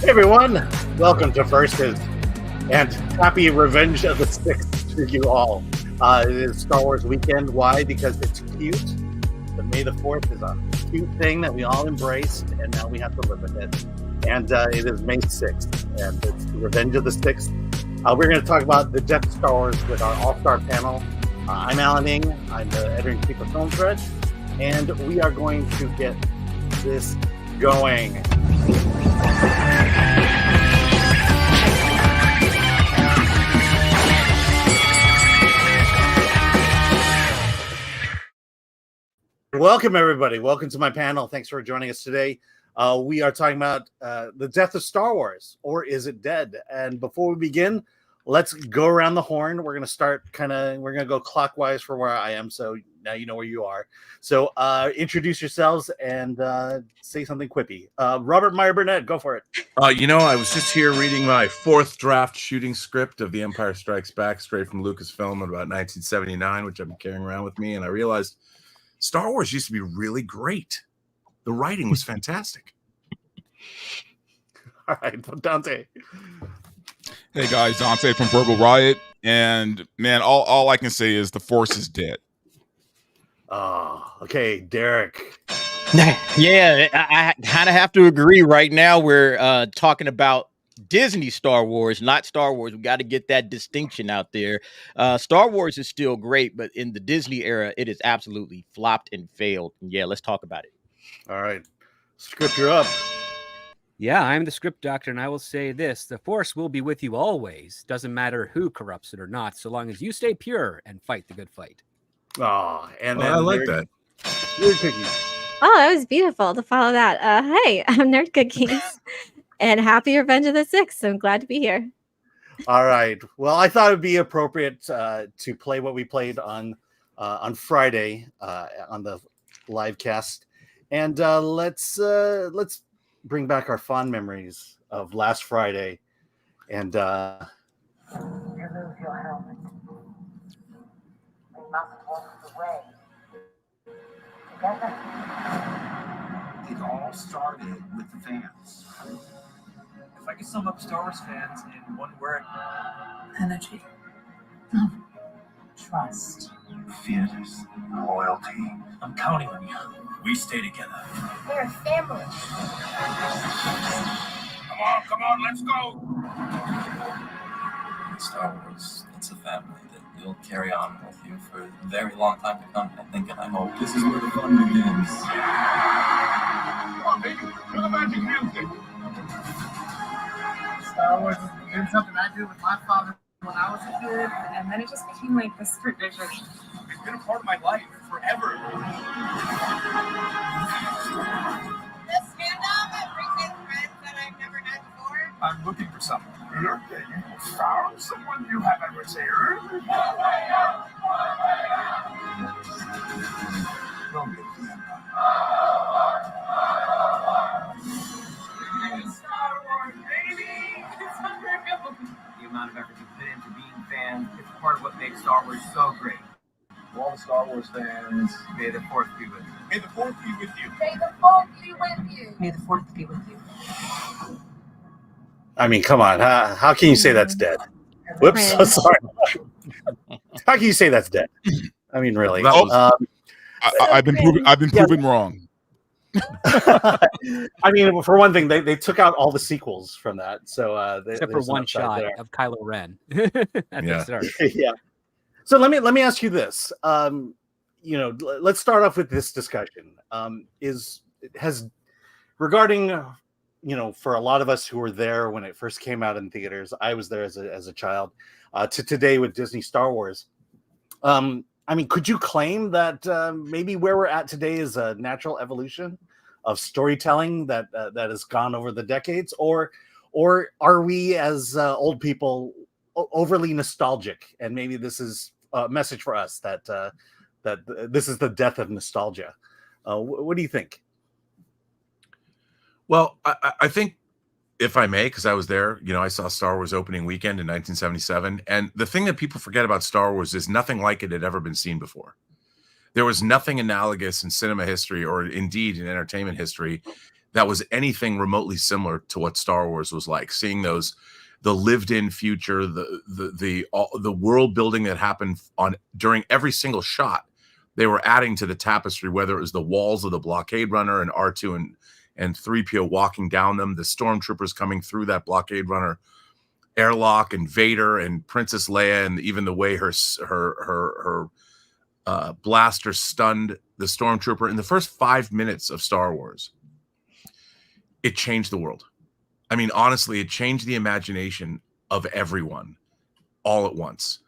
Hey everyone, welcome to Versus, and happy Revenge of the Sixth to you all. It is Star Wars weekend. Why? Because it's cute. The May the 4th is a cute thing that we all embraced, and now we have to live with it. And it is May 6th, and it's the Revenge of the Sixth. We're going to talk about the death of Star Wars with our all-star panel. I'm Alan Ing. I'm the editor-in-chief of Film Thread, and we are going to get this going. Welcome, everybody. Welcome to my panel. Thanks for joining us today. We are talking about the death of Star Wars, or is it dead? And before we begin, let's go around the horn. We're going to start we're going to go clockwise for where I am, so now you know where you are. So introduce yourselves and say something quippy. Robert Meyer Burnett, go for it. I was just here reading my fourth draft shooting script of The Empire Strikes Back, straight from Lucasfilm in about 1979, which I've been carrying around with me, and I realized Star Wars used to be really great. The writing was fantastic. All right, Dante. Hey guys, Dante from Verbal Riot, and man, all I can say is the Force is dead. Oh, okay, Derek. Yeah, I kind of have to agree. Right now, we're talking about Disney Star Wars, not Star Wars. We got to get that distinction out there. Star Wars is still great, but in the Disney era, it is absolutely flopped and failed. And yeah, let's talk about it. All right, script, you're up. Yeah, I'm the script doctor, and I will say this: the Force will be with you always. Doesn't matter who corrupts it or not, so long as you stay pure and fight the good fight. Oh, and then I like that. Nerd Cookies. Oh, that was beautiful to follow that. Hey, I'm Nerd Cookies, and happy Revenge of the Sixth. I'm glad to be here. All right. Well, I thought it'd be appropriate to play what we played on Friday on the live cast, and let's bring back our fond memories of last Friday. And Remove your helmet. We must walk the way. Together. It all started with the fans. If I could sum up Star Wars fans in one word: Energy. Love. Trust. Fearless. Loyalty. I'm counting on you. We stay together. We're a family. Come on, let's go! Star Wars, it's a family that you'll carry on with you for a very long time to come, I think, and I hope. This is where the fun begins. Come on, baby. Do the magic music. Star Wars has been something I did with my father when I was a kid, and then it just became like this tradition. It's been a part of my life forever. This fandom brings in friends that I've never had before. I'm looking for someone. You're okay. You found someone you haven't returned? Don't get the Empire. Star Wars, baby! It's unreal! The amount of effort you put into being fans is part of what makes Star Wars so great. To all the Star Wars fans, May the Fourth be with you. may the Fourth be with you. May the Fourth be with you. May the Fourth be with you. I mean, come on. How can you say that's dead? Whoops. So sorry. How can you say that's dead? I mean, really. I've been proven wrong. I mean, for one thing, they took out all the sequels from that. So Except for one shot of Kylo Ren. Yeah. So let me ask you this. Let's start off with this discussion. Regarding for a lot of us who were there when it first came out in theaters, I was there as a child, to today with Disney Star Wars. I mean, could you claim that maybe where we're at today is a natural evolution of storytelling that has gone over the decades, or are we as old people overly nostalgic, and maybe this is a message for us that this is the death of nostalgia? What do you think? Well, I think, if I may, because I was there, I saw Star Wars opening weekend in 1977. And the thing that people forget about Star Wars is nothing like it had ever been seen before. There was nothing analogous in cinema history, or indeed in entertainment history, that was anything remotely similar to what Star Wars was like. Seeing those, the lived-in future, the world building that happened during every single shot, they were adding to the tapestry. Whether it was the walls of the blockade runner and R2 and 3PO walking down them, the stormtroopers coming through that blockade runner airlock, and Vader and Princess Leia, and even the way her blaster stunned the stormtrooper in the first 5 minutes of Star Wars. It changed the world. I mean, honestly, it changed the imagination of everyone all at once.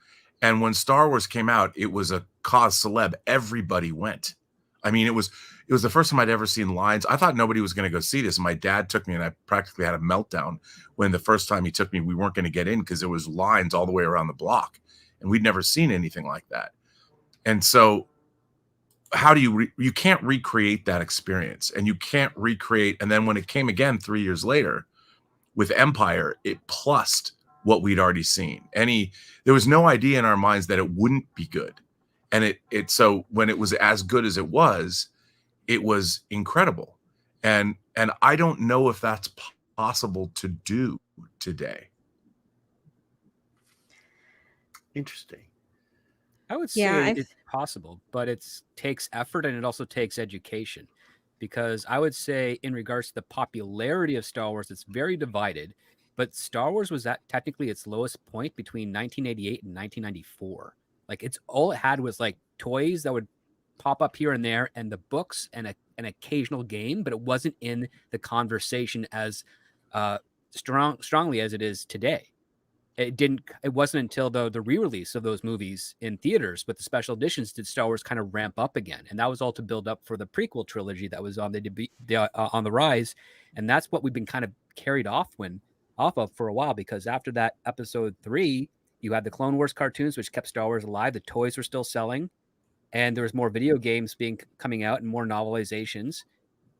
And when Star Wars came out, it was a cause celeb. Everybody went. I mean, it was the first time I'd ever seen lines. I thought nobody was going to go see this. My dad took me, and I practically had a meltdown when the first time he took me, we weren't going to get in because there was lines all the way around the block, and we'd never seen anything like that. And so how do you can't recreate that experience, and you can't recreate. And then when it came again 3 years later with Empire, it plussed what we'd already seen. There was no idea in our minds that it wouldn't be good. And so when it was as good as it was incredible. And I don't know if that's possible to do today. Interesting. I would say it's possible, but it takes effort, and it also takes education. Because I would say, in regards to the popularity of Star Wars, it's very divided. But Star Wars was at technically its lowest point between 1988 and 1994. Like, it's all it had was like toys that would pop up here and there, and the books, and an occasional game, but it wasn't in the conversation as strongly as it is today. It wasn't until the re-release of those movies in theaters with the special editions did Star Wars kind of ramp up again. And that was all to build up for the prequel trilogy that was on the rise. And that's what we've been kind of carried off of for a while, because after that episode 3, you had the Clone Wars cartoons, which kept Star Wars alive. The toys were still selling, and there was more video games coming out and more novelizations,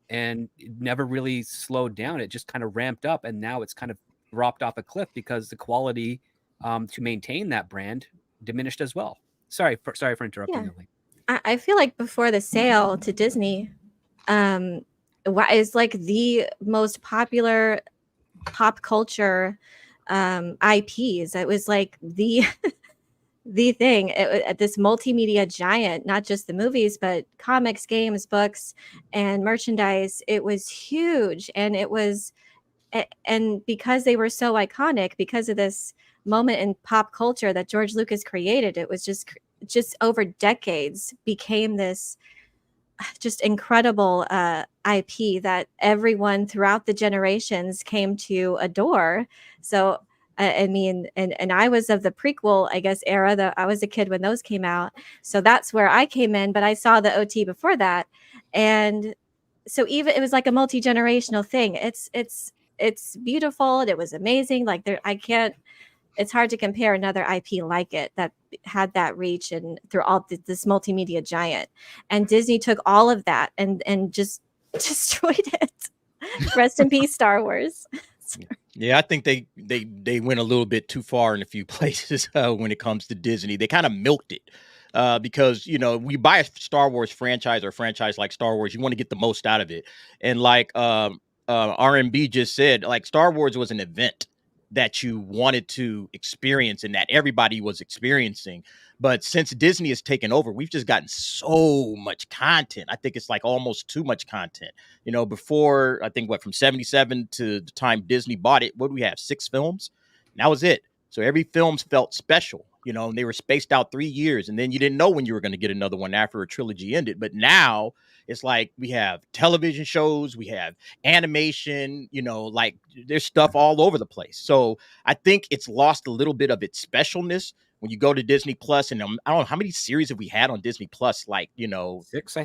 and it never really slowed down. It just kind of ramped up, and now it's kind of dropped off a cliff because the quality to maintain that brand diminished as well. Sorry for interrupting. Yeah. I feel like before the sale to Disney, is like the most popular pop culture IPs. It was like the thing. This multimedia giant, not just the movies, but comics, games, books, and merchandise. It was huge, and because they were so iconic, because of this moment in pop culture that George Lucas created, it was just over decades became this just incredible IP that everyone throughout the generations came to adore. So I mean, and I was of the prequel, I guess, era. I was a kid when those came out, so that's where I came in. But I saw the OT before that, and so even it was like a multi-generational thing. It's beautiful, and it was amazing. Like it's hard to compare another IP like it that had that reach and through all this multimedia giant. And Disney took all of that and just destroyed it. Rest in peace, Star Wars. Yeah, I think they went a little bit too far in a few places when it comes to Disney. They kind of milked it. Because, we buy a Star Wars franchise or a franchise like Star Wars, you want to get the most out of it. And like RMB just said, like, Star Wars was an event that you wanted to experience and that everybody was experiencing. But since Disney has taken over, we've just gotten so much content. I think it's like almost too much content. Before, I think from 77 to the time Disney bought it, what do we have? 6 films? And that was it. So every film felt special, and they were spaced out 3 years, and then you didn't know when you were going to get another one after a trilogy ended. But now it's like we have television shows, we have animation, like there's stuff all over the place. So I think it's lost a little bit of its specialness when you go to Disney Plus. And I don't know how many series have we had on Disney Plus, 6, I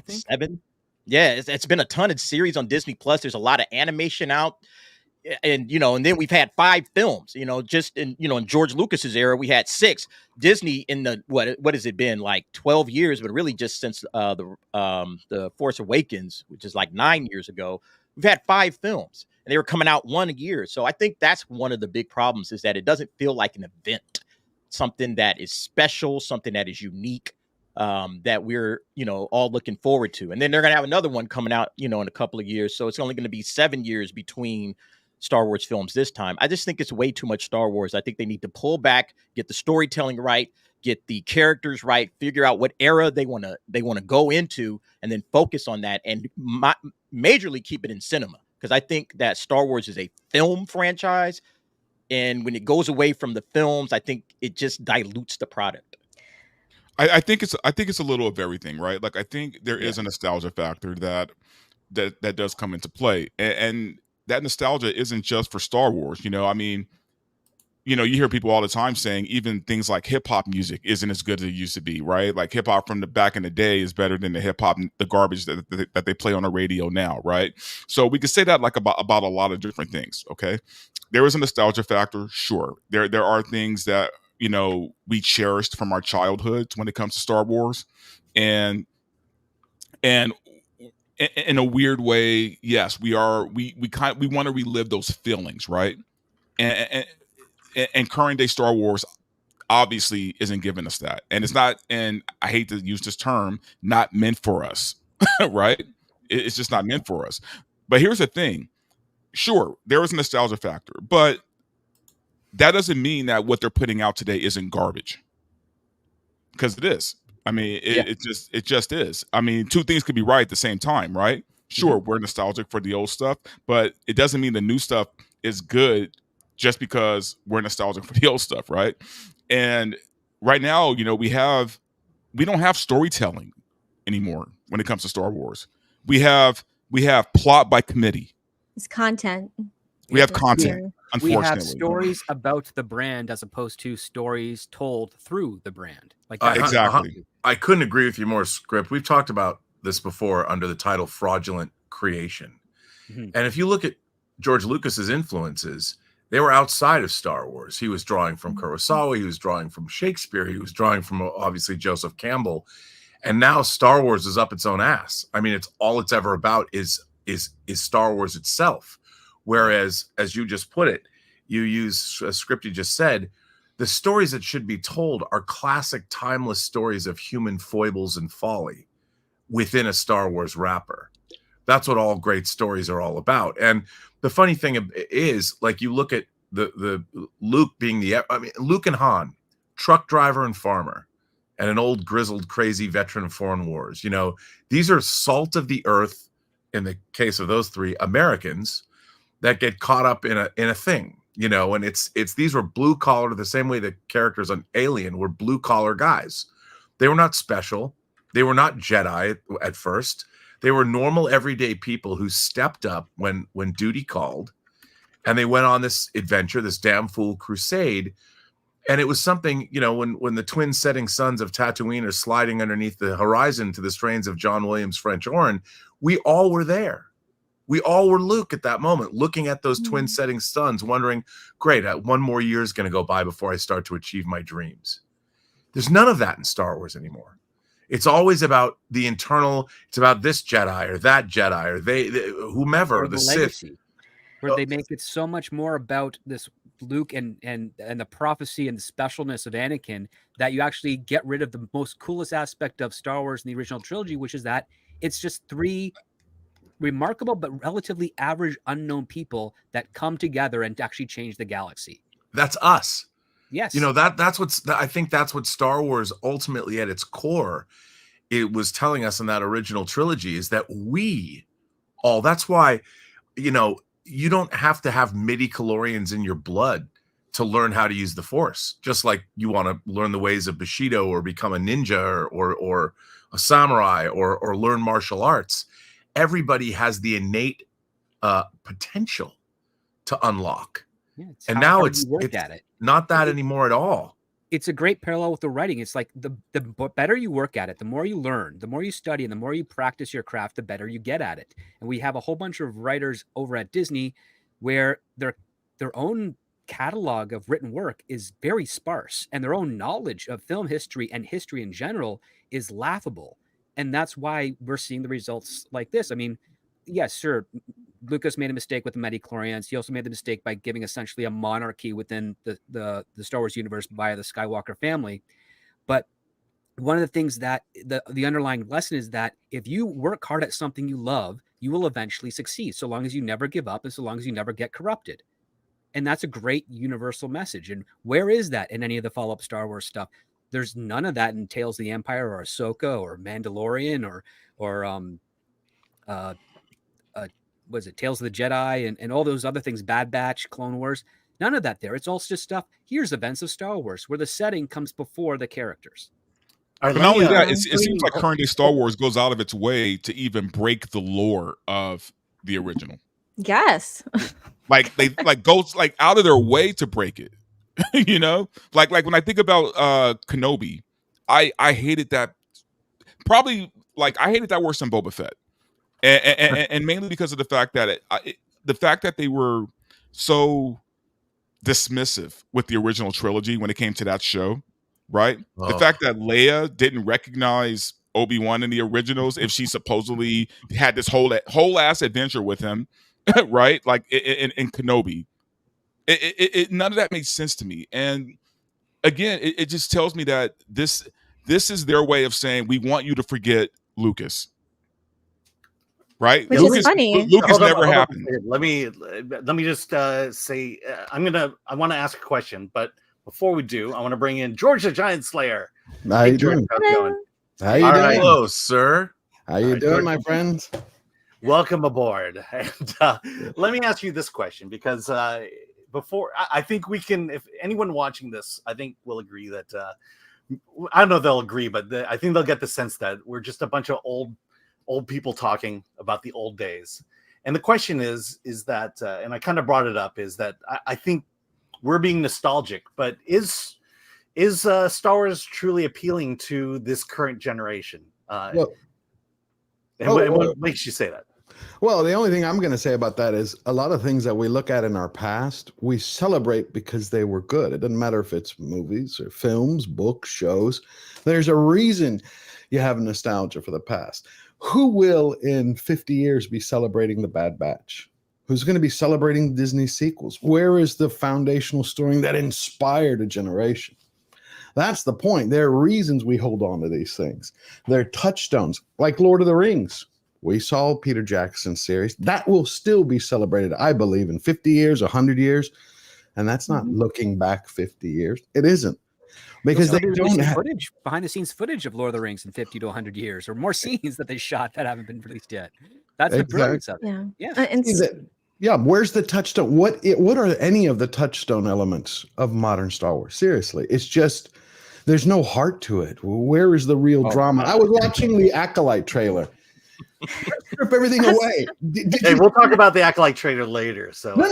think. 7. Yeah, it's been a ton of series on Disney Plus. There's a lot of animation out. And and then we've had 5 films, just in George Lucas's era, we had 6. Disney in the what has it been, like 12 years, but really just since the Force Awakens, which is like 9 years ago, we've had 5 films, and they were coming out one a year. So I think that's one of the big problems, is that it doesn't feel like an event, something that is special, something that is unique. that we're, all looking forward to. And then they're going to have another one coming out, in a couple of years. So it's only going to be 7 years between Star Wars films this time. I just think it's way too much Star Wars. I think they need to pull back, get the storytelling right, get the characters right, figure out what era they want to go into, and then focus on that and majorly keep it in cinema. Because I think that Star Wars is a film franchise. And when it goes away from the films, I think it just dilutes the product. I think it's a little of everything, right? Like I think there is a nostalgia factor that does come into play, and that nostalgia isn't just for Star Wars. I mean, you hear people all the time saying even things like hip hop music isn't as good as it used to be, right? Like hip hop from the back in the day is better than the hip hop, the garbage that they play on the radio now, right? So we could say that like about a lot of different things. Okay, there is a nostalgia factor, sure. There are things that we cherished from our childhoods when it comes to Star Wars, and in a weird way, yes, we want to relive those feelings, right? And current day Star Wars obviously isn't giving us that, and it's not. And I hate to use this term, not meant for us, right? It's just not meant for us. But here's the thing: sure, there is a nostalgia factor, but that doesn't mean that what they're putting out today isn't garbage, because it is. I mean, it just is. I mean, two things could be right at the same time, right? Sure, we're nostalgic for the old stuff, but it doesn't mean the new stuff is good just because we're nostalgic for the old stuff, right? And right now, we don't have storytelling anymore when it comes to Star Wars. We have plot by committee. It's content. We have content. We Unfortunately, have stories about the brand as opposed to stories told through the brand. Like exactly. I couldn't agree with you more, Script. We've talked about this before under the title fraudulent creation. And if you look at George Lucas's influences, they were outside of Star Wars. He was drawing from Kurosawa, he was drawing from Shakespeare, he was drawing from obviously Joseph Campbell. And now Star Wars is up its own ass. I mean, it's all it's ever about is Star Wars itself. Whereas, as you just put it, you use a script you just said, the stories that should be told are classic, timeless stories of human foibles and folly within a Star Wars wrapper. That's what all great stories are all about. And the funny thing is, like, you look at the Luke being Luke and Han, truck driver and farmer, and an old grizzled, crazy veteran of foreign wars. These are salt of the earth, in the case of those three, Americans that get caught up in a thing, and it's these were blue collar, the same way the characters on Alien were blue collar guys. They were not special. They were not Jedi at first. They were normal, everyday people who stepped up when duty called, and they went on this adventure, this damn fool crusade. And it was something, when the twin setting suns of Tatooine are sliding underneath the horizon to the strains of John Williams' French horn, we all were there. We all were Luke at that moment, looking at those twin setting suns, wondering, great, one more year is going to go by before I start to achieve my dreams. There's none of that in Star Wars anymore. It's always about the internal. It's about this Jedi or that Jedi or whomever, or the Sith. Where they make it so much more about this Luke and the prophecy and the specialness of Anakin that you actually get rid of the most coolest aspect of Star Wars in the original trilogy, which is that it's just three remarkable but relatively average unknown people that come together and actually change the galaxy. That's us. Yes. I think that's what Star Wars ultimately at its core, it was telling us in that original trilogy, is that that's why, you don't have to have midi-chlorians in your blood to learn how to use the Force. Just like you want to learn the ways of Bushido or become a ninja or a samurai or learn martial arts. Everybody has the innate potential to unlock. Yeah, and now it's at it. Not that anymore at all. It's a great parallel with the writing. It's like the better you work at it, the more you learn, the more you study, and the more you practice your craft, the better you get at it. And we have a whole bunch of writers over at Disney where their own catalog of written work is very sparse, and their own knowledge of film history and history in general is laughable. And that's why we're seeing the results like this. I mean, yes, sure, Lucas made a mistake with the midichlorians. He also made the mistake by giving essentially a monarchy within the Star Wars universe via the Skywalker family. But one of the things that the underlying lesson is that if you work hard at something you love, you will eventually succeed, so long as you never give up and so long as you never get corrupted. And that's a great universal message. And where is that in any of the follow-up Star Wars stuff? There's none of that in Tales of the Empire or Ahsoka or Mandalorian or was it Tales of the Jedi and all those other things, Bad Batch, Clone Wars. None of that there. It's all just stuff. Here's events of Star Wars where the setting comes before the characters. But not only that, it seems like current day Star Wars goes out of its way to even break the lore of the original. Yes. Like they goes like out of their way to break it. You know? Like when I think about Kenobi, I hated that. Probably like I hated that worse than Boba Fett. And mainly because of the fact that the fact that they were so dismissive with the original trilogy when it came to that show, right? The fact that Leia didn't recognize Obi-Wan in the originals if she supposedly had this whole ass adventure with him, right? Like in Kenobi, none of that made sense to me. And again, it just tells me that this is their way of saying we want you to forget Lucas. Right, which is funny. Lucas never happened. Let me just say I want to ask a question, but before we do, I want to bring in George the Giant Slayer. How you doing? How you doing? Hello, sir. How you doing, my friends? Welcome aboard. And let me ask you this question, because before I think we can, if anyone watching this, I think will agree that I don't know if they'll agree, but I think they'll get the sense that we're just a bunch of old people talking about the old days. And the question is that, and I kind of brought it up, is that I think we're being nostalgic, but is Star Wars truly appealing to this current generation? What makes you say that? Well, the only thing I'm going to say about that is a lot of things that we look at in our past, we celebrate because they were good. It doesn't matter if it's movies or films, books, shows. There's a reason you have nostalgia for the past. Who will in 50 years be celebrating The Bad Batch? Who's going to be celebrating Disney sequels? Where is the foundational story that inspired a generation? That's the point. There are reasons we hold on to these things. They're touchstones, like Lord of the Rings. We saw Peter Jackson's series. That will still be celebrated, I believe, in 50 years, 100 years. And that's not looking back 50 years. It isn't. Because they don't have behind the scenes footage of Lord of the Rings in 50 to 100 years, or more scenes that they shot that haven't been released yet. That's the brilliance of it. Yeah. Where's the touchstone? What are any of the touchstone elements of modern Star Wars? Seriously, it's just there's no heart to it. Where is the real drama? I was watching the Acolyte trailer. Strip everything away. We'll talk about the Acolyte trailer later. So, but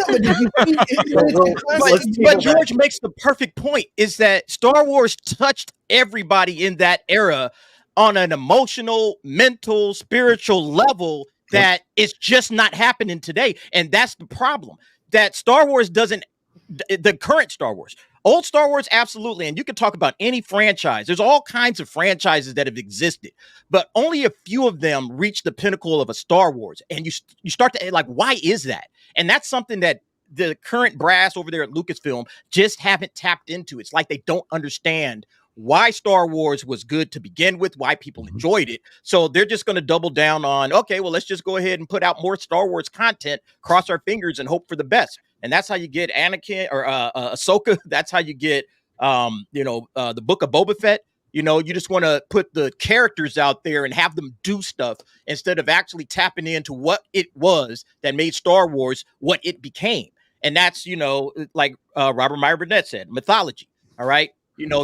George makes the perfect point: is that Star Wars touched everybody in that era on an emotional, mental, spiritual level that is just not happening today, and that's the problem. That Star Wars doesn't. The current Star Wars. Old Star Wars, absolutely. And you can talk about any franchise. There's all kinds of franchises that have existed, but only a few of them reach the pinnacle of a Star Wars. And you start to like, why is that? And that's something that the current brass over there at Lucasfilm just haven't tapped into. It's like they don't understand why Star Wars was good to begin with, why people enjoyed it. So they're just going to double down on, okay, well, let's just go ahead and put out more Star Wars content, cross our fingers and hope for the best. And that's how you get Anakin or Ahsoka. That's how you get, the Book of Boba Fett. You know, you just want to put the characters out there and have them do stuff instead of actually tapping into what it was that made Star Wars what it became. And that's, like Robert Meyer Burnett said, mythology. All right.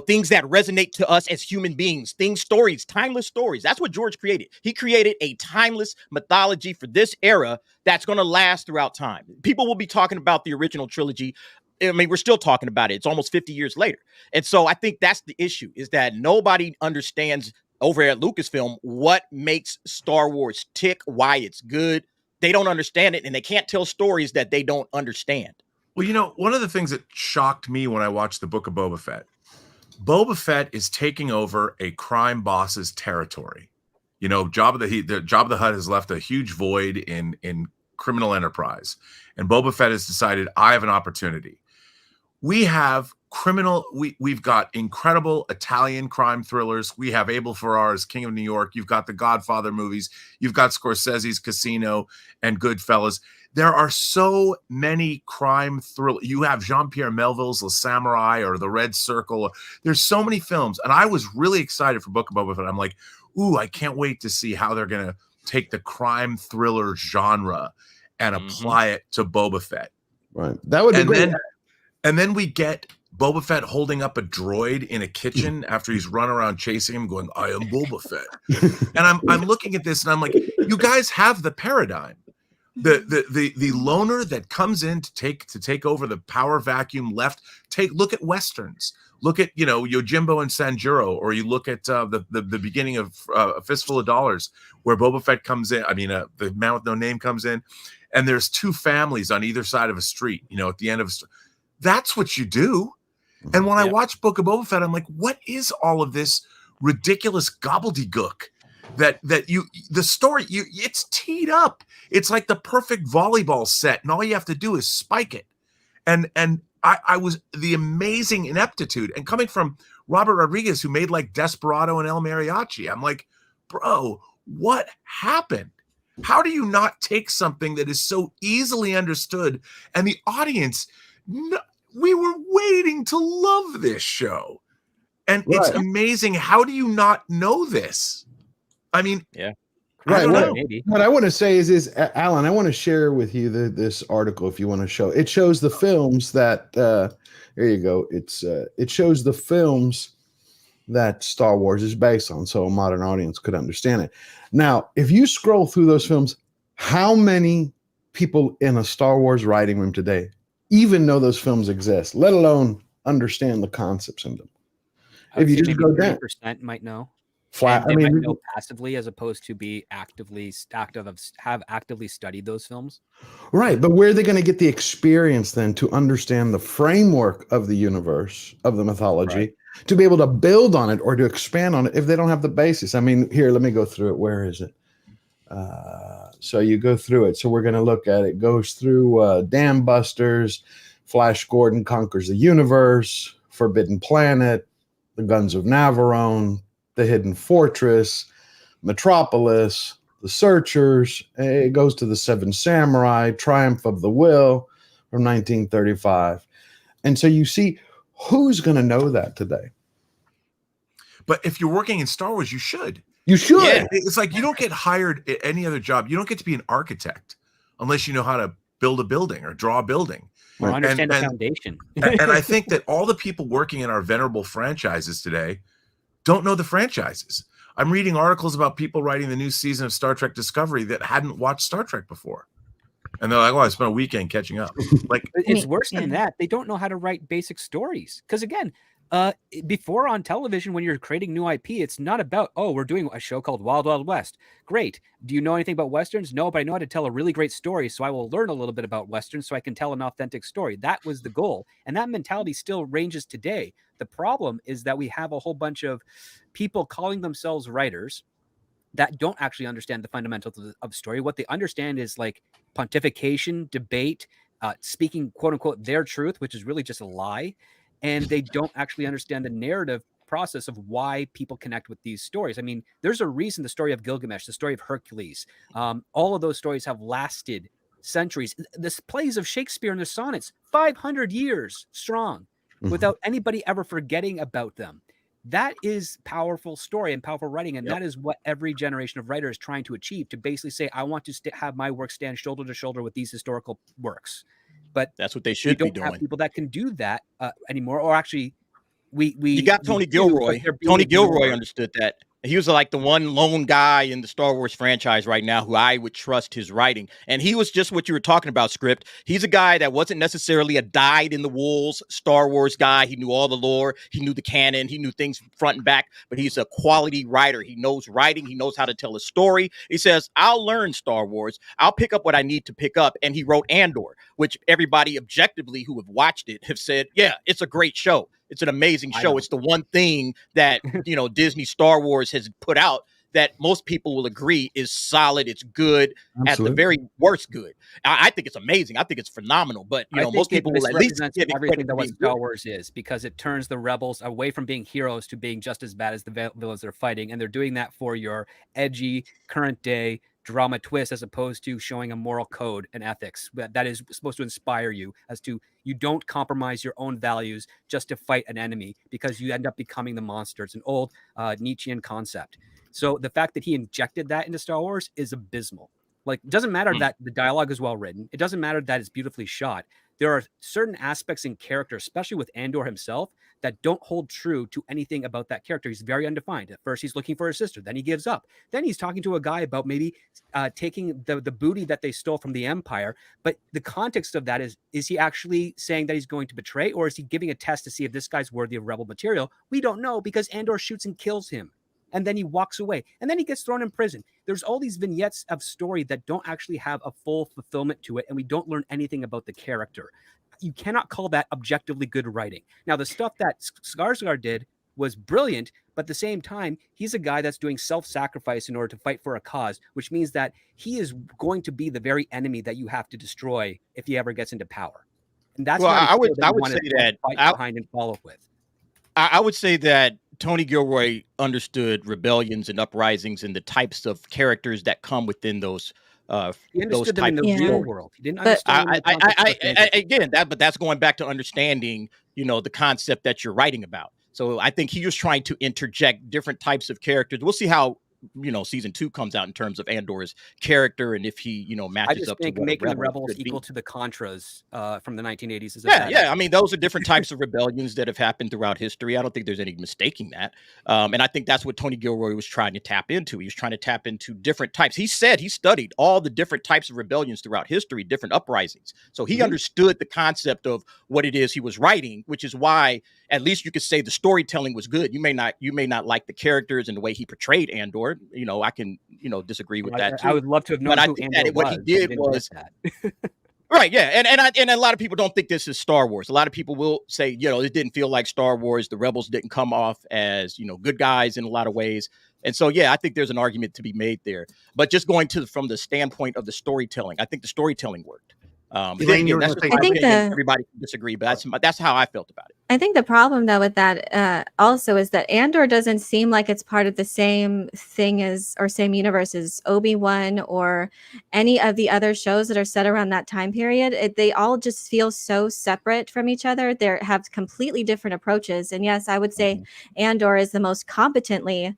Things that resonate to us as human beings, stories, timeless stories. That's what George created. He created a timeless mythology for this era that's going to last throughout time. People will be talking about the original trilogy. I mean, we're still talking about it. It's almost 50 years later. And so I think that's the issue, is that nobody understands over at Lucasfilm what makes Star Wars tick, why it's good. They don't understand it, and they can't tell stories that they don't understand. Well, one of the things that shocked me when I watched the Book of Boba Fett is taking over a crime boss's territory. Jabba the Hutt has left a huge void in criminal enterprise, and Boba Fett has decided, I have an opportunity. We have criminal. We've got incredible Italian crime thrillers. We have Abel Ferrara's King of New York. You've got the Godfather movies. You've got Scorsese's Casino and Goodfellas. There are so many crime thrillers. You have Jean-Pierre Melville's Le Samurai or The Red Circle. There's so many films. And I was really excited for Book of Boba Fett. I'm like, ooh, I can't wait to see how they're going to take the crime thriller genre and apply it to Boba Fett. Right. That would be great. And then we get Boba Fett holding up a droid in a kitchen after he's run around chasing him going, I am Boba Fett. And I'm looking at this and I'm like, you guys have the paradigm. The loner that comes in to take over the power vacuum left. Look at Westerns. Look at, Yojimbo and Sanjuro, or you look at the beginning of A Fistful of Dollars, where Boba Fett comes in. I mean, the man with no name comes in, and there's two families on either side of a street. At the end of a street. That's what you do. And when I watch Book of Boba Fett, I'm like, what is all of this ridiculous gobbledygook? The story, it's teed up. It's like the perfect volleyball set, and all you have to do is spike it. And I was the amazing ineptitude, and coming from Robert Rodriguez, who made like Desperado and El Mariachi, I'm like, bro, what happened? How do you not take something that is so easily understood, and the audience? We were waiting to love this show, and it's amazing. How do you not know this? I mean, right. What I want to say is, Alan, I want to share with you this article if you want to show. It shows the films that. There you go. It shows the films that Star Wars is based on, so a modern audience could understand it. Now, if you scroll through those films, how many people in a Star Wars writing room today even know those films exist, let alone understand the concepts in them? If you just go down, 30% might know. Flat. They might know passively as opposed to be actively studied those films. Right, but where are they going to get the experience then to understand the framework of the universe, of the mythology, to be able to build on it or to expand on it if they don't have the basis? I mean, here, let me go through it. Where is it? So you go through it. So we're going to look at it. Goes through Dam Busters, Flash Gordon Conquers the Universe, Forbidden Planet, The Guns of Navarone, The Hidden Fortress, Metropolis, The Searchers. It goes to The Seven Samurai, Triumph of the Will from 1935. And so you see, who's going to know that today? But if you're working in Star Wars, you should. You should. Yeah. It's like you don't get hired at any other job. You don't get to be an architect unless you know how to build a building or draw a building. Or understand the foundation. And I think that all the people working in our venerable franchises today don't know the franchises. I'm reading articles about people writing the new season of Star Trek Discovery that hadn't watched Star Trek before. And they're like, I spent a weekend catching up. Like, it's worse than that. They don't know how to write basic stories. Because again, before on television, when you're creating new IP, it's not about, we're doing a show called Wild Wild West. Great. Do you know anything about Westerns? No, but I know how to tell a really great story. So I will learn a little bit about Westerns so I can tell an authentic story. That was the goal. And that mentality still ranges today. The problem is that we have a whole bunch of people calling themselves writers that don't actually understand the fundamentals of story. What they understand is like pontification, debate, speaking quote unquote their truth, which is really just a lie. And they don't actually understand the narrative process of why people connect with these stories. I mean, there's a reason the story of Gilgamesh, the story of Hercules, all of those stories have lasted centuries. The plays of Shakespeare and the sonnets, 500 years strong, without anybody ever forgetting about them. That is powerful story and powerful writing. And that is what every generation of writers is trying to achieve, to basically say, I want to have my work stand shoulder to shoulder with these historical works. But that's what they should be doing. Have people that can do that anymore, or actually, you got Tony Gilroy. Tony Gilroy understood that. He was like the one lone guy in the Star Wars franchise right now who I would trust his writing. And he was just what you were talking about, Script. He's a guy that wasn't necessarily a dyed-in-the-wool Star Wars guy. He knew all the lore. He knew the canon. He knew things front and back. But he's a quality writer. He knows writing. He knows how to tell a story. He says, I'll learn Star Wars. I'll pick up what I need to pick up. And he wrote Andor, which everybody objectively who have watched it have said, yeah, it's a great show. It's an amazing show. It's the one thing that, Disney Star Wars has put out that most people will agree is solid. It's good, Absolutely. at the very worst good. I think it's amazing. I think it's phenomenal. But you know, most people will at least give it everything credit that for what being Star good. Wars is, because it turns the rebels away from being heroes to being just as bad as the villains they're fighting, and they're doing that for your edgy current day drama twist, as opposed to showing a moral code and ethics that is supposed to inspire you as to you don't compromise your own values just to fight an enemy, because you end up becoming the monster. It's an old Nietzschean concept. So the fact that he injected that into Star Wars is abysmal. Like, it doesn't matter that the dialogue is well written. It doesn't matter that it's beautifully shot. There are certain aspects in character, especially with Andor himself, that don't hold true to anything about that character. He's very undefined. At first, he's looking for his sister. Then he gives up. Then he's talking to a guy about maybe taking the booty that they stole from the Empire. But the context of that is he actually saying that he's going to betray, or is he giving a test to see if this guy's worthy of rebel material? We don't know, because Andor shoots and kills him. And then he walks away, and then he gets thrown in prison. There's all these vignettes of story that don't actually have a full fulfillment to it, and we don't learn anything about the character. You cannot call that objectively good writing. Now, the stuff that Skarsgård did was brilliant, but at the same time, he's a guy that's doing self-sacrifice in order to fight for a cause, which means that he is going to be the very enemy that you have to destroy if he ever gets into power. And that's Well, not I would say that fight behind and follow with. I would say that Tony Gilroy understood rebellions and uprisings and the types of characters that come within those. He understood them in the real world. He didn't But understand. Again, but that's going back to understanding, you know, the concept that you're writing about. So I think he was trying to interject different types of characters. We'll see how, you know, season 2 comes out in terms of Andor's character, and if he, you know, matches up to what making the rebels equal to the Contras from the 1980s is I mean, those are different types of rebellions that have happened throughout history. I don't think there's any mistaking that. And I think that's what Tony Gilroy was trying to tap into. He was trying to tap into different types. He said he studied all the different types of rebellions throughout history, different uprisings. So he understood the concept of what it is he was writing, which is why at least you could say the storytelling was good. You may not like the characters and the way he portrayed Andor. You know, I can, you know, disagree with that too. I would love to have known who Andor was. What he did was right, yeah, and a lot of people don't think this is Star Wars. A lot of people will say, you know, it didn't feel like Star Wars. The rebels didn't come off as, you know, good guys in a lot of ways. And so, yeah, I think there's an argument to be made there. But just going from the standpoint of the storytelling, I think the storytelling worked. Again, that's just my opinion. Everybody can disagree, but that's how I felt about it. I think the problem, though, with that also is that Andor doesn't seem like it's part of the same thing as, or same universe as Obi-Wan or any of the other shows that are set around that time period. They all just feel so separate from each other. They have completely different approaches. And yes, I would say Andor is the most competently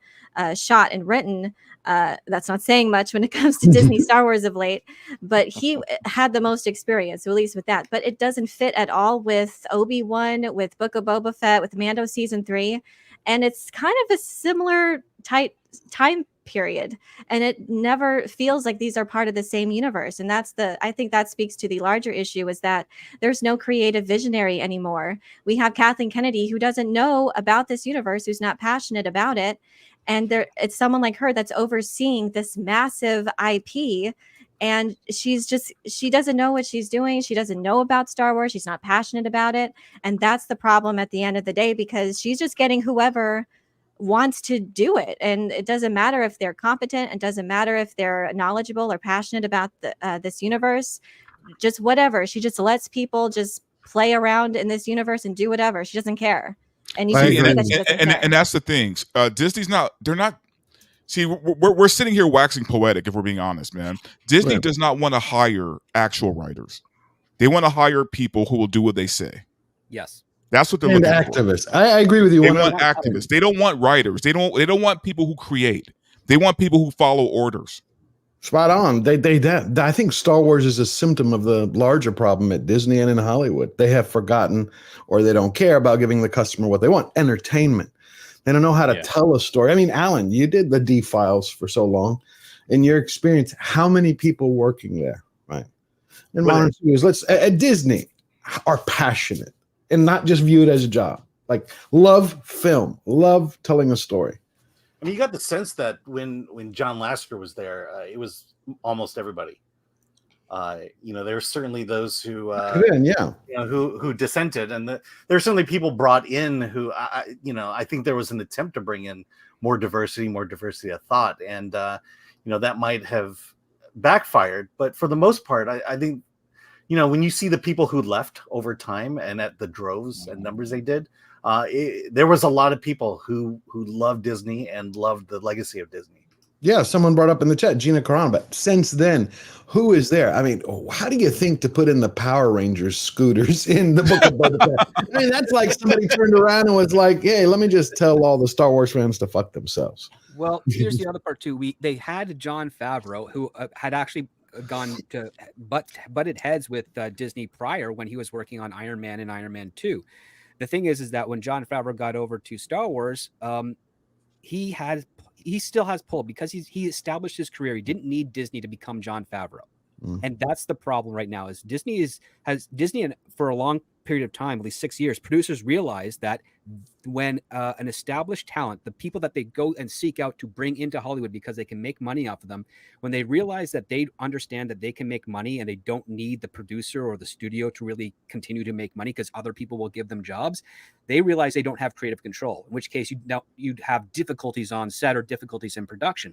shot and written. That's not saying much when it comes to Disney Star Wars of late, but he had the most experience, at least with that. But it doesn't fit at all with Obi-Wan, with Book of Boba Fett, with Mando season 3, and it's kind of a similar type time period, and it never feels like these are part of the same universe. And I think that speaks to the larger issue, is that there's no creative visionary anymore. We have Kathleen Kennedy, who doesn't know about this universe, who's not passionate about it. And it's someone like her that's overseeing this massive IP, and she doesn't know what she's doing. She doesn't know about Star Wars. She's not passionate about it. And that's the problem at the end of the day, because she's just getting whoever wants to do it. And it doesn't matter if they're competent. It doesn't matter if they're knowledgeable or passionate about this universe, just whatever. She just lets people just play around in this universe and do whatever. She doesn't care. And you see that she doesn't care. And that's the thing. Disney's they're not. See, we're sitting here waxing poetic, if we're being honest, man. Disney does not want to hire actual writers. They want to hire people who will do what they say. Yes. That's what they're looking activists. for. I agree with you. They want activists. They don't want writers. They don't want people who create. They want people who follow orders. Spot on. I think Star Wars is a symptom of the larger problem at Disney and in Hollywood. They have forgotten, or they don't care about giving the customer what they want: entertainment. They don't know how to tell a story. I mean, Alan, you did the D-Files for so long. In your experience, how many people working there, right? In modern studios, at Disney, are passionate and not just view it as a job. Like, love film, love telling a story. I mean, you got the sense that when John Lasseter was there, it was almost everybody. There were certainly those who, who dissented, and there are certainly people brought in who, I think there was an attempt to bring in more diversity of thought, and that might have backfired. But for the most part, I think, when you see the people who left over time and at the droves and numbers they did, there was a lot of people who loved Disney and loved the legacy of Disney. Yeah, someone brought up in the chat, Gina Carano, but since then, who is there? I mean, how do you think to put in the Power Rangers scooters in the Book of Boba Fett? I mean, that's like somebody turned around and was like, hey, let me just tell all the Star Wars fans to fuck themselves. Well, here's the other part too. They had Jon Favreau, who had actually gone to butted heads with Disney prior when he was working on Iron Man and Iron Man 2. The thing is that when Jon Favreau got over to Star Wars, he still has pull because he established his career. He didn't need Disney to become Jon Favreau. And that's the problem right now is Disney and for a long period of time, at least 6 years, producers realized that when an established talent, the people that they go and seek out to bring into Hollywood because they can make money off of them, when they realize that they understand that they can make money and they don't need the producer or the studio to really continue to make money because other people will give them jobs, they realize they don't have creative control, in which case you'd have difficulties on set or difficulties in production.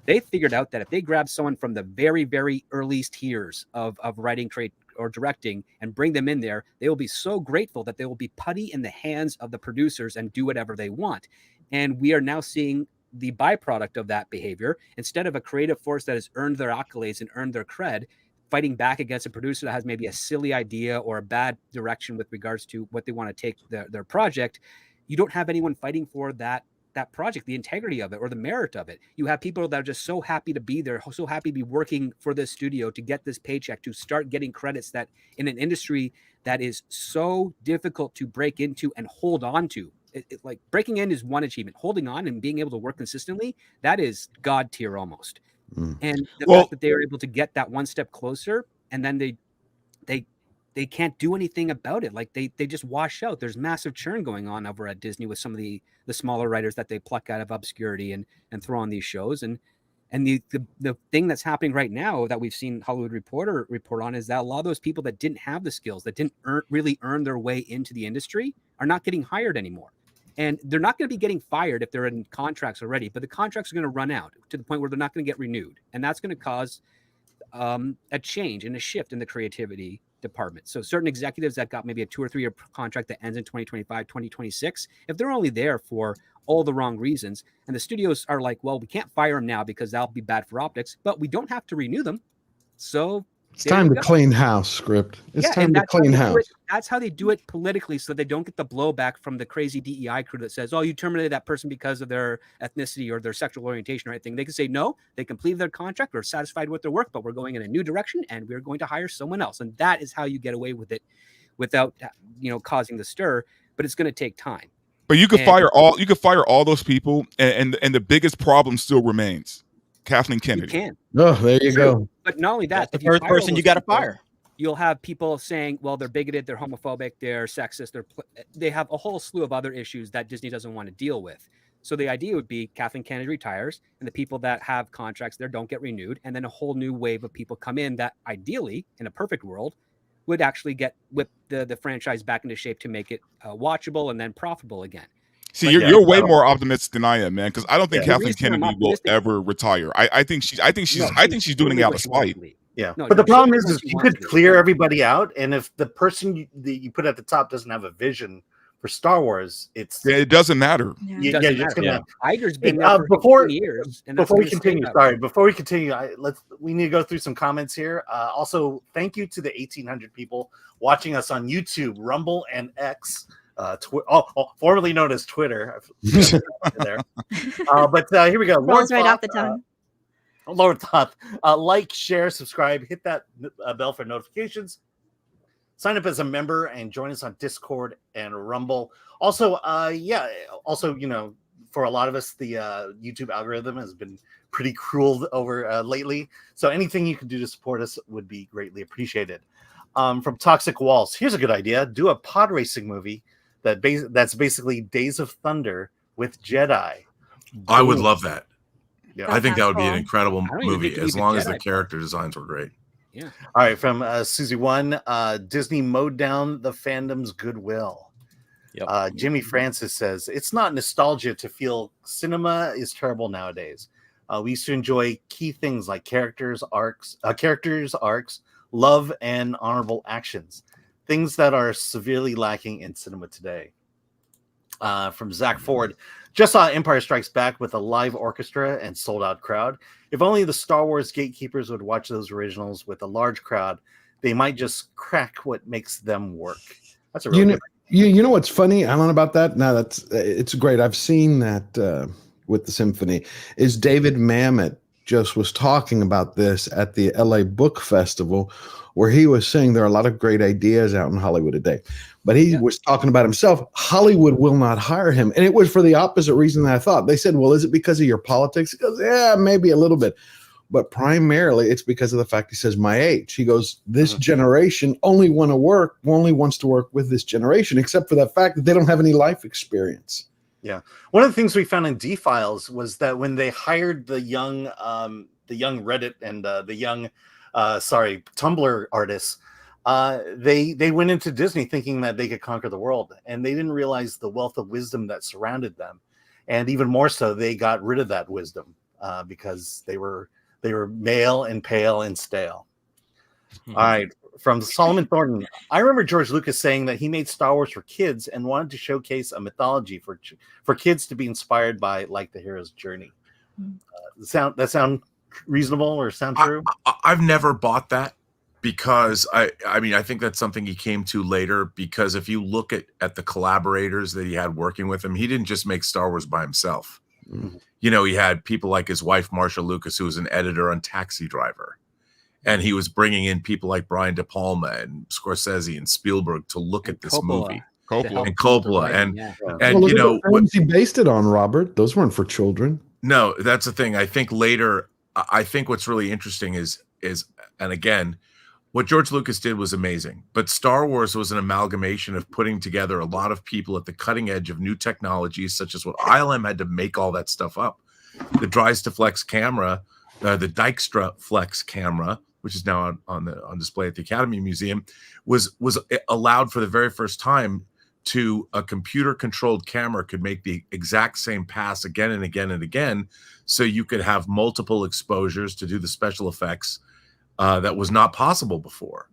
They figured out that if they grab someone from the very, very earliest tiers of writing, or directing and bring them in there, they will be so grateful that they will be putty in the hands of the producers and do whatever they want. And we are now seeing the byproduct of that behavior. Instead of a creative force that has earned their accolades and earned their cred, fighting back against a producer that has maybe a silly idea or a bad direction with regards to what they want to take their project, you don't have anyone fighting for that project, the integrity of it or the merit of it. You have people that are just so happy to be there, so happy to be working for this studio, to get this paycheck, to start getting credits that in an industry that is so difficult to break into and hold on to. Like breaking in is one achievement. Holding on and being able to work consistently, that is God tier almost. And the fact that they are able to get that one step closer, and then they can't do anything about it. Like they just wash out. There's massive churn going on over at Disney with some of the smaller writers that they pluck out of obscurity and throw on these shows. And the thing that's happening right now that we've seen Hollywood Reporter report on is that a lot of those people that didn't have the skills, that didn't really earn their way into the industry, are not getting hired anymore. And they're not going to be getting fired if they're in contracts already, but the contracts are going to run out to the point where they're not going to get renewed. And that's going to cause a change and a shift in the creativity department. So certain executives that got maybe a 2 or 3 year contract that ends in 2025, 2026, if they're only there for all the wrong reasons, and the studios are like, well, we can't fire them now because that'll be bad for optics, but we don't have to renew them. So it's time to clean house, script. It's time to clean house. That's how they do it politically, so they don't get the blowback from the crazy DEI crew that says, oh, you terminated that person because of their ethnicity or their sexual orientation or anything. They can say, no, they completed their contract, we're satisfied with their work, but we're going in a new direction and we're going to hire someone else. And that is how you get away with it without, causing the stir, but it's going to take time. But you could fire all those people, and the biggest problem still remains. Kathleen Kennedy. You can. Oh, there you go. But not only that, that's the first person you got to fire. You'll have people saying, well, they're bigoted, they're homophobic, they're sexist, they have a whole slew of other issues that Disney doesn't want to deal with. So the idea would be Kathleen Kennedy retires, and the people that have contracts there don't get renewed, and then a whole new wave of people come in that ideally, in a perfect world, would actually whip the franchise back into shape to make it watchable and then profitable again. See, you're way more optimistic than I am, man. Because I don't think Kathleen Kennedy will ever retire. I think she's doing it out of spite. Yeah, but the problem is you could clear everybody out, and if the person you put at the top doesn't have a vision for Star Wars, it doesn't matter. Iger's been there for before years. Before we continue, we need to go through some comments here. Also, thank you to the 1,800 people watching us on YouTube, Rumble, and X. Formerly known as Twitter. There. But here we go. Rolls right off the tongue. Lord Thoth, like, share, subscribe, hit that bell for notifications. Sign up as a member and join us on Discord and Rumble. Also, for a lot of us, the YouTube algorithm has been pretty cruel over lately. So anything you can do to support us would be greatly appreciated. From Toxic Walls, here's a good idea: do a pod racing movie that's basically Days of Thunder with Jedi. I would love that. Yeah, I think that would be an incredible movie as long as the character designs were great. Yeah. All right, from Susie One, Disney mowed down the fandom's goodwill. Yep. Jimmy Francis says it's not nostalgia to feel cinema is terrible nowadays. We used to enjoy key things like characters arcs, love, and honorable actions. Things that are severely lacking in cinema today. From Zach Ford, just saw Empire Strikes Back with a live orchestra and sold out crowd. If only the Star Wars gatekeepers would watch those originals with a large crowd, they might just crack what makes them work. That's a really good. You know what's funny, Alan, about that? Now it's great. I've seen that with the symphony. Is David Mamet just was talking about this at the LA Book Festival, where he was saying there are a lot of great ideas out in Hollywood today. But he was talking about himself. Hollywood will not hire him. And it was for the opposite reason that I thought. They said, well, is it because of your politics? He goes, yeah, maybe a little bit. But primarily it's because of the fact he says my age. He goes, this generation only wants to work with this generation, except for the fact that they don't have any life experience. Yeah. One of the things we found in D-Files was that when they hired the young Reddit and the young Tumblr artists, they went into Disney thinking that they could conquer the world, and they didn't realize the wealth of wisdom that surrounded them. And even more so, they got rid of that wisdom because they were male and pale and stale. All right. From Solomon Thornton, I remember George Lucas saying that he made Star Wars for kids and wanted to showcase a mythology for kids to be inspired by, like the hero's journey. Sound reasonable or sound true? I've never bought that, because I mean, I think that's something he came to later, because if you look at the collaborators that he had working with him, he didn't just make Star Wars by himself. Mm-hmm. You know, he had people like his wife, Marsha Lucas, who was an editor on Taxi Driver. And he was bringing in people like Brian De Palma and Scorsese and Spielberg to look at this movie. Coppola. And you know, what he based it on, Robert, those weren't for children. No, that's the thing. I think later, I think what's really interesting is, and again, what George Lucas did was amazing, but Star Wars was an amalgamation of putting together a lot of people at the cutting edge of new technologies, such as what ILM had to make all that stuff up. The Dries-to-Flex camera, the Dijkstra Flex camera, which is now on display at the Academy Museum, was allowed for the very first time to a computer-controlled camera could make the exact same pass again and again and again, so you could have multiple exposures to do the special effects that was not possible before.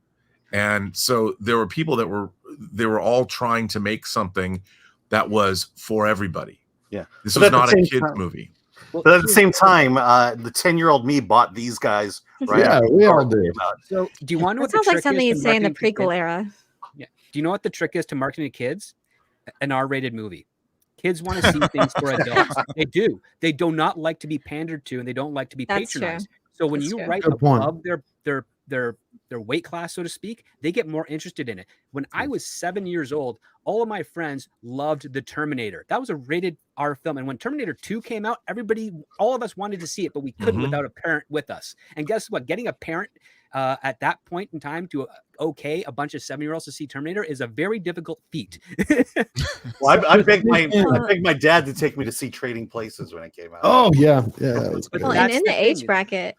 And so there were people that were all trying to make something that was for everybody. Yeah, this was not a kid's movie. But at the same time, the 10-year-old me bought these guys. Right? Yeah, we all did. So, do you want to know that sounds like something you'd say in the prequel era? Yeah. Do you know what the trick is to marketing to kids? An R-rated movie. Kids want to see things for adults. They do. They do not like to be pandered to, and they don't like to be patronized. So when you write above their weight class, so to speak, they get more interested in it. When I was 7 years old, all of my friends loved The Terminator. That was a rated R film. And when Terminator 2 came out, all of us wanted to see it, but we couldn't without a parent with us. And guess what? Getting a parent at that point in time to a bunch of 7-year-olds to see Terminator is a very difficult feat. Well, I begged my dad to take me to see Trading Places when it came out. Oh yeah. Well, and in the age bracket.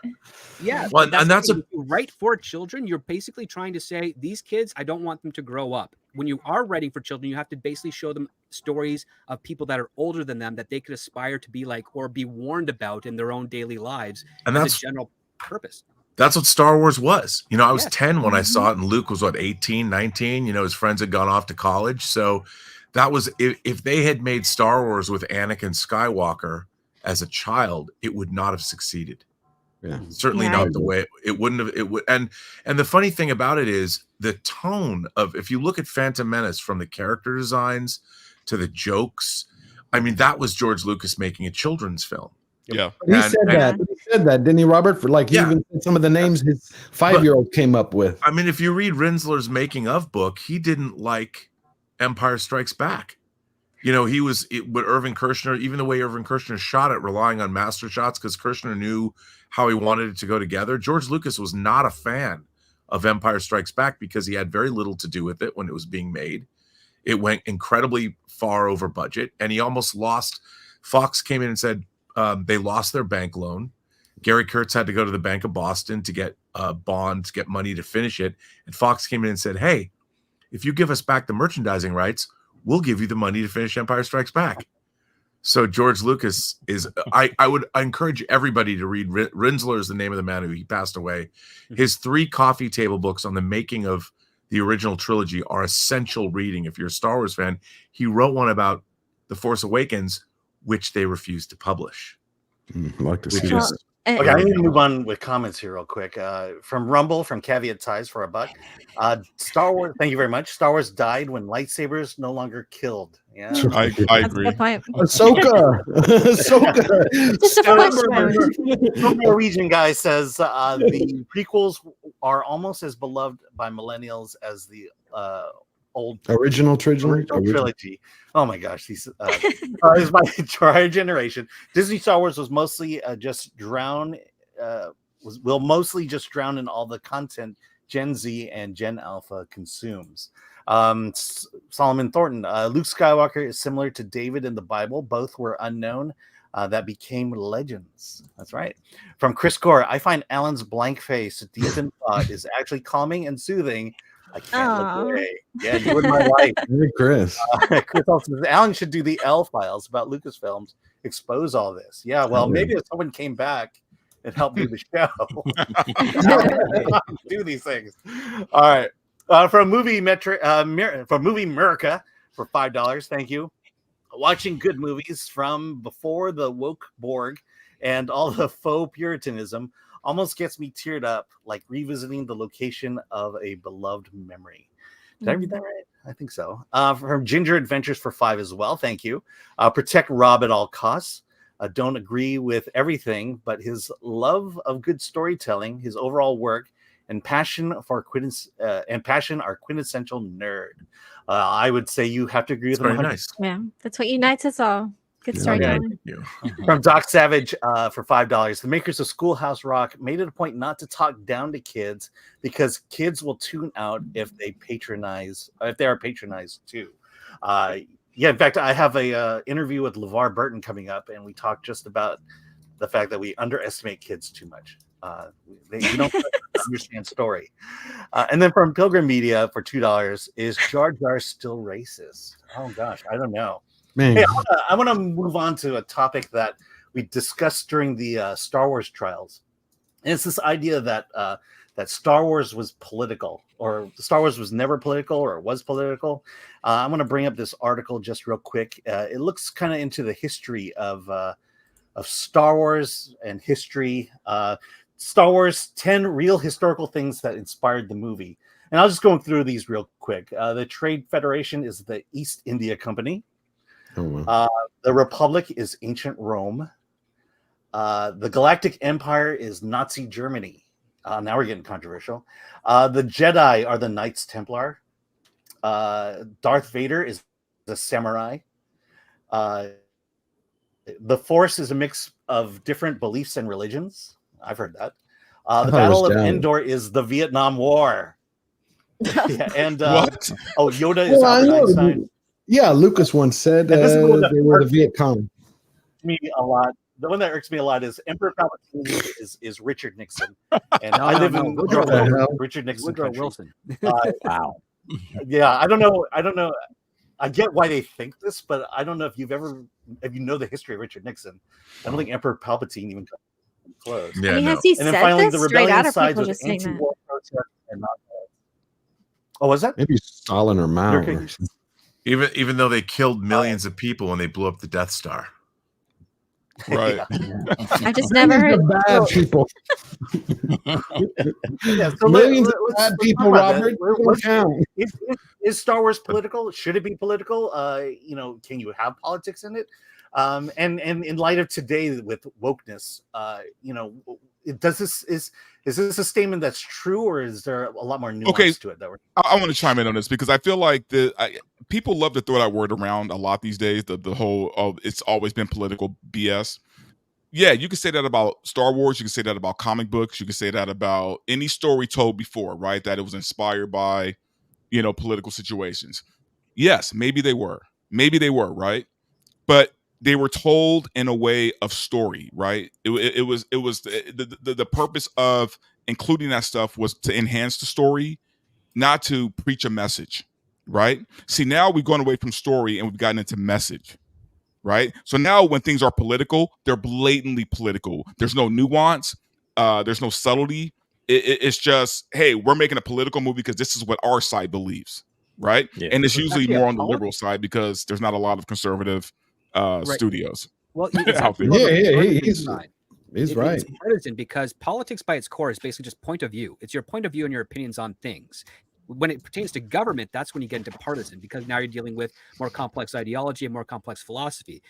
Yeah. Well, and that's right for children. You're basically trying to say these kids, I don't want them to grow up. When you are writing for children, you have to basically show them stories of people that are older than them that they could aspire to be like or be warned about in their own daily lives. And that's the general purpose. That's what Star Wars was. You know, I was 10 when I saw it, and Luke was 18, 19. You know, his friends had gone off to college. So that was, if they had made Star Wars with Anakin Skywalker as a child, it would not have succeeded. Yeah. Certainly not the way it wouldn't have. It would. And the funny thing about it is the tone of, if you look at Phantom Menace, from the character designs to the jokes, I mean, that was George Lucas making a children's film. Yeah, he said that, didn't he, Robert? For like, he even said some of the names his 5-year-old came up with. I mean, if you read Rinsler's making of book, he didn't like Empire Strikes Back. You know, with Irving Kershner, even the way Irving Kershner shot it, relying on master shots because Kershner knew how he wanted it to go together. George Lucas was not a fan of Empire Strikes Back because he had very little to do with it when it was being made. It went incredibly far over budget, and he almost lost. Fox came in and said, they lost their bank loan. Gary Kurtz had to go to the Bank of Boston to get bonds, get money to finish it. And Fox came in and said, hey, if you give us back the merchandising rights, we'll give you the money to finish Empire Strikes Back. So George Lucas is, I encourage everybody to read, Rinsler is the name of the man who he passed away. His 3 coffee table books on the making of the original trilogy are essential reading if you're a Star Wars fan. He wrote one about The Force Awakens, which they refused to publish. I'd like to see Well, that. Okay, I need to move on with comments here real quick. From Rumble, from Caveat Ties for $1. Star Wars, thank you very much. Star Wars died when lightsabers no longer killed. Yeah, I agree. Ahsoka. Ahsoka. Just a flesh wound. Some Norwegian guy says the prequels are almost as beloved by millennials as the old original trilogy. Oh my gosh, these is my entire generation. Disney Star Wars was mostly just drown will mostly just drown in all the content Gen Z and Gen Alpha consumes. Solomon Thornton, Luke Skywalker is similar to David in the Bible. Both were unknown that became legends. That's right. From Chris Gore, I find Alan's blank face deep in thought is actually calming and soothing. I can't look away. Yeah, you and my wife. Hey, Chris. Chris also says, Alan should do the L files about Lucasfilms, expose all this. Yeah, well, maybe if someone came back and helped do the show, do these things. All right. From Movie America for $5. Thank you. Watching good movies from before the woke Borg and all the faux Puritanism almost gets me teared up, like revisiting the location of a beloved memory. Did I read that right? I think so. From Ginger Adventures for $5 as well. Thank you. Protect Rob at all costs. Don't agree with everything, but his love of good storytelling, his overall work, and passion are quintessential nerd. I would say you have to agree with him. Nice. Yeah, that's what unites us all. Good storytelling. From Doc Savage for $5. The makers of Schoolhouse Rock made it a point not to talk down to kids because kids will tune out if they are patronized too. Yeah, in fact, I have a interview with LeVar Burton coming up, and we talk just about the fact that we underestimate kids too much. We don't understand story. And then from Pilgrim Media for $2, is Jar Jar still racist? Oh gosh, I don't know. Man. Hey, I want to move on to a topic that we discussed during the Star Wars trials. And it's this idea that that Star Wars was political, or Star Wars was never political, or was political. I'm going to bring up this article just real quick. It looks kind of into the history of Star Wars and history. Star Wars, 10 real historical things that inspired the movie. And I'll just go through these real quick. The Trade Federation is the East India Company. Oh, wow. The Republic is ancient Rome. The Galactic Empire is Nazi Germany. Now we're getting controversial. The Jedi are the Knights Templar. Darth Vader is the samurai. The Force is a mix of different beliefs and religions. I've heard that. The Battle of Endor is the Vietnam War. Yeah, and Yoda is Albert Einstein. Yeah, Lucas once said they were the Viet Cong. Me a lot. The one that irks me a lot is Emperor Palpatine is Richard Nixon, and I live in Richard Nixon Woodrow country. Wilson. Wow. Yeah, I don't know. I get why they think this, but I don't know if you know the history of Richard Nixon. I don't think Emperor Palpatine even comes close. Yeah, I mean, has he And said then finally, this the straight out, rebellion or sides people with just saying that? anti-war protest and not. Oh, was that? Maybe Stalin or Mao. You're- Even though they killed millions of people when they blew up the Death Star. Right. I just never heard. The bad people. Yeah, so Millions of let's bad talk people, about that. Robert. Is Star Wars political? Should it be political? Can you have politics in it? And in light of today with wokeness, is this a statement that's true, or is there a lot more nuance to it? I want to chime in on this because I feel like people love to throw that word around a lot these days. The whole it's always been political BS. Yeah, you can say that about Star Wars. You can say that about comic books. You can say that about any story told before, right? That it was inspired by, political situations. Yes, maybe they were, right? But they were told in a way of story, right? It was the purpose of including that stuff was to enhance the story, not to preach a message, right? See, now we've gone away from story and we've gotten into message, right? So now when things are political, they're blatantly political. There's no nuance. There's no subtlety. It's just, hey, we're making a political movie because this is what our side believes, right? Yeah. And it's Well, usually actually a more on the politics- liberal side because there's not a lot of conservative studios Well, it's out actually there. more of a Yeah, partisan he's side. he's right. It's partisan because politics by its core is basically just point of view. It's your point of view and your opinions on things. When it pertains to government, that's when you get into partisan because now you're dealing with more complex ideology and more complex philosophy.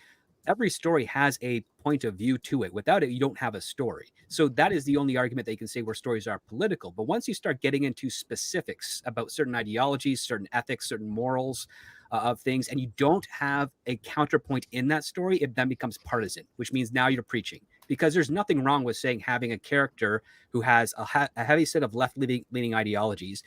Every story has a point of view to it. Without it, you don't have a story. So that is the only argument that you can say where stories are political. But once you start getting into specifics about certain ideologies, certain ethics, certain morals of things, and you don't have a counterpoint in that story, it then becomes partisan, which means now you're preaching. Because there's nothing wrong with saying having a character who has a heavy set of left-leaning ideologies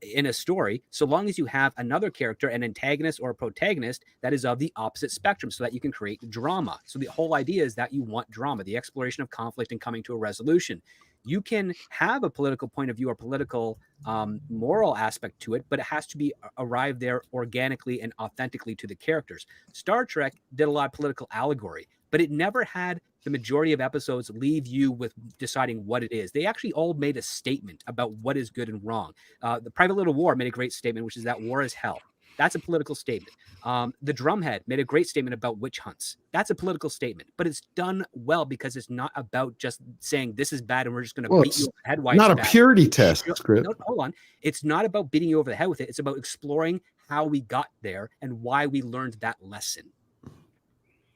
in a story, so long as you have another character, an antagonist or a protagonist that is of the opposite spectrum so that you can create drama. So the whole idea is that you want drama, the exploration of conflict and coming to a resolution. You can have a political point of view or political moral aspect to it, but it has to be arrived there organically and authentically to the characters. Star Trek did a lot of political allegory, but it never had the majority of episodes leave you with deciding what it is. They actually all made a statement about what is good and wrong. The Private Little War made a great statement, which is that war is hell. That's a political statement. The Drumhead made a great statement about witch hunts. That's a political statement, but it's done well because it's not about just saying this is bad and we're just going to beat you over the head. Why Not it's a bad. purity test script. No, hold on. It's not about beating you over the head with it. It's about exploring how we got there and why we learned that lesson.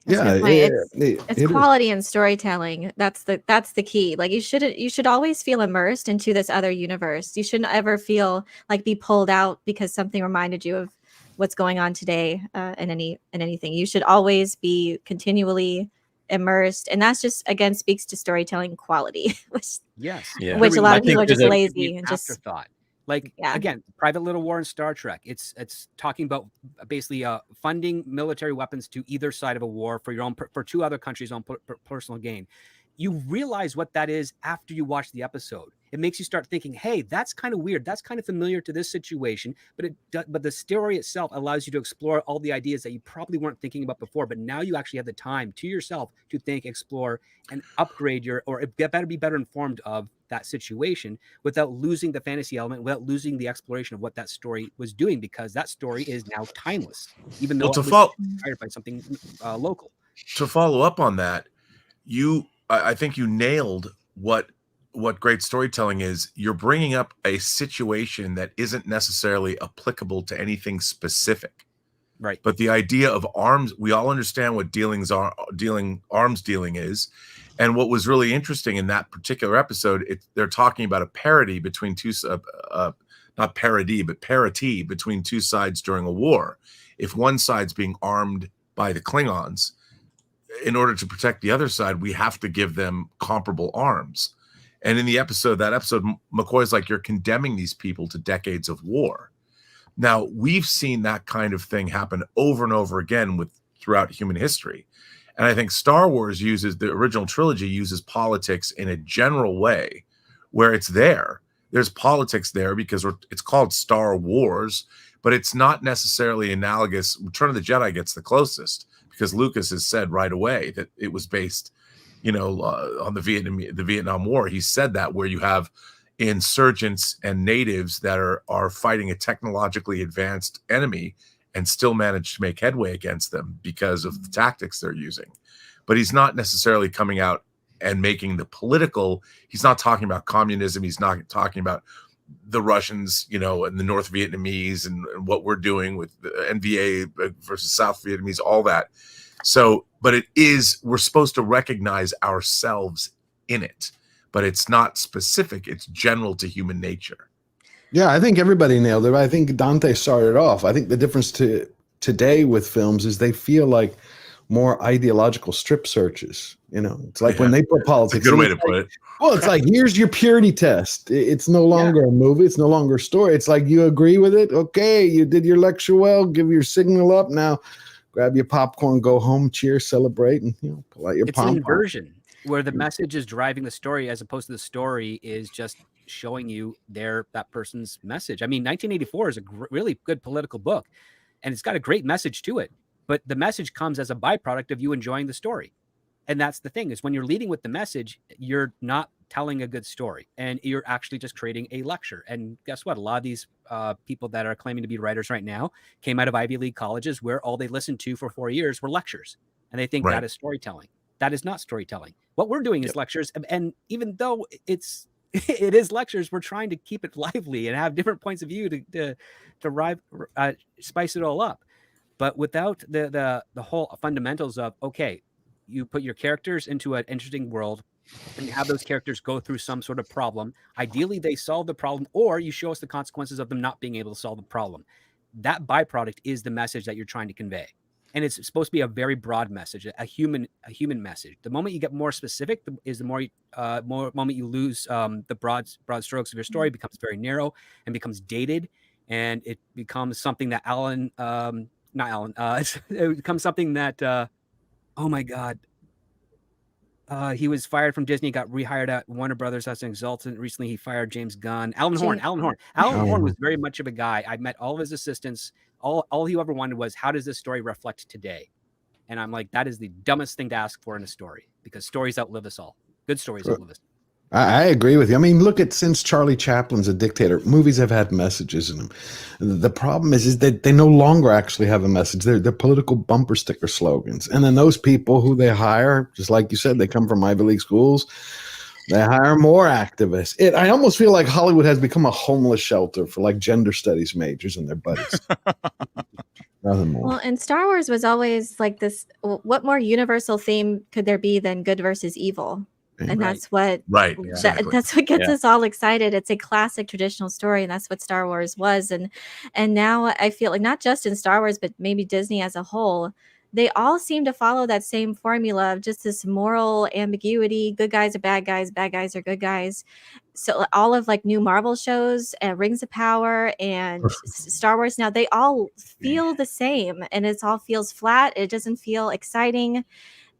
That's a Yeah, good point. it It's is. quality in storytelling. That's the key. Like you should always feel immersed into this other universe. You shouldn't ever feel like be pulled out because something reminded you of what's going on today in anything. You should always be continually immersed, and that's just again speaks to storytelling quality, Yes. Yeah. which a lot I of people are think just there's a- lazy and just afterthought. Like Yeah. again, Private Little War in Star Trek. It's talking about basically funding military weapons to either side of a war for your own for two other countries' own personal gain. You realize what that is after you watch the episode. It makes you start thinking, "Hey, that's kind of weird. That's kind of familiar to this situation." But the story itself allows you to explore all the ideas that you probably weren't thinking about before. But now you actually have the time to yourself to think, explore, and upgrade be better informed of that situation without losing the fantasy element, without losing the exploration of what that story was doing, because that story is now timeless, even though Well, it was inspired by something local. To follow up on that, I think you nailed what great storytelling is. You're bringing up a situation that isn't necessarily applicable to anything specific. Right. But the idea of arms, we all understand what arms dealing is. And what was really interesting in that particular episode, they're talking about a parity between not parity, but parity between two sides during a war. If one side's being armed by the Klingons, in order to protect the other side, we have to give them comparable arms. And in that episode, McCoy's like, you're condemning these people to decades of war. Now, we've seen that kind of thing happen over and over again throughout human history. And I think Star Wars the original trilogy uses politics in a general way where it's there. There's politics there because it's called Star Wars, but it's not necessarily analogous. Return of the Jedi gets the closest because Lucas has said right away that it was based, on the Vietnam War. He said that where you have insurgents and natives that are fighting a technologically advanced enemy and still manage to make headway against them because of the tactics they're using. But he's not necessarily coming out and making the political. He's not talking about communism. He's not talking about the Russians, and the North Vietnamese and what we're doing with the NVA versus South Vietnamese, all that. So, but we're supposed to recognize ourselves in it, but it's not specific. It's general to human nature. Yeah, I think everybody nailed it. I think Dante started off. I think the difference to today with films is they feel like more ideological strip searches. It's like when they put politics. That's a good way to put it. Well, it's like, here's your purity test. It's no longer a movie. It's no longer a story. It's like, you agree with it. Okay, you did your lecture well. Give your signal up. Now grab your popcorn, go home, cheer, celebrate, and pull out your It's an pom-pom. inversion where the message is driving the story as opposed to the story is just showing you that person's message. I mean, 1984 is a really good political book, and it's got a great message to it, but the message comes as a byproduct of you enjoying the story. And that's the thing, is when you're leading with the message, you're not telling a good story, and you're actually just creating a lecture. And guess what? A lot of these people that are claiming to be writers right now came out of Ivy League colleges where all they listened to for 4 years were lectures, and they think that is storytelling. That is not storytelling. What we're doing is lectures, and even though it is lectures, we're trying to keep it lively and have different points of view to spice it all up. But without the whole fundamentals of, okay, you put your characters into an interesting world and you have those characters go through some sort of problem. Ideally, they solve the problem, or you show us the consequences of them not being able to solve the problem. That byproduct is the message that you're trying to convey. And it's supposed to be a very broad message, a human message. The moment you get more specific is the more moment you lose the broad strokes of your story. It becomes very narrow and becomes dated, and it becomes something that it becomes something that oh my God. He was fired from Disney, got rehired at Warner Brothers as an exultant. Recently, he fired James Gunn. Alan Horn was very much of a guy. I met all of his assistants. All he ever wanted was, how does this story reflect today? And I'm like, that is the dumbest thing to ask for in a story, because stories outlive us all. Good stories outlive us. I agree with you. I mean, look at, since Charlie Chaplin's a dictator, movies have had messages in them. The problem is that they no longer actually have a message. They're political bumper sticker slogans. And then those people who they hire, just like you said, they come from Ivy League schools. They hire more activists. I almost feel like Hollywood has become a homeless shelter for like gender studies majors and their buddies. Nothing more. Well, and Star Wars was always like this. What more universal theme could there be than good versus evil? And that's what that's what gets us all excited. It's a classic traditional story, and that's what Star Wars was. And now I feel like, not just in Star Wars, but maybe Disney as a whole, they all seem to follow that same formula of just this moral ambiguity. Good guys are bad guys are good guys. So all of like new Marvel shows and Rings of Power and Star Wars now, they all feel the same, and it all feels flat. It doesn't feel exciting.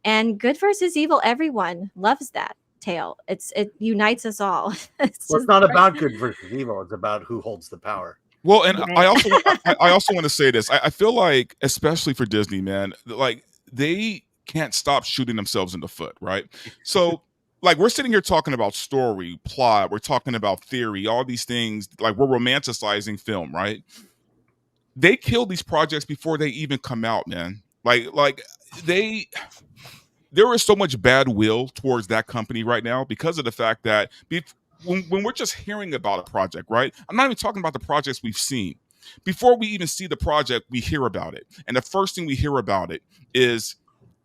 And good versus evil, everyone loves that tale. It unites us all. It's not about good versus evil. It's about who holds the power. Well, and I also want to say this. I feel like, especially for Disney, man, like they can't stop shooting themselves in the foot, right? So, like, we're sitting here talking about story, plot, we're talking about theory, all these things. Like, we're romanticizing film, right? They kill these projects before they even come out, man. Like there is so much bad will towards that company right now because of the fact that when we're just hearing about a project, right? I'm not even talking about the projects we've seen. Before we even see the project, we hear about it. And the first thing we hear about it is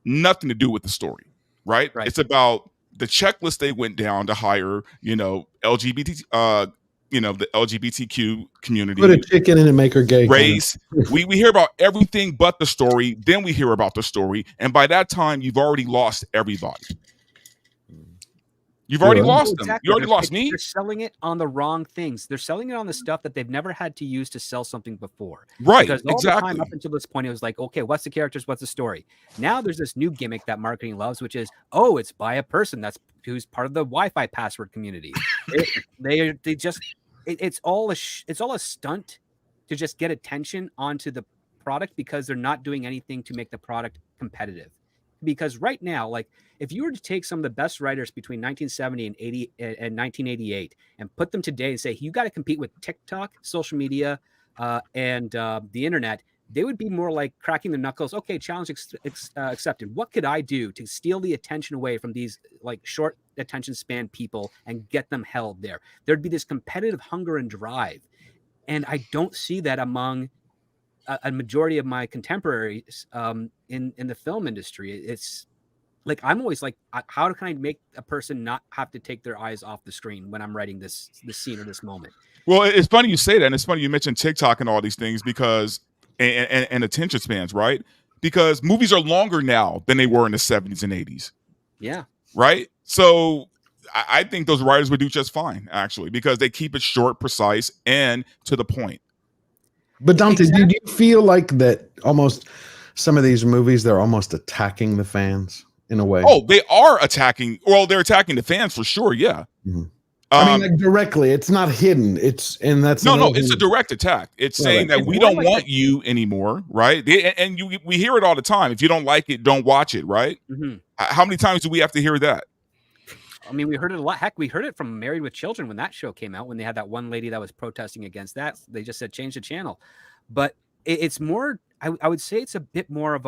nothing to do with the story, right? It's about the checklist they went down to hire, LGBT, the LGBTQ community. Put a chicken in and make her gay. Race. We hear about everything but the story. Then we hear about the story. And by that time, you've already lost everybody. You've already lost them. Exactly. You already lost me. They're selling it on the wrong things. They're selling it on the stuff that they've never had to use to sell something before. Right. Because all the time up until this point, it was like, okay, what's the characters? What's the story? Now there's this new gimmick that marketing loves, which is, it's by a person who's part of the Wi-Fi password community. It's all a stunt to just get attention onto the product, because they're not doing anything to make the product competitive. Because right now, like, if you were to take some of the best writers between 1970 and 1988 and put them today and say, you got to compete with TikTok, social media, and the internet, they would be more like cracking the knuckles. Okay, challenge accepted. What could I do to steal the attention away from these like short attention span people and get them held there? There'd be this competitive hunger and drive. And I don't see that among a majority of my contemporaries in the film industry. It's like, I'm always like, how can I make a person not have to take their eyes off the screen when I'm writing this scene or this moment? Well, it's funny you say that. And it's funny you mentioned TikTok and all these things, because and attention spans, right? Because movies are longer now than they were in the 70s and 80s. Yeah. Right? So I think those writers would do just fine, actually, because they keep it short, precise, and to the point. But Dante, did you feel like that almost some of these movies, they're almost attacking the fans in a way. Oh, they are attacking. Well, they're attacking the fans for sure. Yeah. Mhm. I mean, like directly. It's not hidden. It's no. It's a direct attack. It's saying that we don't want you anymore, right? We hear it all the time. If you don't like it, don't watch it, right? Mm-hmm. How many times do we have to hear that? I mean, we heard it a lot. Heck, we heard it from Married with Children when that show came out, when they had that one lady that was protesting against that. They just said, change the channel. But it's more, I would say it's a bit more of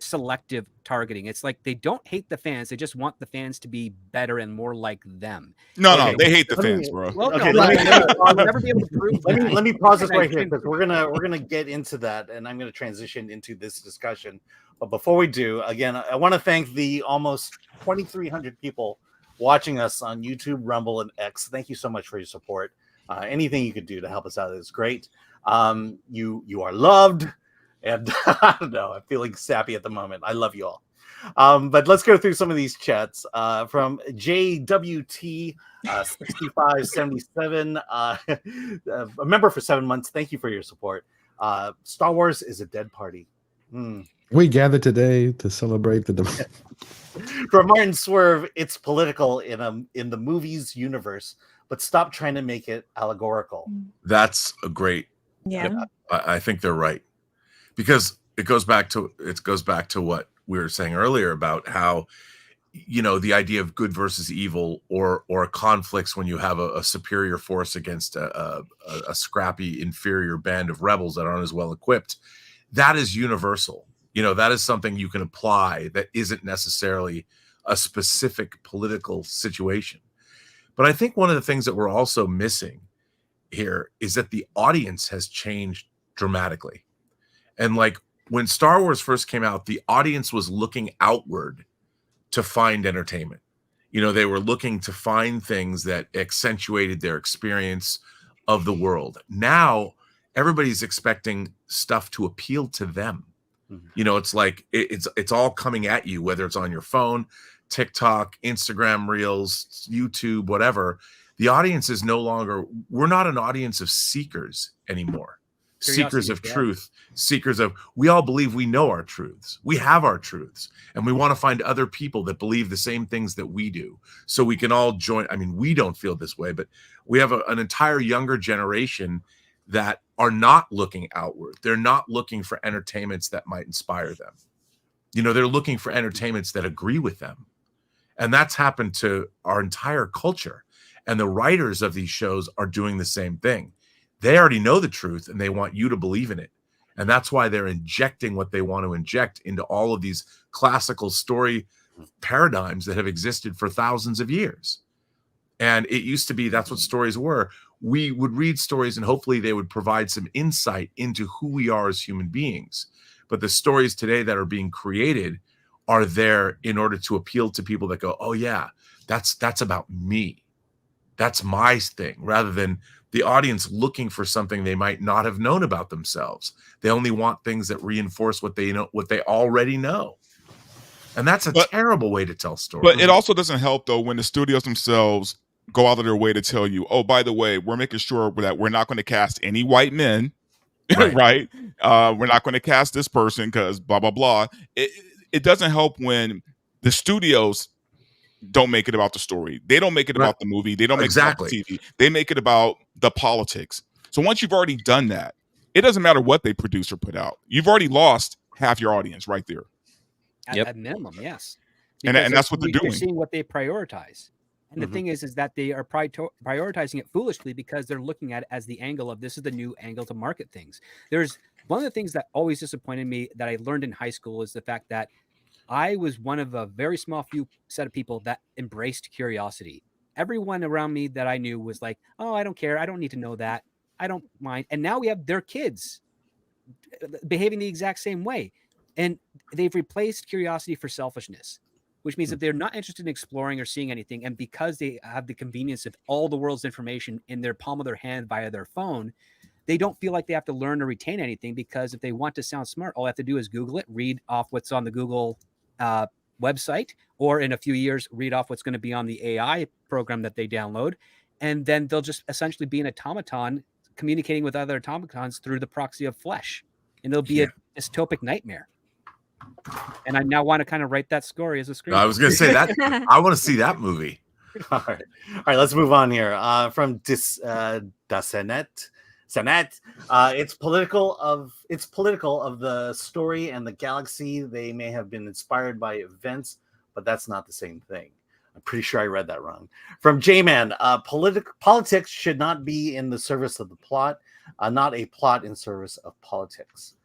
selective targeting. It's like they don't hate the fans. They just want the fans to be better and more like them. No, they hate the fans, bro. Well, okay, no, let me pause this right here, because we're gonna get into that, and I'm gonna transition into this discussion. But before we do, again, I want to thank the almost 2,300 people watching us on YouTube, Rumble, and X. Thank you so much for your support. Anything you could do to help us out is great. You are loved, and I don't know, I'm feeling sappy at the moment. I love you all. But let's go through some of these chats from JWT 6577, a member for 7 months. Thank you for your support. Star Wars is a dead party. We gather today to celebrate the From Martin Swerve, it's political in the movies universe, but stop trying to make it allegorical. That's a great. Yeah, I think they're right, because it goes back to what we were saying earlier about how, the idea of good versus evil, or conflicts when you have a superior force against a scrappy inferior band of rebels that aren't as well equipped. That is universal. That is something you can apply that isn't necessarily a specific political situation. But I think one of the things that we're also missing here is that the audience has changed dramatically. And like when Star Wars first came out, the audience was looking outward to find entertainment. They were looking to find things that accentuated their experience of the world. Now, everybody's expecting stuff to appeal to them. It's like it's all coming at you, whether it's on your phone, TikTok, Instagram Reels, YouTube, whatever. The audience is no longer, we're not an audience of seekers anymore. Seekers of truth, seekers of, we all believe we know our truths. We have our truths, and we want to find other people that believe the same things that we do, so we can all join. I mean, we don't feel this way, but we have an entire younger generation that are not looking outward. They're not looking for entertainments that might inspire them. They're looking for entertainments that agree with them. And that's happened to our entire culture. And the writers of these shows are doing the same thing. They already know the truth, and they want you to believe in it. And that's why they're injecting what they want to inject into all of these classical story paradigms that have existed for thousands of years. And it used to be, that's what stories were. We would read stories, and hopefully they would provide some insight into who we are as human beings. But the stories today that are being created are there in order to appeal to people that go, oh yeah, that's about me. That's my thing, rather than the audience looking for something they might not have known about themselves. They only want things that reinforce what they know, what they already know. And that's a terrible way to tell stories. But it also doesn't help, though, when the studios themselves go out of their way to tell you, oh, by the way, we're making sure that we're not going to cast any white men, right? We're not going to cast this person because blah, blah, blah. It doesn't help when the studios don't make it about the story. They don't make it about the movie. They don't make it about the TV. They make it about the politics. So once you've already done that, it doesn't matter what they produce or put out. You've already lost half your audience right there. At minimum, yes. And that's what they're doing. You're seeing what they prioritize. And the thing is that they are prioritizing it foolishly, because they're looking at it as the angle of, this is the new angle to market things. There's one of the things that always disappointed me that I learned in high school is the fact that I was one of a very small few set of people that embraced curiosity. Everyone around me that I knew was like, oh, I don't care. I don't need to know that. I don't mind. And now we have their kids behaving the exact same way. And they've replaced curiosity for selfishness, which means that they're not interested in exploring or seeing anything. And because they have the convenience of all the world's information in their palm of their hand via their phone, they don't feel like they have to learn or retain anything, because if they want to sound smart, all they have to do is Google it, read off what's on the Google website, or in a few years, read off what's going to be on the AI program that they download. And then they'll just essentially be an automaton communicating with other automatons through the proxy of flesh. And it'll be a dystopic nightmare. And I now want to kind of write that story as a screenplay. I was going to say that. I want to see that movie. All right, let's move on here. From Dasenet. Senet. It's political of the story and the galaxy. They may have been inspired by events, but that's not the same thing. I'm pretty sure I read that wrong. From J-Man, politics should not be in the service of the plot, not a plot in service of politics.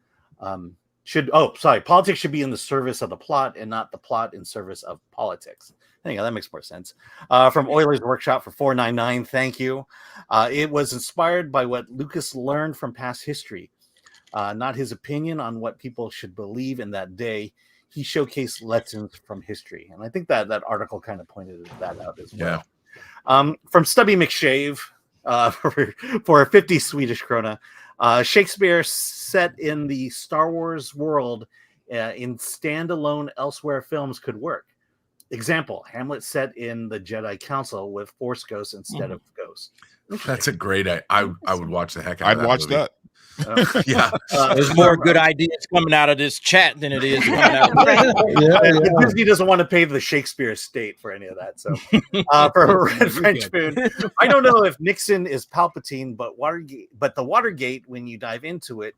Politics should be in the service of the plot and not the plot in service of politics. Hang on, that makes more sense. From Oilers Workshop for $4.99, thank you. It was inspired by what Lucas learned from past history, not his opinion on what people should believe in that day. He showcased lessons from history, and I think that article kind of pointed that out as well. From Stubby McShave for 50 Swedish krona, Shakespeare set in the Star Wars world in standalone elsewhere films could work. Example: Hamlet set in the Jedi Council with Force ghosts instead of ghosts. That's a great. I would watch the heck out of that. I'd watch movie. that. Yeah, there's more good ideas coming out of this chat than it is coming out of Disney doesn't want to pay the Shakespeare estate for any of that. So for Red French Moon, I don't know if Nixon is Palpatine, but the Watergate, when you dive into it,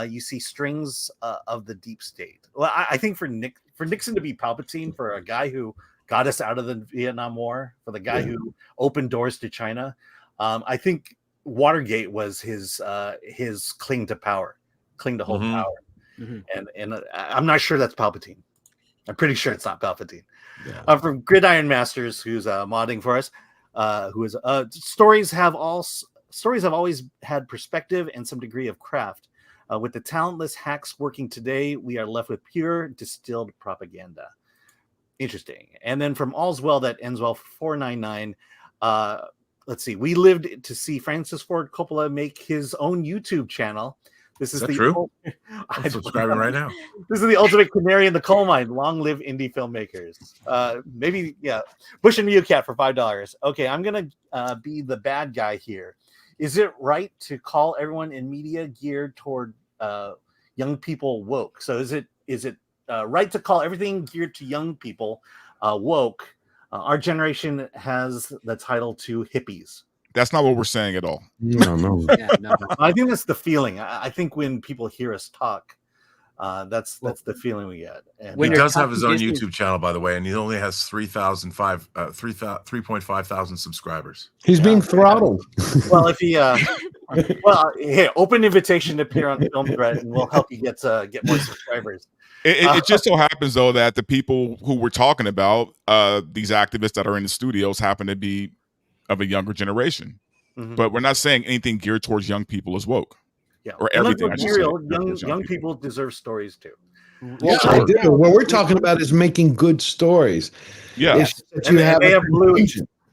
you see strings of the deep state. Well, I think for Nixon to be Palpatine, for a guy who got us out of the Vietnam War, for the guy who opened doors to China, I think Watergate was his cling to power, cling to hold power. And I'm not sure that's Palpatine. I'm pretty sure it's not Palpatine. From Gridiron Masters, who's modding for us, stories have always had perspective and some degree of craft. With the talentless hacks working today, we are left with pure distilled propaganda. Interesting. And then from All's Well That Ends Well for $4.99. Let's see. We lived to see Francis Ford Coppola make his own YouTube channel. This is true? I'm subscribing right now. This is the ultimate canary in the coal mine. Long live indie filmmakers. Maybe, yeah. Bush and Meerkat for $5. Okay, I'm gonna be the bad guy here. Is it right to call everyone in media geared toward young people woke? So is it right to call everything geared to young people woke? Our generation has the title to hippies. That's not what we're saying at all. No. No. I think that's the feeling. I think when people hear us talk, that's the feeling we get. And he does have his own YouTube channel, by the way, and he only has 3.5 thousand subscribers. He's being throttled. Well, if he, hey, open invitation to appear on Film Thread, and we'll help you get more subscribers. It just so happens, though, that the people who we're talking about, these activists that are in the studios, happen to be of a younger generation. But we're not saying anything geared towards young people is woke. Yeah, or everything. Young people deserve stories too. Yeah, I do. What we're talking about is making good stories. Yeah, they have blue.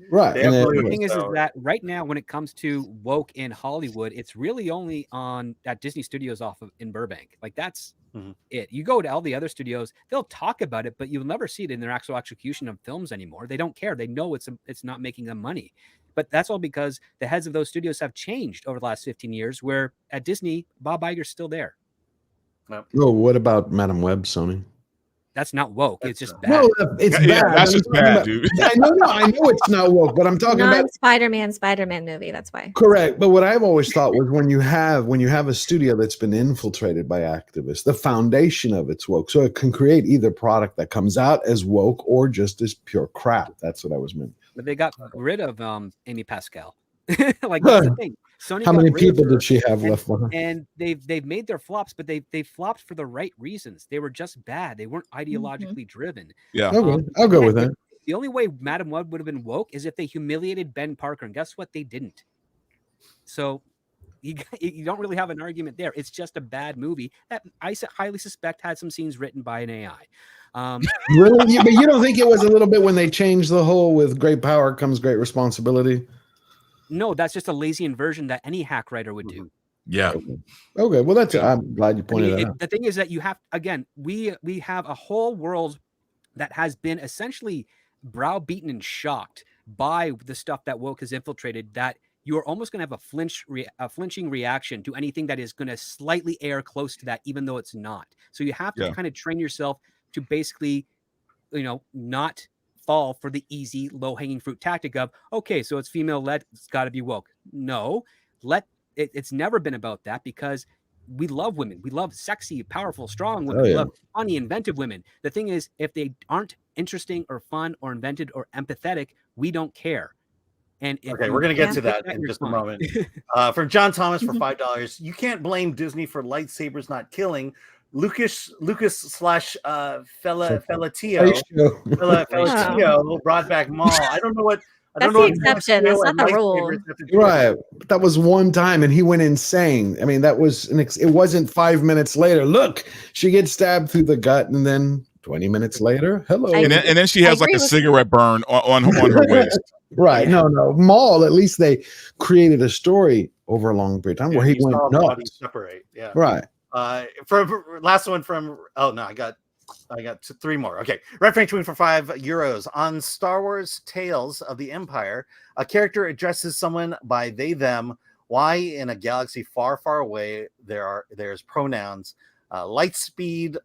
Right. The thing is that right now, when it comes to woke in Hollywood, it's really only at Disney Studios in Burbank. Like that's it. You go to all the other studios, they'll talk about it, but you'll never see it in their actual execution of films anymore. They don't care. They know it's not making them money. But that's all because the heads of those studios have changed over the last 15 years, where at Disney, Bob Iger's still there. Oh, what about Madam Web, Sony? That's not woke. It's just bad. No, it's bad. That's just bad, dude. I know it's not woke, but I'm talking about Spider-Man movie. That's why. Correct. But what I've always thought was when you have a studio that's been infiltrated by activists, the foundation of it's woke. So it can create either product that comes out as woke or just as pure crap. That's what I was meant. But they got rid of Amy Pascal. Like that's the thing. Sony How many people did she have left behind? And they've made their flops, but they flopped for the right reasons. They were just bad. They weren't ideologically driven. Yeah, okay. I'll go with that. The only way Madam Web would have been woke is if they humiliated Ben Parker, and guess what? They didn't. So you don't really have an argument there. It's just a bad movie that I highly suspect had some scenes written by an AI. Really? But you don't think it was a little bit when they changed the whole "with great power comes great responsibility"? No, that's just a lazy inversion that any hack writer would do. Yeah. Okay. Well, I'm glad you pointed that out. The thing is that you have, again, we have a whole world that has been essentially browbeaten and shocked by the stuff that woke has infiltrated, that you are almost going to have a flinching reaction to anything that is going to slightly err close to that, even though it's not. So you have to kind of train yourself to basically, not fall for the easy, low-hanging fruit tactic of, okay, so it's female-led, it's got to be woke. No, it's never been about that, because we love women. We love sexy, powerful, strong women. We love funny, inventive women. The thing is, if they aren't interesting or fun or invented or empathetic, we don't care. And okay, we're going to get to that in just a moment. From John Thomas for $5, you can't blame Disney for lightsabers not killing. Lucas slash Fellatio brought back Maul. I don't know what. That's the exception. That's not the rule. Right. That was one time, and he went insane. I mean, that was it wasn't 5 minutes later. Look, she gets stabbed through the gut, and then 20 minutes later, hello. And then she has like a cigarette burn on her waist. Right. No. Maul, at least they created a story over a long period of time where he went nuts. Separate. Yeah. Right. For last one from I got 3 more. Okay. Reference for €5 on Star Wars Tales of the Empire. A character addresses someone by they them. Why in a galaxy far, far away there's pronouns. Light speed,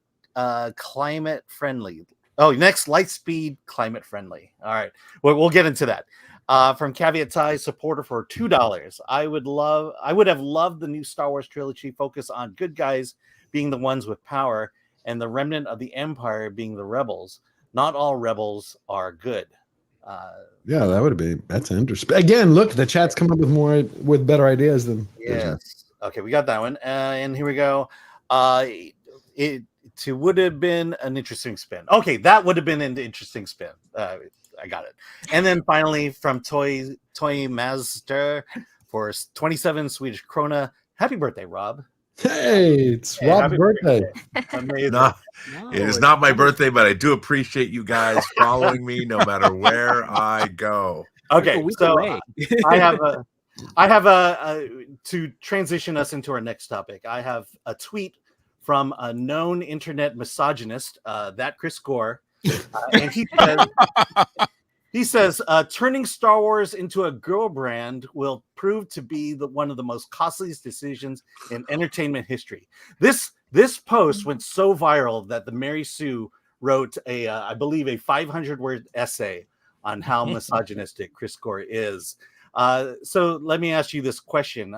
climate friendly. Oh, next, light speed, climate friendly. All right. We'll get into that. From Caveat Tie supporter for $2. I would have loved the new Star Wars trilogy focus on good guys being the ones with power and the remnant of the Empire being the rebels. Not all rebels are good. Yeah, that's interesting. Again, look, the chat's come up with better ideas than yes. Okay, we got that one. And here we go. It would have been an interesting spin. Okay, that would have been an interesting spin. I got it. And then finally from Toy Master for 27 Swedish krona. Happy birthday, Rob. Hey, it's Rob's birthday. Amazing. No, it is not my birthday, but I do appreciate you guys following me no matter where I go. Okay, so I have a to transition us into our next topic. I have a tweet from a known internet misogynist, that Chris Gore, and he says, turning Star Wars into a girl brand will prove to be one of the most costliest decisions in entertainment history. This post went so viral that the Mary Sue wrote I believe a 500-word essay on how misogynistic Chris Gore is. So let me ask you this question.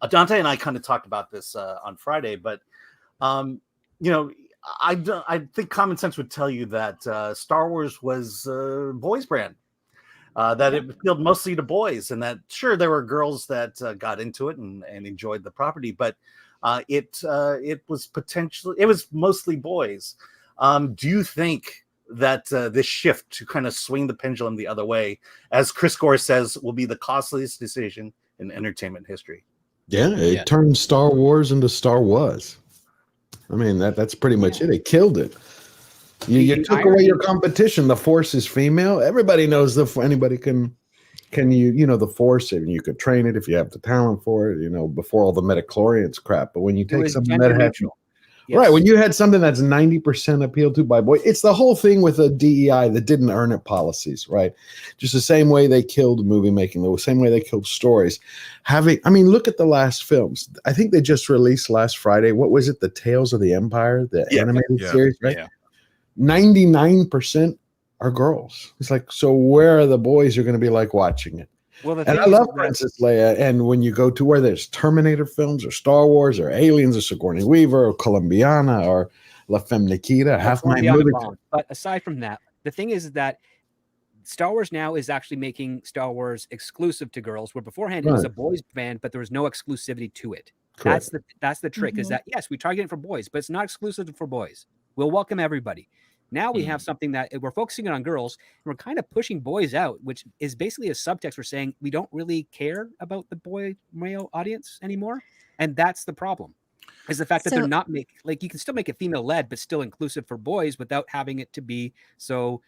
Dante and I kind of talked about this on Friday, but I think common sense would tell you that Star Wars was a boys' brand, that it appealed mostly to boys, and that sure there were girls that got into it and enjoyed the property, but it was mostly boys. Do you think that this shift to kind of swing the pendulum the other way, as Chris Gore says, will be the costliest decision in entertainment history? Yeah, it turned Star Wars into Star Was. I mean, that's pretty much it. It killed it. You took away your competition. The Force is female. Everybody knows anybody can the Force, and you could train it if you have the talent for it, before all the midichlorians crap. But when you take something that had right, when you had something that's 90% appealed to by boys, it's the whole thing with the DEI that didn't earn it policies, right? Just the same way they killed movie making, the same way they killed stories. Look at the last films. I think they just released last Friday. What was it? The Tales of the Empire, the animated series, right? Yeah. 99% are girls. It's like, so where are the boys who are going to be like watching it? Well, and I love Princess Leia. And when you go to where there's Terminator films or Star Wars or Aliens or Sigourney Weaver or Columbiana or La Femme Nikita, half my movie. But aside from that, the thing is that Star Wars now is actually making Star Wars exclusive to girls, where beforehand it was a boys band, but there was no exclusivity to it. Correct. That's the trick, is that yes, we target it for boys, but it's not exclusive for boys. We'll welcome everybody. Now we have something that we're focusing on girls, and we're kind of pushing boys out, which is basically a subtext for saying we don't really care about the male audience anymore. And that's the problem, is the fact that they're not you can still make it female led, but still inclusive for boys without having it to be so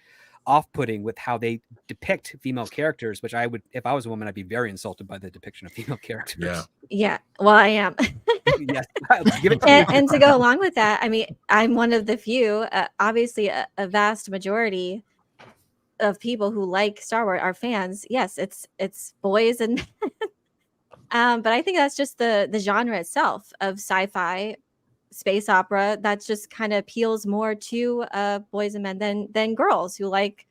off-putting with how they depict female characters, which I would, if I was a woman, I'd be very insulted by the depiction of female characters. Yeah. Well, I am. Yes. Give it to and to go along with that, I mean, I'm one of the few, obviously a vast majority of people who like Star Wars are fans. Yes, it's boys and but I think that's just the genre itself of sci-fi space opera that just kind of appeals more to boys and men than girls who like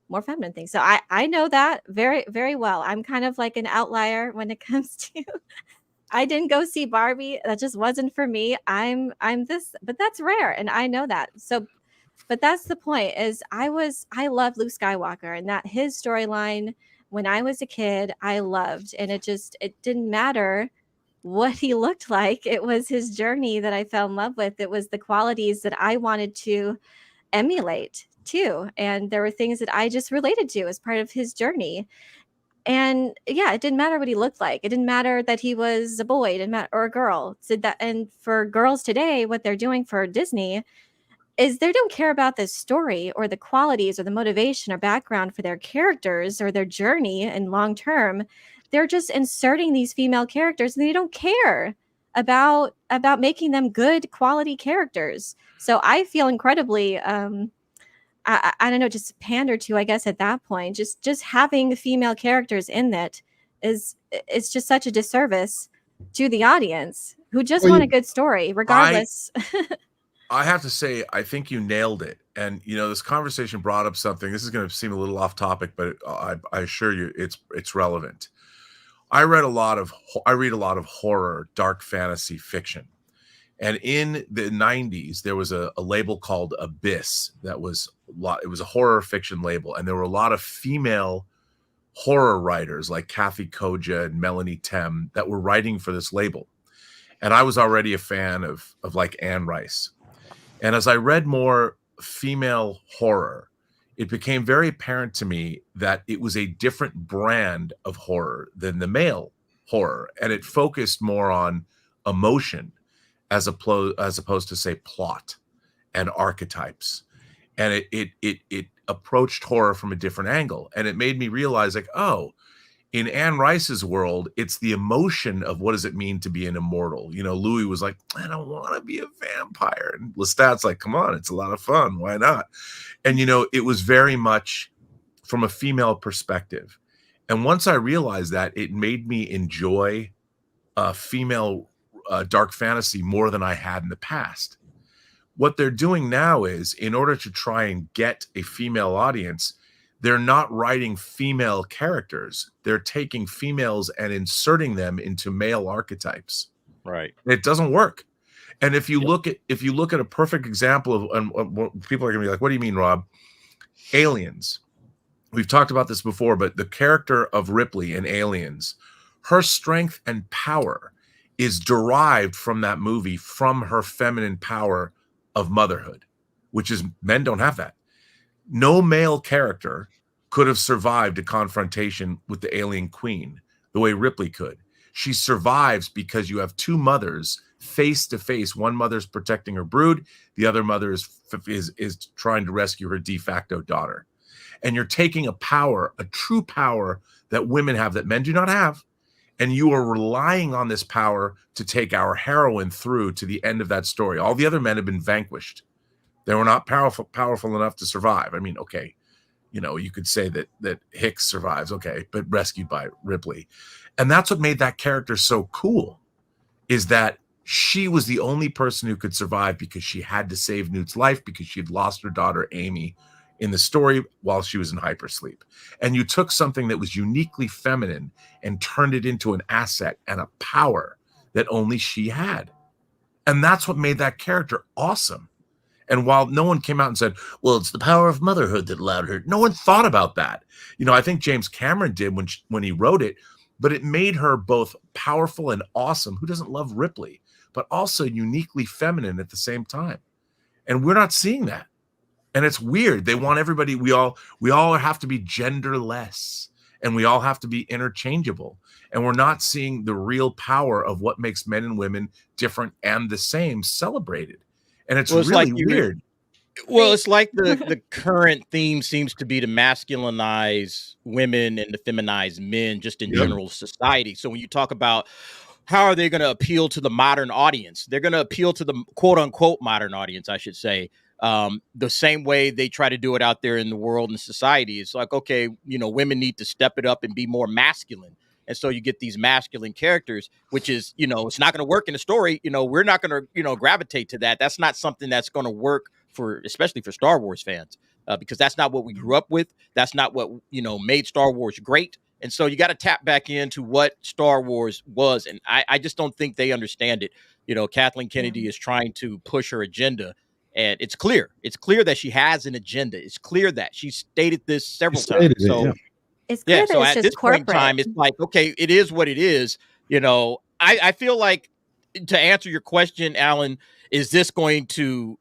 more feminine things. So I know that very, very well. I'm kind of like an outlier when it comes to I didn't go see Barbie. That just wasn't for me. I'm this, but that's rare and I know that. So but that's the point is I love Luke Skywalker and that his storyline when I was a kid, I loved and it didn't matter what he looked like. It was his journey that I fell in love with. It was the qualities that I wanted to emulate too. And there were things that I just related to as part of his journey. And yeah, it didn't matter what he looked like. It didn't matter that he was a boy, it didn't matter, or a girl. So that, and for girls today, what they're doing for Disney is they don't care about the story or the qualities or the motivation or background for their characters or their journey and long term. They're just inserting these female characters and they don't care about making them good quality characters. So I feel incredibly I don't know, just pander to, I guess, at that point. Just having female characters in that is it's just such a disservice to the audience who just want a good story, regardless. I have to say, I think you nailed it. And this conversation brought up something. This is going to seem a little off topic, but I assure you, it's relevant. I read a lot of horror, dark fantasy fiction. And in the 90s, there was a label called Abyss that was it was a horror fiction label. And there were a lot of female horror writers like Kathy Koja and Melanie Tem that were writing for this label. And I was already a fan of like Anne Rice. And as I read more female horror, it became very apparent to me that it was a different brand of horror than the male horror. And it focused more on emotion as opposed to, say, plot and archetypes. And it approached horror from a different angle. And it made me realize, like, oh, in Anne Rice's world, it's the emotion of what does it mean to be an immortal. Louis was like, I don't want to be a vampire. And Lestat's like, come on, it's a lot of fun. Why not? And, it was very much from a female perspective. And once I realized that, it made me enjoy female dark fantasy more than I had in the past. What they're doing now is, in order to try and get a female audience, they're not writing female characters. They're taking females and inserting them into male archetypes. Right. It doesn't work. And if you look at a perfect example of, and people are going to be like, what do you mean, Rob? Aliens. We've talked about this before, but the character of Ripley in Aliens, her strength and power is derived from that movie, from her feminine power of motherhood, which is, men don't have that. No male character could have survived a confrontation with the alien queen the way Ripley could. She survives because you have two mothers face to face. One mother's protecting her brood. The other mother is trying to rescue her de facto daughter. And you're taking a power, a true power that women have that men do not have. And you are relying on this power to take our heroine through to the end of that story. All the other men have been vanquished. They were not powerful enough to survive. I mean, okay, you could say that Hicks survives, okay, but rescued by Ripley. And that's what made that character so cool, is that she was the only person who could survive because she had to save Newt's life because she had lost her daughter, Amy, in the story while she was in hypersleep. And you took something that was uniquely feminine and turned it into an asset and a power that only she had. And that's what made that character awesome. And while no one came out and said, well, it's the power of motherhood that allowed her, no one thought about that. I think James Cameron did when he wrote it, but it made her both powerful and awesome. Who doesn't love Ripley? But also uniquely feminine at the same time. And we're not seeing that. And it's weird. They want everybody, we all have to be genderless, and we all have to be interchangeable. And we're not seeing the real power of what makes men and women different and the same celebrated. And it's really weird. Well, it's like the current theme seems to be to masculinize women and to feminize men just in general society. So when you talk about how are they going to appeal to the modern audience, they're going to appeal to the quote unquote modern audience, I should say, The same way they try to do it out there in the world and society. It's like, okay, women need to step it up and be more masculine. And so you get these masculine characters, which is, it's not going to work in the story. We're not going to, gravitate to that. That's not something that's going to work especially for Star Wars fans, because that's not what we grew up with. That's not what, made Star Wars great. And so you got to tap back into what Star Wars was. And I just don't think they understand it. Kathleen Kennedy is trying to push her agenda. And it's clear. It's clear that she has an agenda. It's clear that she stated this several times. So it's clear that so it's at just this corporate. point in time, it's like, okay, it is what it is. I feel like, to answer your question, Alan, is this going to,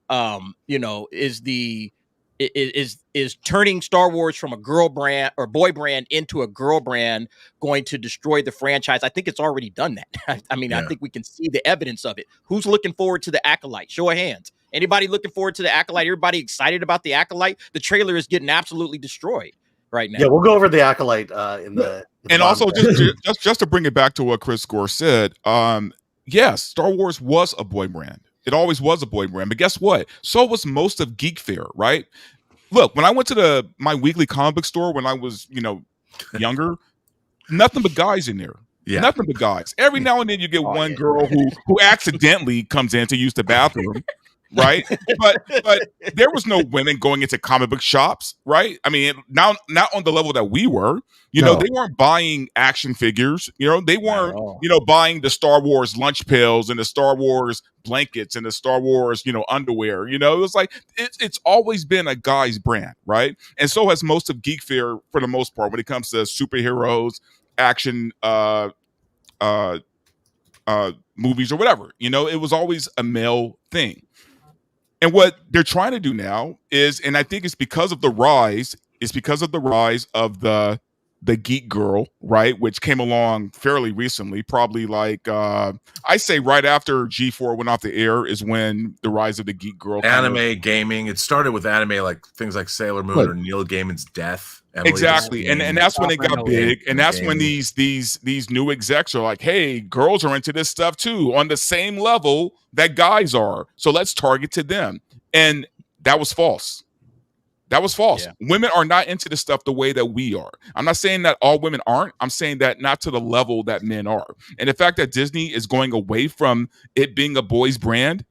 is turning Star Wars from a girl brand or boy brand into a girl brand going to destroy the franchise? I think it's already done that. I think we can see the evidence of it. Who's looking forward to the Acolyte? Show of hands. Anybody looking forward to the Acolyte? Everybody excited about the Acolyte? The trailer is getting absolutely destroyed right now. Yeah, we'll go over the Acolyte in the and also just to bring it back to what Chris Gore said. Yes, Star Wars was a boy brand. It always was a boy brand. But guess what? So was most of Geek Fair, right? Look, when I went to my weekly comic book store when I was, younger, nothing but guys in there. Yeah. Nothing but guys. Every now and then you get one girl who accidentally comes in to use the bathroom, right? But there was no women going into comic book shops, right? Not on the level that we were. They weren't buying action figures. They weren't, buying the Star Wars lunch pails and the Star Wars blankets and the Star Wars, underwear. It was like it's always been a guy's brand, right? And so has most of Geek Fair for the most part when it comes to superheroes, action movies or whatever. It was always a male thing. And what they're trying to do now is, and I think it's because of the rise of the geek girl, right, which came along fairly recently, probably like I say right after G4 went off the air is when the rise of the geek girl anime gaming. It started with anime, like things like Sailor Moon or Neil Gaiman's Death. Exactly. And that's when it got big. And that's when these new execs are like, hey, girls are into this stuff too, on the same level that guys are. So let's target to them. And that was false. That was false. Yeah. Women are not into this stuff the way that we are. I'm not saying that all women aren't. I'm saying that not to the level that men are. And the fact that Disney is going away from it being a boys brand,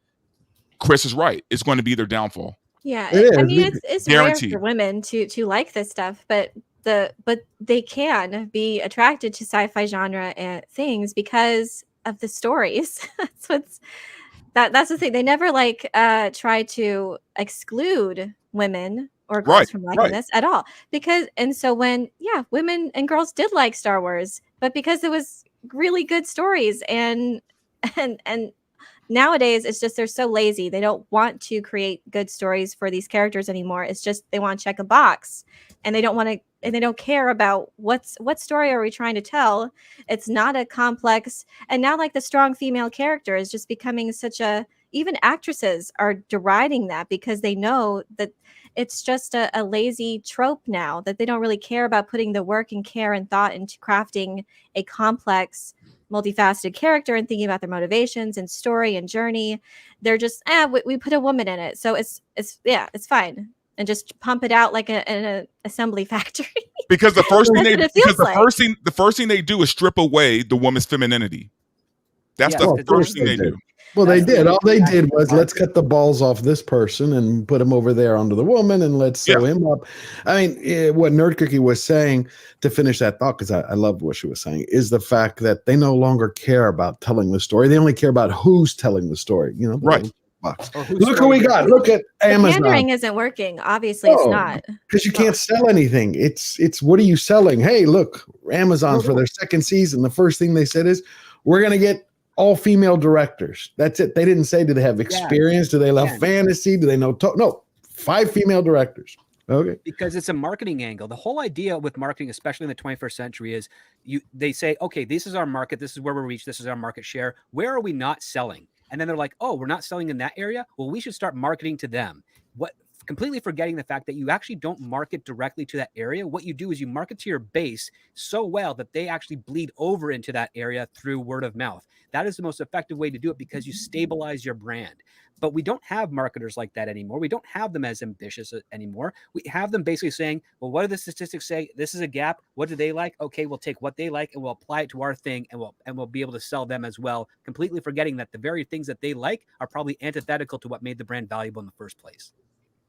Chris is right. It's going to be their downfall. Yeah, it's rare for women to like this stuff, but they can be attracted to sci-fi genre and things because of the stories. That's the thing. They never try to exclude women or girls from liking this at all. So when women and girls did like Star Wars, but because it was really good stories and nowadays it's just they're so lazy. They don't want to create good stories for these characters anymore. It's just they want to check a box and they don't care about what story are we trying to tell. It's not a complex, and now the strong female character is just becoming even actresses are deriding that because they know that it's just a lazy trope now, that they don't really care about putting the work and care and thought into crafting a complex, multifaceted character and thinking about their motivations and story and journey. They're just we put a woman in it, so it's fine, and just pump it out like an assembly factory. Because the first thing they do is strip away the woman's femininity. That's the first thing they do. Well, they did. All they did was let's cut the balls off this person and put him over there onto the woman, and let's sew him up. What Nerd Cookie was saying, to finish that thought, because I loved what she was saying, is the fact that they no longer care about telling the story. They only care about who's telling the story. Right. Look who we got. Look at Amazon. Pandering isn't working. Obviously, it's not. Because you can't sell anything. It's what are you selling? Hey, look, Amazon for their second season. The first thing they said is, we're going to get all female directors. That's it. They didn't say, do they have experience? Do they love fantasy? Do they know? No, 5 female directors. Okay. Because it's a marketing angle. The whole idea with marketing, especially in the 21st century, is they say, okay, this is our market. This is where we reach. This is our market share. Where are we not selling? And then they're like, oh, we're not selling in that area. Well, we should start marketing to them. Completely forgetting the fact that you actually don't market directly to that area. What you do is you market to your base so well that they actually bleed over into that area through word of mouth. That is the most effective way to do it because you stabilize your brand. But we don't have marketers like that anymore. We don't have them as ambitious anymore. We have them basically saying, well, what do the statistics say? This is a gap. What do they like? Okay, we'll take what they like and we'll apply it to our thing, and we'll be able to sell them as well, completely forgetting that the very things that they like are probably antithetical to what made the brand valuable in the first place.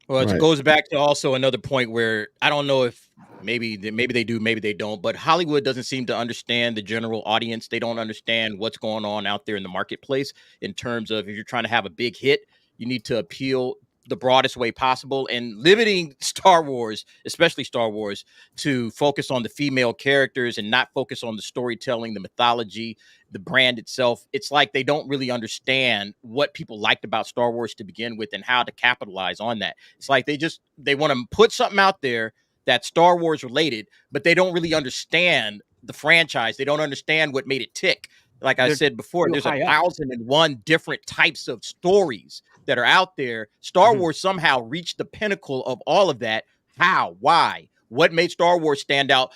Well, it Right. goes back to also another point where I don't know if maybe they do, maybe they don't, but Hollywood doesn't seem to understand the general audience. They don't understand what's going on out there in the marketplace in terms of if you're trying to have a big hit, you need to appeal the broadest way possible, and limiting Star Wars, especially Star Wars, to focus on the female characters and not focus on the storytelling, the mythology, the brand itself. It's like they don't really understand what people liked about Star Wars to begin with and how to capitalize on that. It's like they want to put something out there that's Star Wars related, but they don't really understand the franchise. They don't understand what made it tick. Like I said before, there's 1,001 different types of stories that are out there. Star Wars somehow reached the pinnacle of all of that. How? Why? What made Star Wars stand out,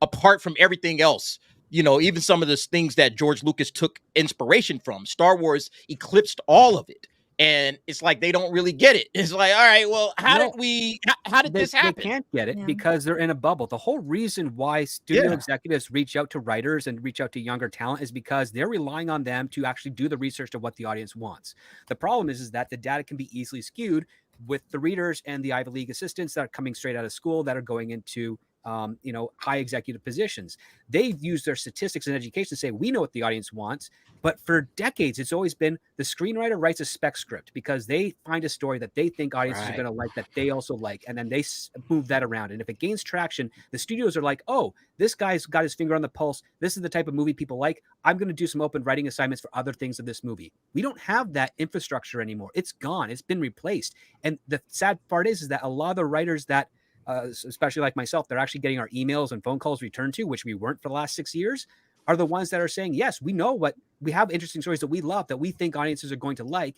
apart from everything else? Even some of those things that George Lucas took inspiration from, Star Wars eclipsed all of it. And it's like they don't really get it. It's like, all right, well, how did this happen? They can't get it because they're in a bubble. The whole reason why studio executives reach out to writers and reach out to younger talent is because they're relying on them to actually do the research of what the audience wants. The problem is that the data can be easily skewed with the readers and the Ivy League assistants that are coming straight out of school that are going into high executive positions. They use their statistics and education to say, we know what the audience wants. But for decades, it's always been the screenwriter writes a spec script because they find a story that they think audiences are going to like, that they also like. And then they move that around. And if it gains traction, the studios are like, oh, this guy's got his finger on the pulse. This is the type of movie people like. I'm going to do some open writing assignments for other things of this movie. We don't have that infrastructure anymore. It's gone. It's been replaced. And the sad part is that a lot of the writers that especially like myself, they're actually getting our emails and phone calls returned to, which we weren't for the last 6 years, are the ones that are saying, yes, we know what we have, interesting stories that we love, that we think audiences are going to like.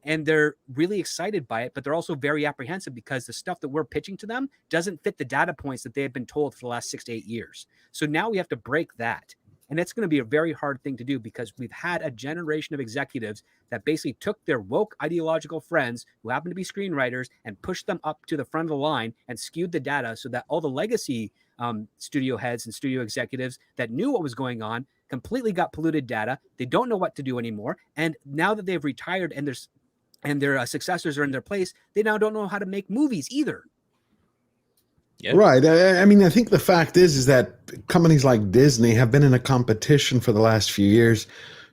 And they're really excited by it, but they're also very apprehensive because the stuff that we're pitching to them doesn't fit the data points that they have been told for the last 6 to 8 years. So now we have to break that. And it's going to be a very hard thing to do because we've had a generation of executives that basically took their woke ideological friends who happen to be screenwriters and pushed them up to the front of the line and skewed the data so that all the legacy studio heads and studio executives that knew what was going on completely got polluted data. They don't know what to do anymore. And now that they've retired and their successors are in their place, they now don't know how to make movies either. Yeah. Right. I mean, I think the fact is that companies like Disney have been in a competition for the last few years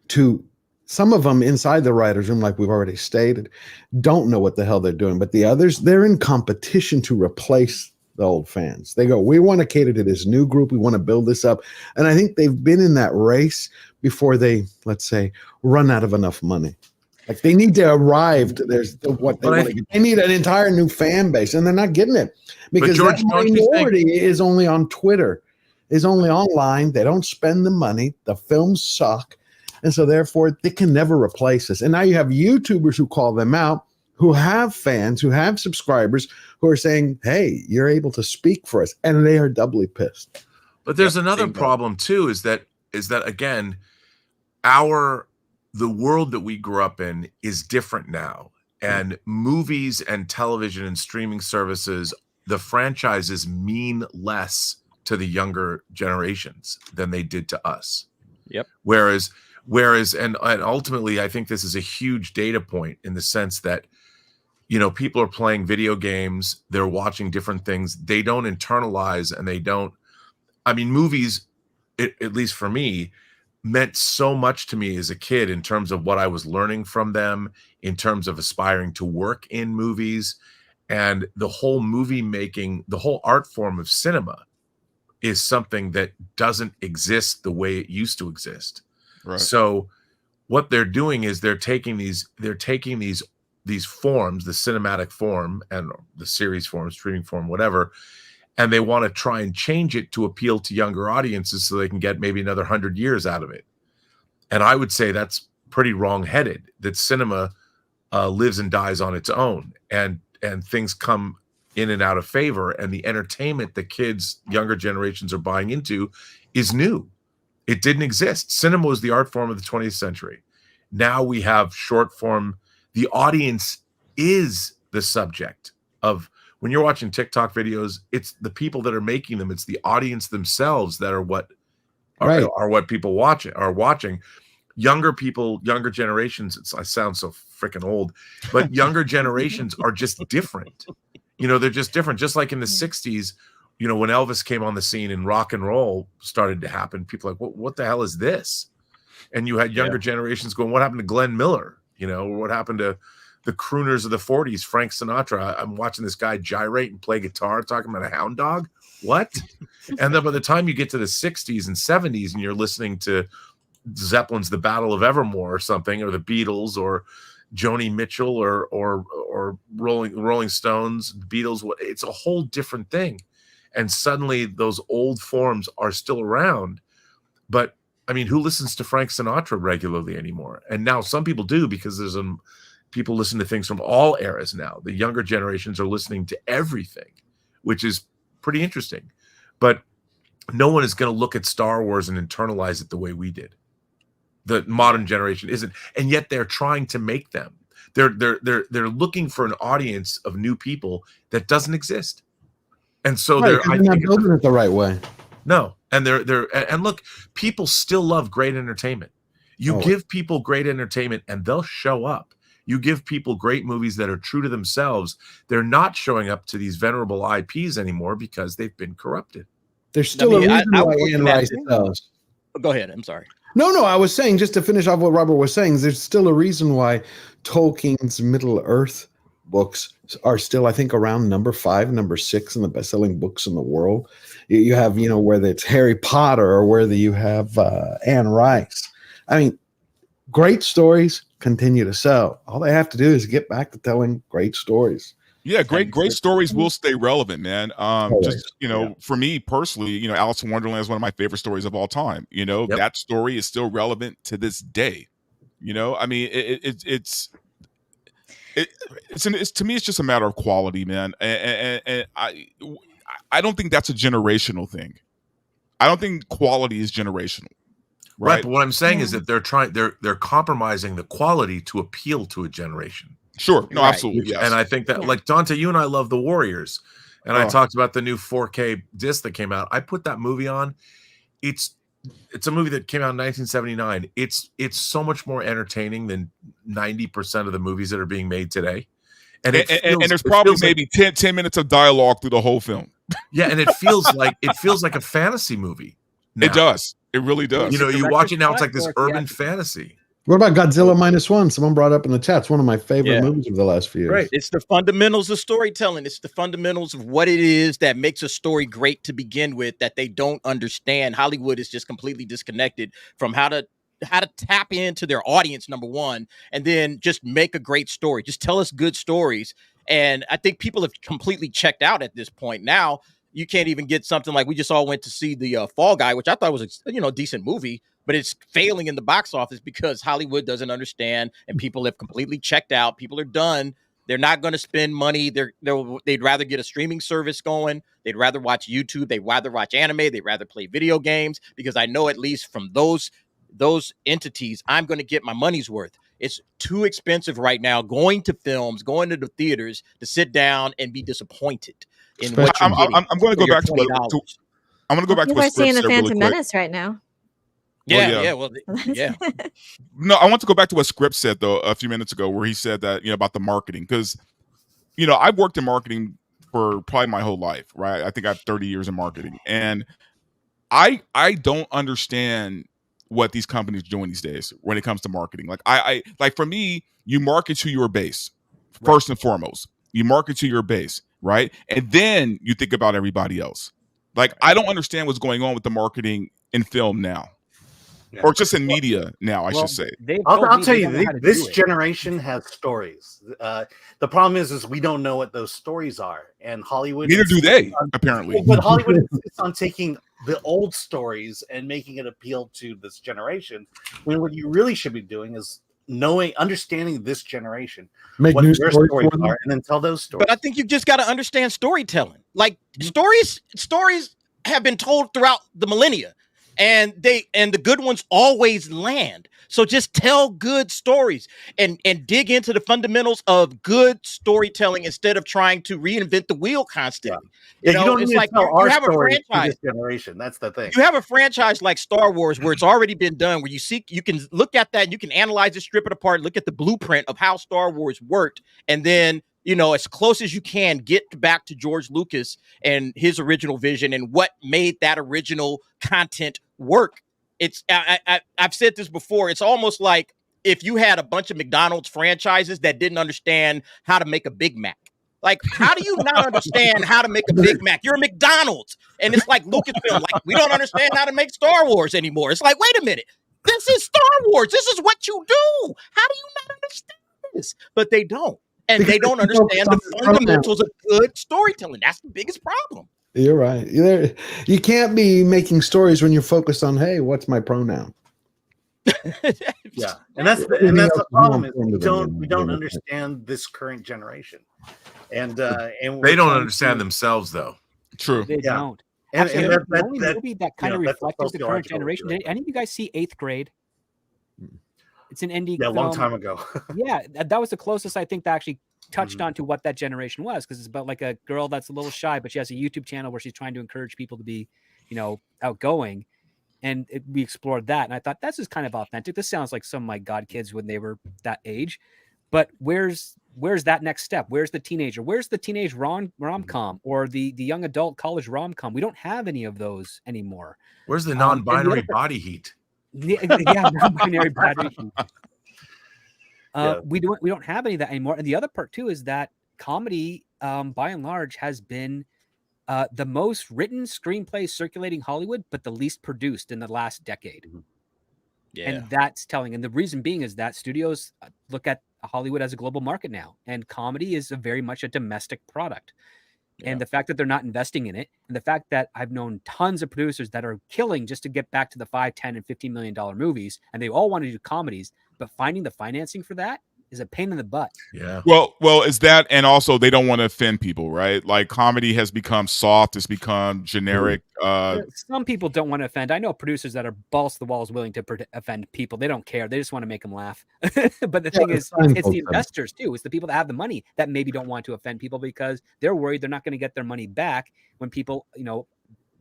to some of them inside the writer's room, like we've already stated, don't know what the hell they're doing. But the others, they're in competition to replace the old fans. They go, we want to cater to this new group. We want to build this up. And I think they've been in that race before they, let's say, run out of enough money. Like they need to arrive to what they want to get. They need an entire new fan base, and they're not getting it because George, that minority is only on Twitter, is only online. They don't spend the money. The films suck, and so therefore they can never replace us. And now you have YouTubers who call them out, who have fans, who have subscribers, who are saying, "Hey, you're able to speak for us," and they are doubly pissed. But there's another problem too. Is that again, the world that we grew up in is different now, and movies and television and streaming services, the franchises mean less to the younger generations than they did to us. Yep. Whereas, and ultimately, I think this is a huge data point in the sense that, people are playing video games, they're watching different things, they don't internalize, and they don't. I mean, movies, at least for me, meant so much to me as a kid in terms of what I was learning from them, in terms of aspiring to work in movies, and the whole movie making, the whole art form of cinema is something that doesn't exist the way it used to exist. Right. So what they're doing is they're taking these forms, the cinematic form and the series form, streaming form, whatever, and they want to try and change it to appeal to younger audiences so they can get maybe another 100 years out of it. And I would say that's pretty wrong-headed, that cinema lives and dies on its own, and things come in and out of favor, and the entertainment that kids, younger generations are buying into is new. It didn't exist. Cinema was the art form of the 20th century. Now we have short form, The audience is the subject of, when you're watching TikTok videos, it's the people that are making them. It's the audience themselves that are what are what people are watching. Younger people, younger generations, I sound so freaking old, but younger generations are just different. They're just different. Just like in the 60s, when Elvis came on the scene and rock and roll started to happen, people are like, what the hell is this? And you had younger generations going, what happened to Glenn Miller? What happened to the crooners of the 40s, Frank Sinatra? I'm watching this guy gyrate and play guitar, talking about a hound dog. What? And then by the time you get to the 60s and 70s and you're listening to Zeppelin's The Battle of Evermore or something, or the Beatles, or Joni Mitchell, or Rolling Stones, Beatles, it's a whole different thing. And suddenly those old forms are still around. But I mean, who listens to Frank Sinatra regularly anymore? And now some people do, because there's people listen to things from all eras now. The younger generations are listening to everything, which is pretty interesting. But no one is going to look at Star Wars and internalize it the way we did. The modern generation isn't, and yet they're trying to make them. They're looking for an audience of new people that doesn't exist, and so they're not building it the right way. No, and and look, people still love great entertainment. You give people great entertainment, and they'll show up. You give people great movies that are true to themselves. They're not showing up to these venerable IPs anymore because they've been corrupted. There's still a reason why Anne Rice sells. Go ahead. I'm sorry. No, I was saying, just to finish off what Robert was saying, there's still a reason why Tolkien's Middle Earth books are still, I think, around number 5, number 6 in the best-selling books in the world. You have, whether it's Harry Potter or whether you have Anne Rice. I mean, great stories continue to sell. All they have to do is get back to telling great stories. Yeah, great stories will stay relevant, man. For me personally, Alice in Wonderland is one of my favorite stories of all time. That story is still relevant to this day. I mean, it's to me, it's just a matter of quality, man. And I don't think that's a generational thing. I don't think quality is generational. Right. But what I'm saying is that they're compromising the quality to appeal to a generation. Sure. No, absolutely. Yes. And I think that, like Dante, you and I love The Warriors. And I talked about the new 4K disc that came out. I put that movie on. It's a movie that came out in 1979. It's so much more entertaining than 90% of the movies that are being made today. And there's probably maybe 10 minutes of dialogue through the whole film. Yeah, and it feels like a fantasy movie. Now. It does. It really does. You watch it now, it's like this urban fantasy. What about Godzilla -1? Someone brought up in the chat. It's one of my favorite movies of the last few years. Right. It's the fundamentals of storytelling. It's the fundamentals of what it is that makes a story great to begin with that they don't understand. Hollywood is just completely disconnected from how to tap into their audience, number one, and then just make a great story. Just tell us good stories. And I think people have completely checked out at this point. Now, you can't even get something like, we just all went to see the Fall Guy, which I thought was a decent movie, but it's failing in the box office because Hollywood doesn't understand and people have completely checked out. People are done. They're not going to spend money. They'd rather get a streaming service going. They'd rather watch YouTube. They'd rather watch anime. They'd rather play video games, because I know at least from those entities, I'm going to get my money's worth. It's too expensive right now going to films, going to the theaters to sit down and be disappointed in what you're getting. I'm going to go back to I'm going to go back to people a are seeing the script Phantom really Menace right now. Yeah. No, I want to go back to what Script said though a few minutes ago, where he said that about the marketing, because I've worked in marketing for probably my whole life, right? I think I have 30 years in marketing, and I don't understand what these companies are doing these days when it comes to marketing. Like for me, you market to your base first and foremost. You market to your base, right? And then you think about everybody else. Like, I don't understand what's going on with the marketing in film now. Yeah. Or just in media now, I should say. I'll tell you, this generation has stories. The problem is we don't know what those stories are, and Hollywood. Neither do they, apparently. But Hollywood insists on taking the old stories and making it appeal to this generation, when what you really should be doing is understanding this generation, what their stories are, and then tell those stories. But I think you've just got to understand storytelling. Like, stories have been told throughout the millennia. And the good ones always land. So just tell good stories and dig into the fundamentals of good storytelling instead of trying to reinvent the wheel constantly. Yeah, you don't it's need to like tell you our have a story to franchise. this generation. That's the thing. You have a franchise like Star Wars where it's already been done, where you can look at that, you can analyze it, strip it apart, look at the blueprint of how Star Wars worked, and then, as close as you can, get back to George Lucas and his original vision and what made that original content work. I've said this before. It's almost like if you had a bunch of McDonald's franchises that didn't understand how to make a Big Mac. Like, how do you not understand how to make a Big Mac? You're a McDonald's. And it's like Lucasfilm, like, we don't understand how to make Star Wars anymore. It's like, wait a minute. This is Star Wars. This is what you do. How do you not understand this? But they don't. And they don't understand the fundamentals of good storytelling. That's the biggest problem. You're right. You can't be making stories when you're focused on, hey, what's my pronoun? Yeah, and that's the problem. Is we don't understand this current generation, and they don't understand themselves though. True. They don't. And the only movie that kind of reflected the current generation. Did any of you guys see 8th Grade? It's an indie film. A long time ago. Yeah, that was the closest I think that actually touched on to what that generation was, because it's about like a girl that's a little shy, but she has a YouTube channel where she's trying to encourage people to be, outgoing. And we explored that, and I thought this is kind of authentic. This sounds like some of my god kids when they were that age. But where's that next step? Where's the teenager? Where's the teenage rom-com or the young adult college rom-com? We don't have any of those anymore. Where's the non-binary body heat? Yeah, non-binary body heat. We don't have any of that anymore. And the other part too is that comedy, by and large, has been the most written screenplay circulating Hollywood, but the least produced in the last decade. Yeah. And that's telling. And the reason being is that studios look at Hollywood as a global market now, and comedy is very much a domestic product. Yeah. And the fact that they're not investing in it, and the fact that I've known tons of producers that are killing just to get back to the $5, $10, and $15 million movies, and they all want to do comedies, but finding the financing for that is a pain in the butt. Yeah. Well, is that, and also they don't want to offend people, right? Like comedy has become soft, it's become generic. Some people don't want to offend. I know producers that are balls to the walls willing to offend people. They don't care. They just want to make them laugh. But the thing is, it's the investors too. It's the people that have the money that maybe don't want to offend people because they're worried they're not going to get their money back when people,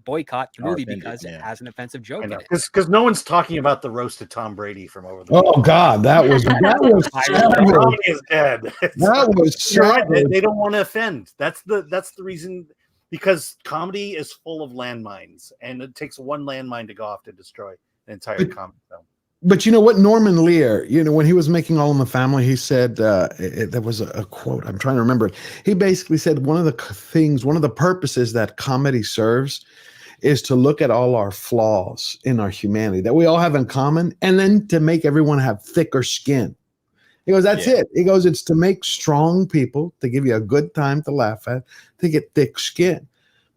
boycott the movie because it has an offensive joke in it. Because no one's talking about the roast of Tom Brady from over the Oh God, that was comedy is dead. That was right. They don't want to offend. That's the reason, because comedy is full of landmines, and it takes one landmine to go off to destroy the entire comedy film. But you know what, Norman Lear, when he was making All in the Family, he said, there was a quote, I'm trying to remember it. He basically said one of the purposes that comedy serves is to look at all our flaws in our humanity that we all have in common, and then to make everyone have thicker skin. He goes, that's it. He goes, it's to make strong people, to give you a good time to laugh at, to get thick skin.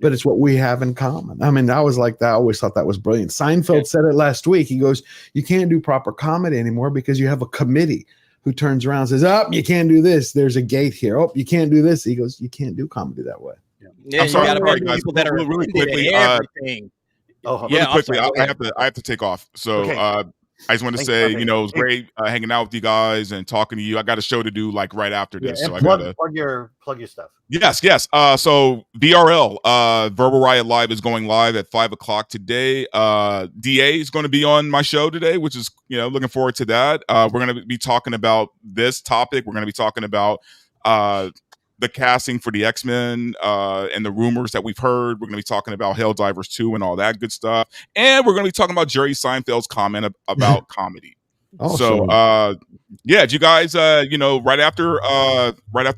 But it's what we have in common. I mean, I was like that. I always thought that was brilliant. Seinfeld said it last week. He goes, you can't do proper comedy anymore because you have a committee who turns around and says, oh, you can't do this. There's a gate here. Oh, you can't do this. He goes, you can't do comedy that way. Yeah, I'm sorry, you got guys, people that are really quickly. Everything. Really quickly, I have to take off. So I just want to say, it was great hanging out with you guys and talking to you. I got a show to do like right after this, so I gotta plug your stuff. Yes. So VRL, Verbal Riot Live is going live at 5:00 today. DA is going to be on my show today, which is looking forward to that. We're going to be talking about this topic. We're going to be talking about the casting for the X-Men and the rumors that we've heard. We're going to be talking about Helldivers 2 and all that good stuff. And we're going to be talking about Jerry Seinfeld's comment about comedy. Awesome. So, if you guys, right after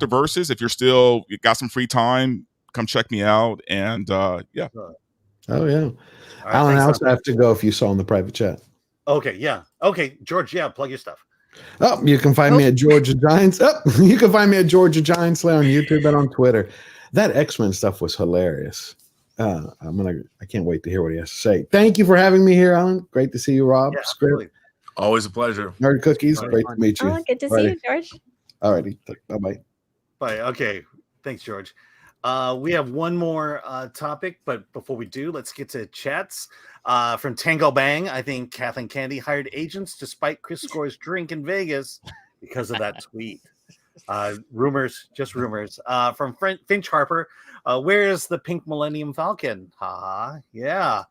Versus, if you got some free time, come check me out. And Oh, yeah. Right, Alan, I also have to go if you saw in the private chat. Okay, yeah. Okay, George, plug your stuff. Oh, you can find me at Georgia Giants. You can find me at Georgia Giants Slayer on YouTube and on Twitter. That X-Men stuff was hilarious. I can't wait to hear what he has to say. Thank you for having me here, Alan. Great to see you, Rob. Yeah, Script. Always a pleasure. Nerd Cookies. Great to meet you. Oh, good to see you, George. All righty. Bye-bye. Bye. Okay. Thanks, George. We have one more topic, but before we do, let's get to chats. From Tango Bang, I think Kathleen Candy hired agents to spike Chris Score's drink in Vegas because of that tweet. Rumors, just rumors. From Finch Harper, where is the pink Millennium Falcon? Yeah,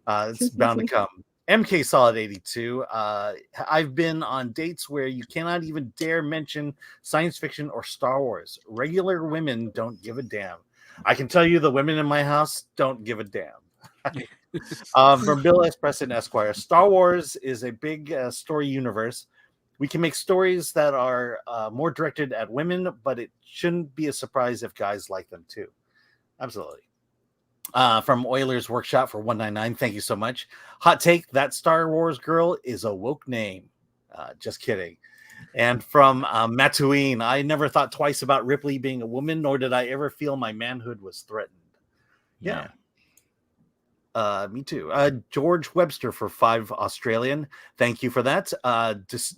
it's bound to come. MK Solid 82. I've been on dates where you cannot even dare mention science fiction or Star Wars. Regular women don't give a damn. I can tell you the women in my house don't give a damn. From Bill S. Preston Esquire, Star Wars is a big story universe. We can make stories that are more directed at women, but it shouldn't be a surprise if guys like them too. Absolutely. From Oilers Workshop for 199. Thank you so much. Hot take, that Star Wars girl is a woke name. Just kidding. And from Matouine, I never thought twice about Ripley being a woman, nor did I ever feel my manhood was threatened. Yeah. Me too. George Webster for 5 Australian. Thank you for that.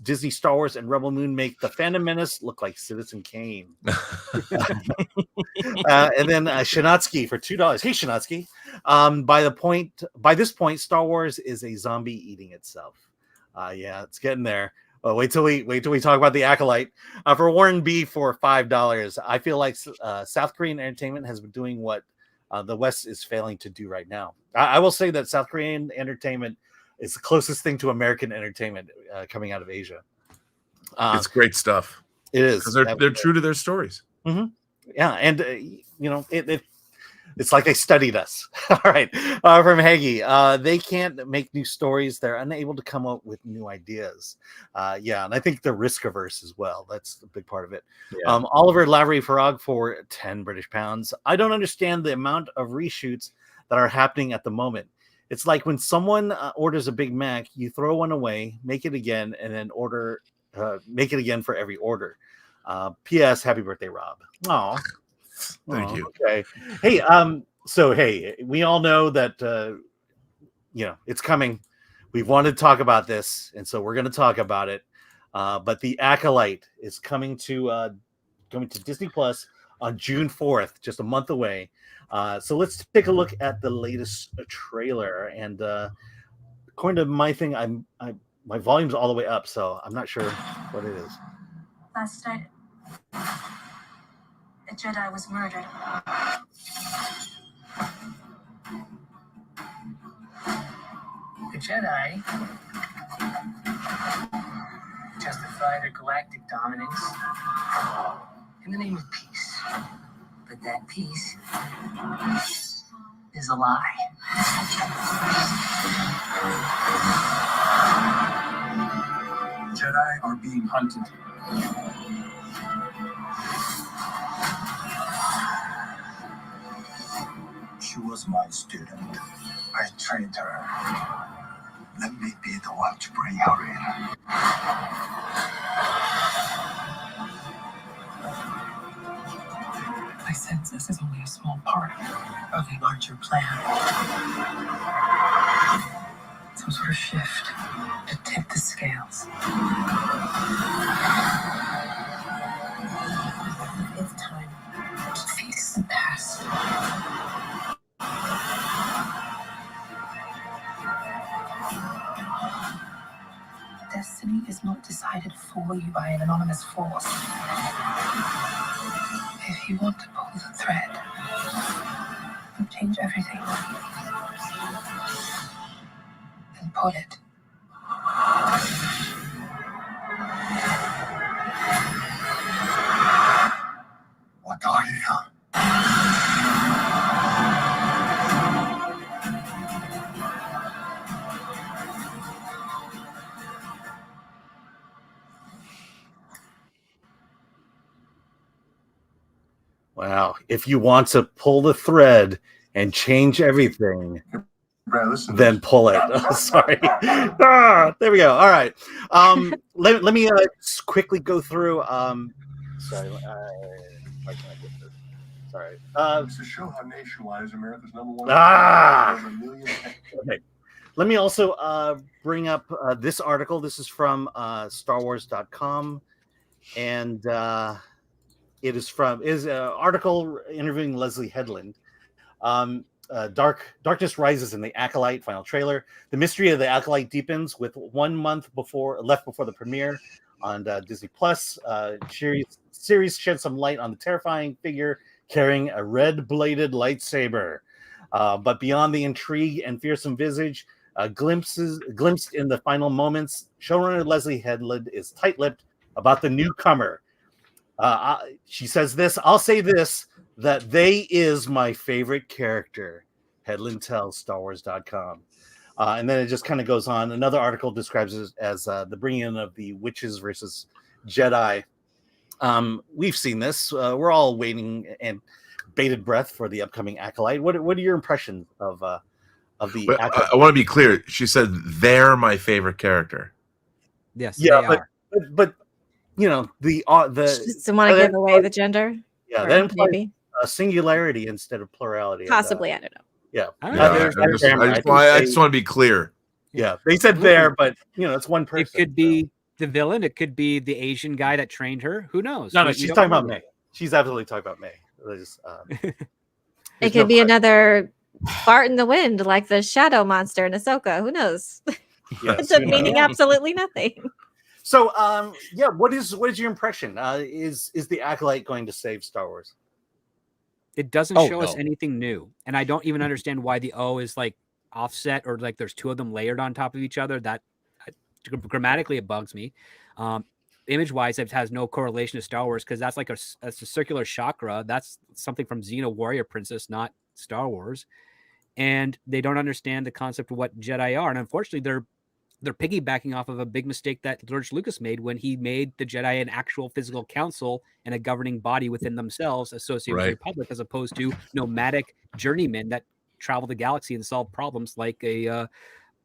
Disney Star Wars and Rebel Moon make the Phantom Menace look like Citizen Kane. And then Shinatsky for $2. Hey Shinatsky. By this point, Star Wars is a zombie eating itself. Yeah, it's getting there. Well, wait till we talk about the Acolyte. For Warren B for $5. I feel like South Korean entertainment has been doing what the West is failing to do right now. I will say that South Korean entertainment is the closest thing to American entertainment coming out of Asia. It's great stuff. It is because they're true to their stories. Mm-hmm. Yeah, and it's like they studied us. All right, from Hagee, they can't make new stories. They're unable to come up with new ideas. Yeah, and I think they're risk averse as well. That's a big part of it. Yeah. Oliver Lavery Farag for 10 British pounds. I don't understand the amount of reshoots that are happening at the moment. It's like when someone orders a Big Mac, you throw one away, make it again, and then make it again for every order. P.S. Happy birthday, Rob. Oh, thank you. Okay. Hey, so hey, we all know that it's coming. We've wanted to talk about this, and so we're going to talk about it. But the Acolyte is coming to Disney Plus on June 4th, just a month away. So let's take a look at the latest trailer. And according to my thing, my volume's all the way up, so I'm not sure what it is. Last night, a Jedi was murdered. The Jedi justify their galactic dominance in the name of peace. But that peace is a lie. Jedi are being hunted. She was my student. I trained her. Let me be the one to bring her in. I sense this is only a small part of a larger plan. Some sort of shift to tip the scales. It's time to face the past. Destiny is not decided for you by an anonymous force. If you want to pull the thread and change everything, then pull it. What are you? Wow. If you want to pull the thread and change everything, then pull it. Oh, sorry. There we go. All right. Let me quickly go through. Sorry. Why can't I get this? Sorry. It's to show how nationwide is America's #1. Okay. Let me also bring up this article. This is from StarWars.com. And It is an article interviewing Leslie Headland. Darkness rises in the Acolyte final trailer. The mystery of the Acolyte deepens with 1 month left before the premiere on Disney Plus. Series shed some light on the terrifying figure carrying a red-bladed lightsaber. But beyond the intrigue and fearsome visage, glimpsed in the final moments, showrunner Leslie Headland is tight-lipped about the newcomer. She says this, I'll say this, that they is my favorite character, Headland tells StarWars.com. And then it just kind of goes on. Another article describes it as the bringing in of the witches versus Jedi. We've seen this. We're all waiting and bated breath for the upcoming Acolyte. What are your impressions of the Acolyte? I want to be clear. She said they're my favorite character. Yes, yeah, but you know the doesn't want to give away the gender. Yeah, that implies maybe a singularity instead of plurality. Possibly, I don't know. Yeah, I just want to be clear. Yeah, they said there, but it's one person. It could be the villain. It could be the Asian guy that trained her. Who knows? No, she's talking about May. She's absolutely talking about May. It could be another fart in the wind, like the shadow monster in Ahsoka. Who knows? Yes, meaning absolutely nothing. So, what is your impression? Is the Acolyte going to save Star Wars? It doesn't show us anything new, and I don't even understand why the O is like offset or like there's two of them layered on top of each other. That grammatically it bugs me. Image-wise, it has no correlation to Star Wars because that's like a circular chakra. That's something from Xena Warrior Princess, not Star Wars. And they don't understand the concept of what Jedi are, and unfortunately, they're piggybacking off of a big mistake that George Lucas made when he made the Jedi an actual physical council and a governing body within themselves associated with the Republic, as opposed to nomadic journeymen that travel the galaxy and solve problems like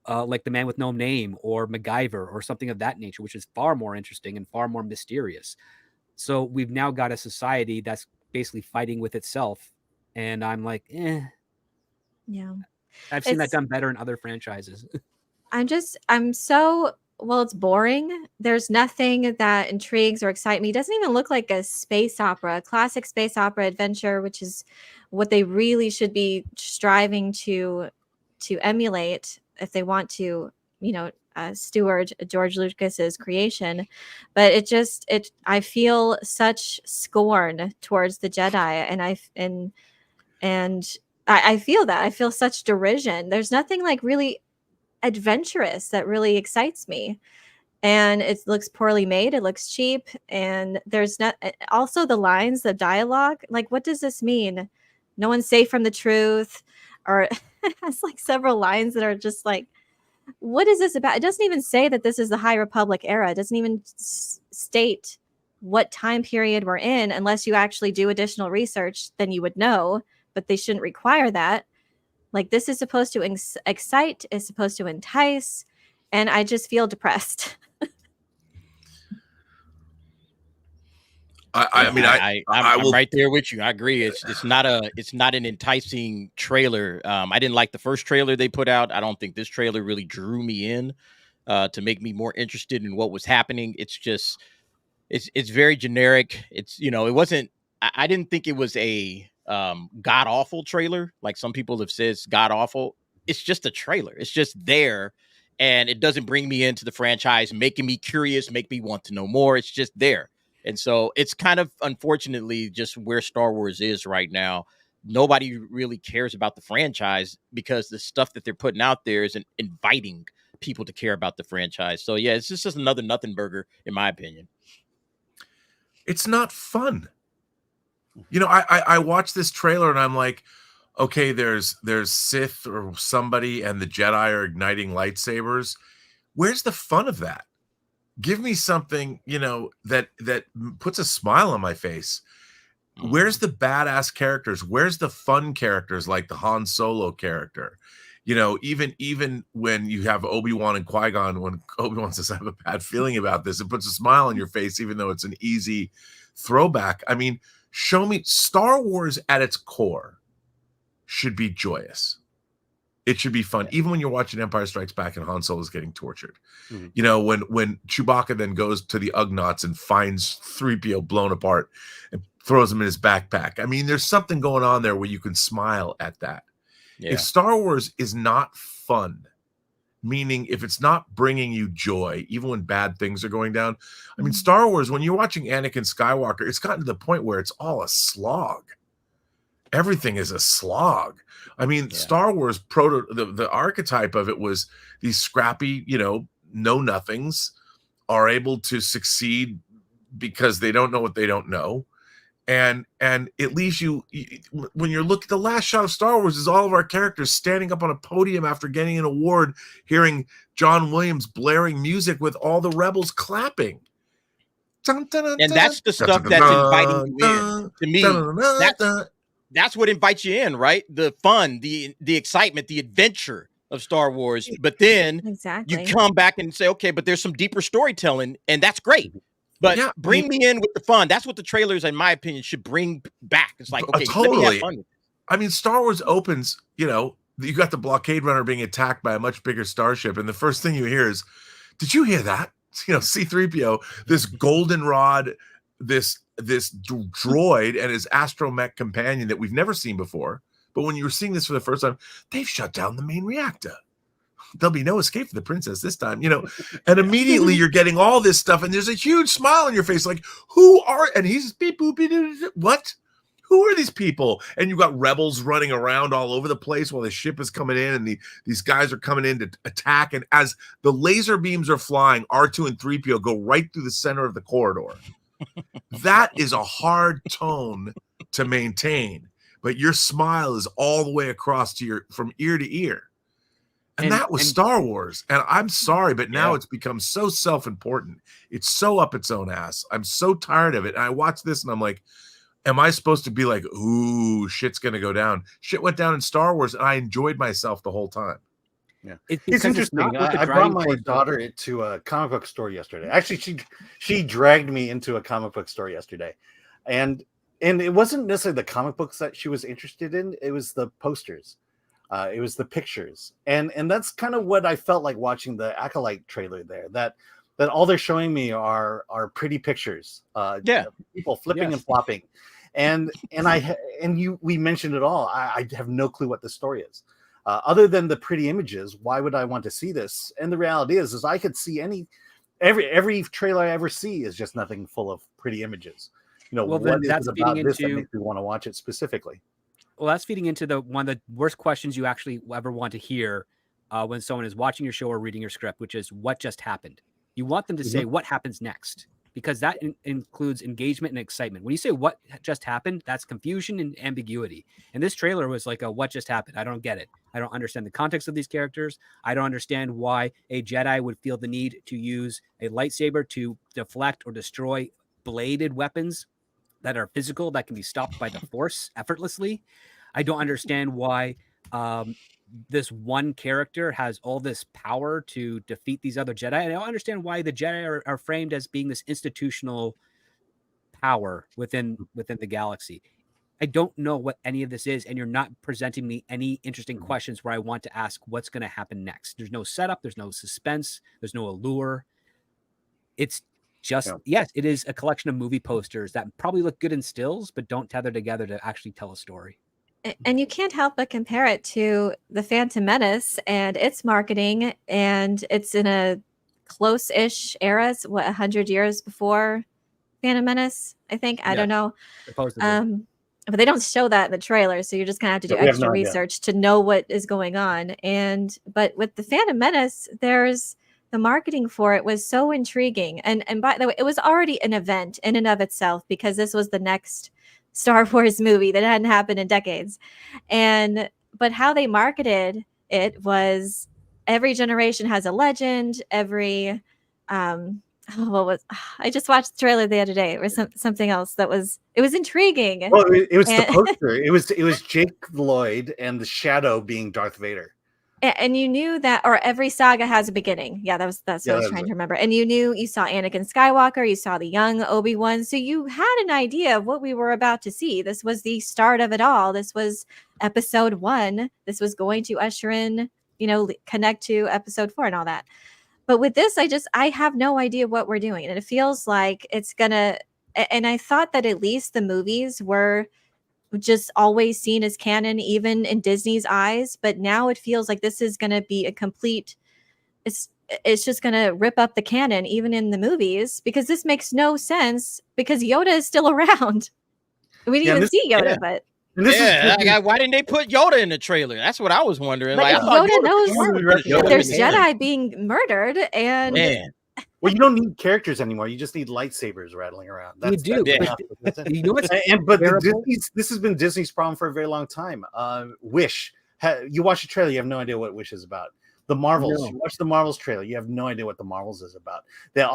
like the Man with No Name or MacGyver or something of that nature, which is far more interesting and far more mysterious. So we've now got a society that's basically fighting with itself. And I'm like, yeah, I've seen that done better in other franchises. It's boring. There's nothing that intrigues or excites me. It doesn't even look like a space opera, a classic space opera adventure, which is what they really should be striving to emulate if they want to, steward George Lucas's creation. But I feel such scorn towards the Jedi, and I feel that. I feel such derision. There's nothing like really adventurous that really excites me, and it looks poorly made. It looks cheap, and there's not also the lines, the dialogue. Like, what does this mean? No one's safe from the truth, or it has like several lines that are just like, what is this about? It doesn't even say that this is the High Republic era. It doesn't even state what time period we're in, unless you actually do additional research. Then you would know, but they shouldn't require that. Like, this is supposed to excite, is supposed to entice, and I just feel depressed. I'm right there with you. I agree. It's not an enticing trailer. I didn't like the first trailer they put out. I don't think this trailer really drew me in to make me more interested in what was happening. It's just it's very generic. It's it wasn't. I didn't think it was a god awful trailer like some people have said. It's god awful. It's just a trailer. It's just there, and it doesn't bring me into the franchise, making me curious, make me want to know more. It's just there. And so it's kind of unfortunately just where Star Wars is right now. Nobody really cares about the franchise because the stuff that they're putting out there isn't inviting people to care about the franchise. So yeah, it's just another nothing burger in my opinion. It's not fun. I watched this trailer and I'm like, okay, there's Sith or somebody and the Jedi are igniting lightsabers. Where's the fun of that? Give me something, that puts a smile on my face. Where's the badass characters? Where's the fun characters like the Han Solo character? Even when you have Obi-Wan and Qui-Gon, when Obi-Wan says, I have a bad feeling about this, it puts a smile on your face, even though it's an easy throwback. I mean, show me Star Wars at its core should be joyous. It should be fun, even when you're watching Empire Strikes Back and Han Solo is getting tortured. Mm-hmm. When Chewbacca then goes to the Ugnaughts and finds 3PO blown apart and throws him in his backpack. I mean, there's something going on there where you can smile at that. Yeah. If Star Wars is not fun, meaning if it's not bringing you joy, even when bad things are going down. I mean, Star Wars, when you're watching Anakin Skywalker, it's gotten to the point where it's all a slog. Everything is a slog. I mean, Star Wars the archetype of it was these scrappy, know-nothings are able to succeed because they don't know what they don't know. And it leaves you, when you're looking, the last shot of Star Wars is all of our characters standing up on a podium after getting an award, hearing John Williams blaring music with all the rebels clapping. And that's the stuff that's inviting you in. To me, that's what invites you in, right? The fun, the excitement, the adventure of Star Wars. But then you come back and say, okay, but there's some deeper storytelling, and that's great. But bring me in with the fun. That's what the trailers, in my opinion, should bring back. It's like, okay, let me have fun. I mean, Star Wars opens, you got the blockade runner being attacked by a much bigger starship. And the first thing you hear is, did you hear that? C-3PO, this goldenrod, this droid and his astromech companion that we've never seen before. But when you're seeing this for the first time, they've shut down the main reactor. There'll be no escape for the princess this time, and immediately you're getting all this stuff, and there's a huge smile on your face, like, and he's beep boop, beep, what? Who are these people? And you got rebels running around all over the place while the ship is coming in, and these guys are coming in to attack. And as the laser beams are flying, R2 and 3PO go right through the center of the corridor. That is a hard tone to maintain, but your smile is all the way across from ear to ear. And that was Star Wars. And I'm sorry, but now it's become so self-important. It's so up its own ass. I'm so tired of it. And I watch this and I'm like, am I supposed to be like, ooh, shit's going to go down? Shit went down in Star Wars and I enjoyed myself the whole time. Yeah, it's interesting. I brought my daughter to a comic book store yesterday. Actually, she dragged me into a comic book store yesterday. And it wasn't necessarily the comic books that she was interested in. It was the posters. It was the pictures, and that's kind of what I felt like watching the Acolyte trailer there. That all they're showing me are pretty pictures. People flipping and flopping, and we mentioned it all. I have no clue what the story is, other than the pretty images. Why would I want to see this? And the reality is I could see every trailer I ever see is just nothing full of pretty images. What is it about this that makes me want to watch it specifically? Well, that's feeding into one of the worst questions you actually ever want to hear when someone is watching your show or reading your script, which is what just happened. You want them to say what happens next, because that includes engagement and excitement. When you say what just happened, that's confusion and ambiguity. And this trailer was like what just happened? I don't get it. I don't understand the context of these characters. I don't understand why a Jedi would feel the need to use a lightsaber to deflect or destroy bladed weapons that are physical, that can be stopped by the Force effortlessly. I don't understand why this one character has all this power to defeat these other Jedi. And I don't understand why the Jedi are framed as being this institutional power within the galaxy. I don't know what any of this is, and you're not presenting me any interesting questions where I want to ask what's going to happen next. There's no setup, there's no suspense, there's no allure. It's just, yes, it is a collection of movie posters that probably look good in stills, but don't tether together to actually tell a story. And you can't help but compare it to the Phantom Menace and its marketing, and it's in a close-ish era. It's 100 years before Phantom Menace, I think. I don't know. Supposedly. But they don't show that in the trailer, so you're just gonna have to do extra research to know what is going on. But with the Phantom Menace, there's the marketing for it was so intriguing. And by the way, it was already an event in and of itself, because this was the next Star Wars movie that hadn't happened in decades. But how they marketed it was every generation has a legend. I just watched the trailer the other day. It was something else it was intriguing. Well, it was the poster. It was Jake Lloyd and the Shadow being Darth Vader. And you knew that, or every saga has a beginning. Yeah, that's what I was trying to remember. And you saw Anakin Skywalker, you saw the young Obi-Wan. So you had an idea of what we were about to see. This was the start of it all. This was episode 1. This was going to usher in, connect to episode 4 and all that. But with this, I have no idea what we're doing. And it feels like it's going to And I thought that at least the movies were just always seen as canon, even in Disney's eyes. But now it feels like this is going to be a complete. It's just going to rip up the canon, even in the movies, because this makes no sense. Because Yoda is still around. We didn't even see Yoda, but. Why didn't they put Yoda in the trailer? That's what I was wondering. But like, Yoda knows there's Yoda Jedi being murdered, and well, you don't need characters anymore. You just need lightsabers rattling around. That's, you do. You know what's but this has been Disney's problem for a very long time. Wish. You watch the trailer, you have no idea what Wish is about. The Marvels. No. You watch the Marvels trailer, you have no idea what the Marvels is about. The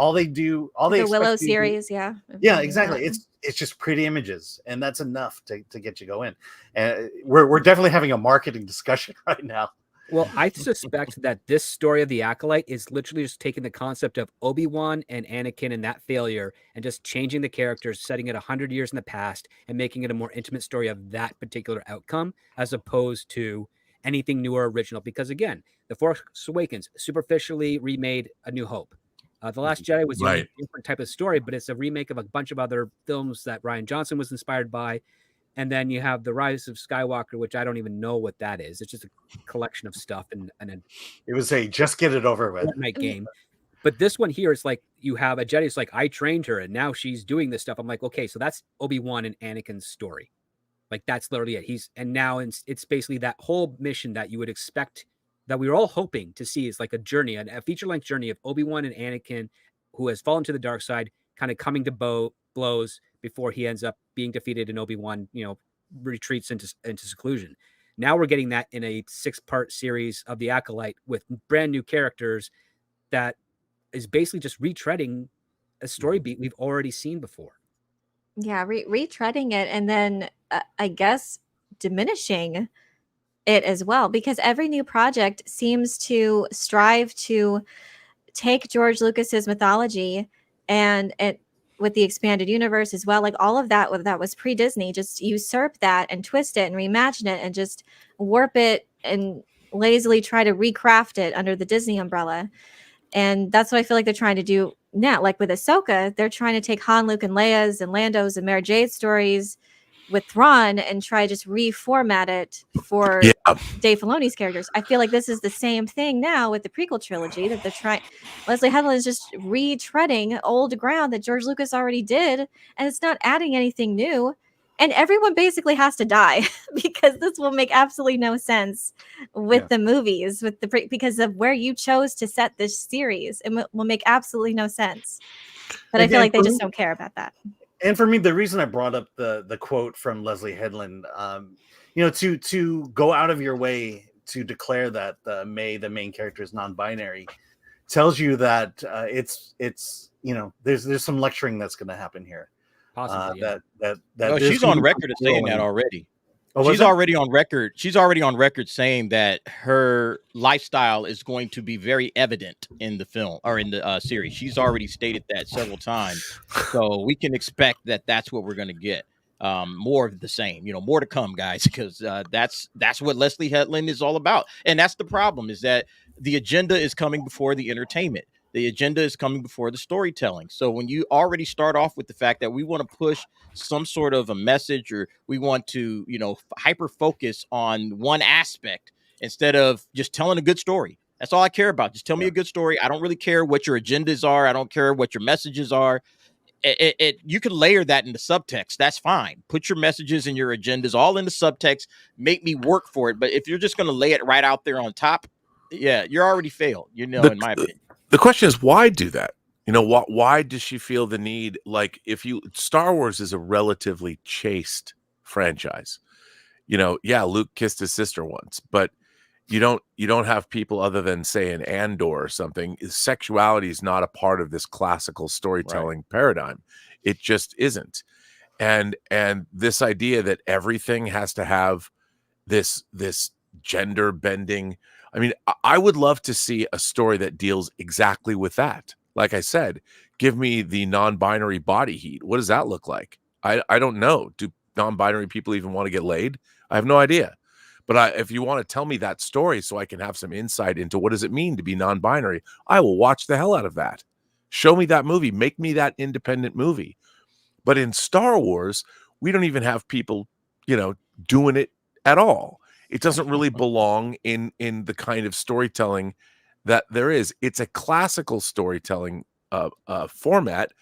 Willow series, yeah, exactly. It's just pretty images, and that's enough to get you go in. And we're definitely having a marketing discussion right now. Well, I suspect that this story of the Acolyte is literally just taking the concept of Obi-Wan and Anakin and that failure and just changing the characters, setting it 100 years in the past and making it a more intimate story of that particular outcome, as opposed to anything new or original. Because again, The Force Awakens superficially remade A New Hope. The Last Jedi was a different type of story, but it's a remake of a bunch of other films that Rian Johnson was inspired by. And then you have The Rise of Skywalker, which I don't even know what that is. It's just a collection of stuff. And it was just get it over with. Fortnite game. But this one here is like, you have a Jedi. It's like, I trained her and now she's doing this stuff. I'm like, okay, so that's Obi-Wan and Anakin's story. Like, that's literally it. Now it's basically that whole mission that you would expect, that we were all hoping to see, is like a journey, a feature-length journey of Obi-Wan and Anakin, who has fallen to the dark side, kind of coming to blows before he ends up being defeated, and Obi-Wan, retreats into seclusion. Now we're getting that in a 6-part series of the Acolyte with brand new characters that is basically just retreading a story beat we've already seen before. Yeah, retreading it, and then I guess diminishing it as well, because every new project seems to strive to take George Lucas's mythology and it with the expanded universe as well, like all of that was pre-Disney, just usurp that and twist it and reimagine it and just warp it and lazily try to recraft it under the Disney umbrella. And that's what I feel like they're trying to do now. Like with Ahsoka, they're trying to take Han, Luke, and Leia's and Lando's and Mara Jade's stories with Thrawn and try to just reformat it for Dave Filoni's characters. I feel like this is the same thing now with the prequel trilogy, that they're trying. Leslie Headland is just retreading old ground that George Lucas already did, and it's not adding anything new. And everyone basically has to die because this will make absolutely no sense with the movies, because of where you chose to set this series. It will make absolutely no sense. But I feel like they just don't care about that. And for me, the reason I brought up the quote from Leslie Headland, to go out of your way to declare that May, the main character, is non-binary, tells you that there's some lecturing that's going to happen here. Possibly, she's on record of saying that already. She's already on record. She's already on record saying that her lifestyle is going to be very evident in the film or in the series. She's already stated that several times. So we can expect that that's what we're going to get. More of the same, more to come, guys, because that's what Leslie Headland is all about. And that's the problem, is that the agenda is coming before the entertainment. The agenda is coming before the storytelling. So when you already start off with the fact that we want to push some sort of a message, or we want to, hyper focus on one aspect instead of just telling a good story. That's all I care about. Just tell me a good story. I don't really care what your agendas are. I don't care what your messages are. You can layer that into subtext. That's fine. Put your messages and your agendas all in the subtext. Make me work for it. But if you're just going to lay it right out there on top, you're already failed, in my opinion. The question is, why do that? Why does she feel the need? Like, Star Wars is a relatively chaste franchise. Luke kissed his sister once, but you don't have people other than, say, an Andor or something. Sexuality is not a part of this classical storytelling paradigm. It just isn't. And this idea that everything has to have this gender bending. I mean, I would love to see a story that deals exactly with that. Like I said, give me the non-binary body heat. What does that look like? I don't know. Do non-binary people even want to get laid? I have no idea. But if you want to tell me that story so I can have some insight into what does it mean to be non-binary, I will watch the hell out of that. Show me that movie. Make me that independent movie. But in Star Wars, we don't even have people, doing it at all. It doesn't really belong in the kind of storytelling that there is. It's a classical storytelling format,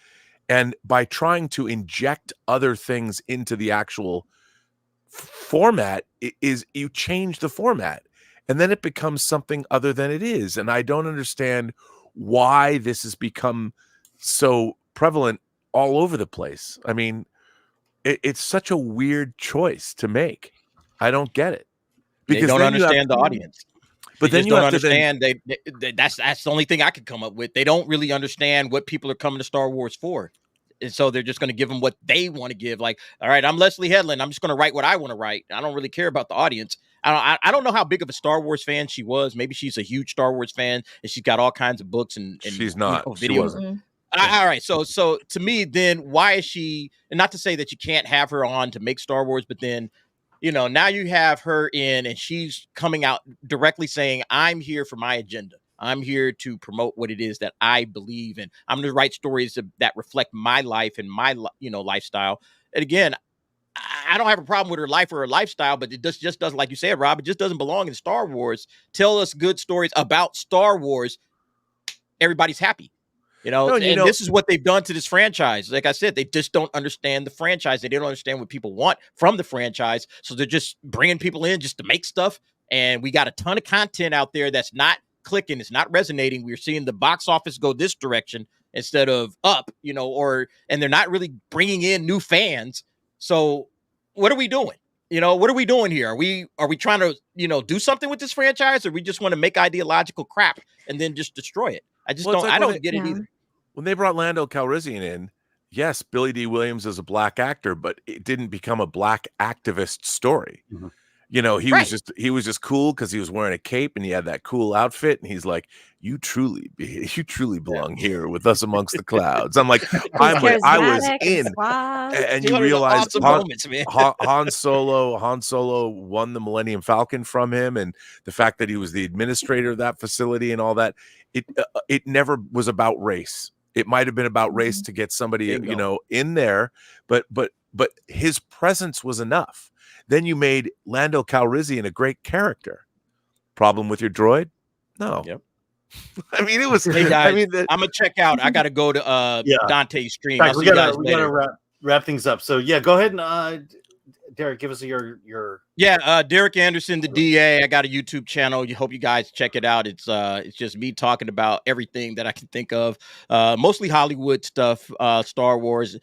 and by trying to inject other things into the actual format, you change the format, and then it becomes something other than it is. And I don't understand why this has become so prevalent all over the place. I mean, it's such a weird choice to make. I don't get it. Because they don't understand the audience. But they then just you don't have understand. That's the only thing I could come up with. They don't really understand what people are coming to Star Wars for. And so they're just going to give them what they want to give. Like, all right, I'm Leslie Headland. I'm just going to write what I want to write. I don't really care about the audience. I don't know how big of a Star Wars fan she was. Maybe she's a huge Star Wars fan and she's got all kinds of books and she's not. videos. She wasn't. All right. So to me, then why is she, and not to say that you can't have her on to make Star Wars, but then, now you have her in and she's coming out directly saying, I'm here for my agenda. I'm here to promote what it is that I believe in. I'm going to write stories that reflect my life and my, lifestyle. And again, I don't have a problem with her life or her lifestyle, but it just doesn't, like you said, Rob, it just doesn't belong in Star Wars. Tell us good stories about Star Wars. Everybody's happy. This is what they've done to this franchise. Like I said, they just don't understand the franchise. They don't understand what people want from the franchise. So they're just bringing people in just to make stuff. And we got a ton of content out there that's not clicking. It's not resonating. We're seeing the box office go this direction instead of up, and they're not really bringing in new fans. So what are we doing? What are we doing here? Are we trying to, do something with this franchise, or we just want to make ideological crap and then just destroy it? I just don't. I don't get it either. When they brought Lando Calrissian in, yes, Billy D. Williams is a black actor, but it didn't become a black activist story. Mm-hmm. He was just cool because he was wearing a cape and he had that cool outfit, and he's like, you truly belong here with us amongst the clouds. I'm like, I was in, and you realize Han Solo won the Millennium Falcon from him, and the fact that he was the administrator of that facility and all that, it never was about race. It might have been about race to get somebody in there, but his presence was enough. Then you made Lando Calrissian a great character. Problem with your droid? No. Yep. I mean, it was. Hey guys, I'm gonna check out. I got to go to Dante's stream. Fact, we gotta wrap things up. So yeah, go ahead and Derek, give us your. Derek Anderson, the DA. I got a YouTube channel. You hope you guys check it out. It's just me talking about everything that I can think of. Mostly Hollywood stuff, Star Wars,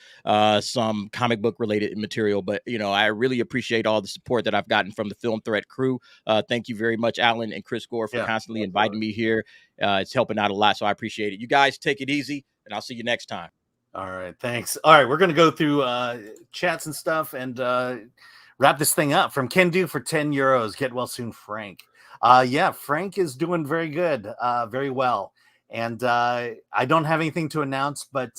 some comic book related material. But I really appreciate all the support that I've gotten from the Film Threat crew. Thank you very much, Alan and Chris Gore, for constantly inviting me here. It's helping out a lot, so I appreciate it. You guys take it easy, and I'll see you next time. All right, thanks. All right, we're gonna go through chats and stuff and wrap this thing up. From Ken Do for €10. Get well soon, Frank. Frank is doing very good, very well. And I don't have anything to announce, but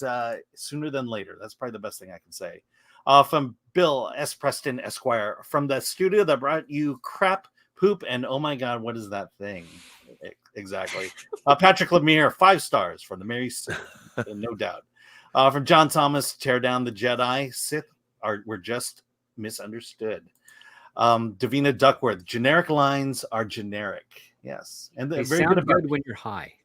sooner than later. That's probably the best thing I can say. From Bill S. Preston, Esquire, from the studio that brought you crap, poop, and oh my God, what is that thing? Exactly. Patrick Lemire, 5 stars from the Mary Sue, no doubt. From John Thomas, tear down the Jedi. Sith were just misunderstood. Davina Duckworth, generic lines are generic. Yes. And they sound good when you're high.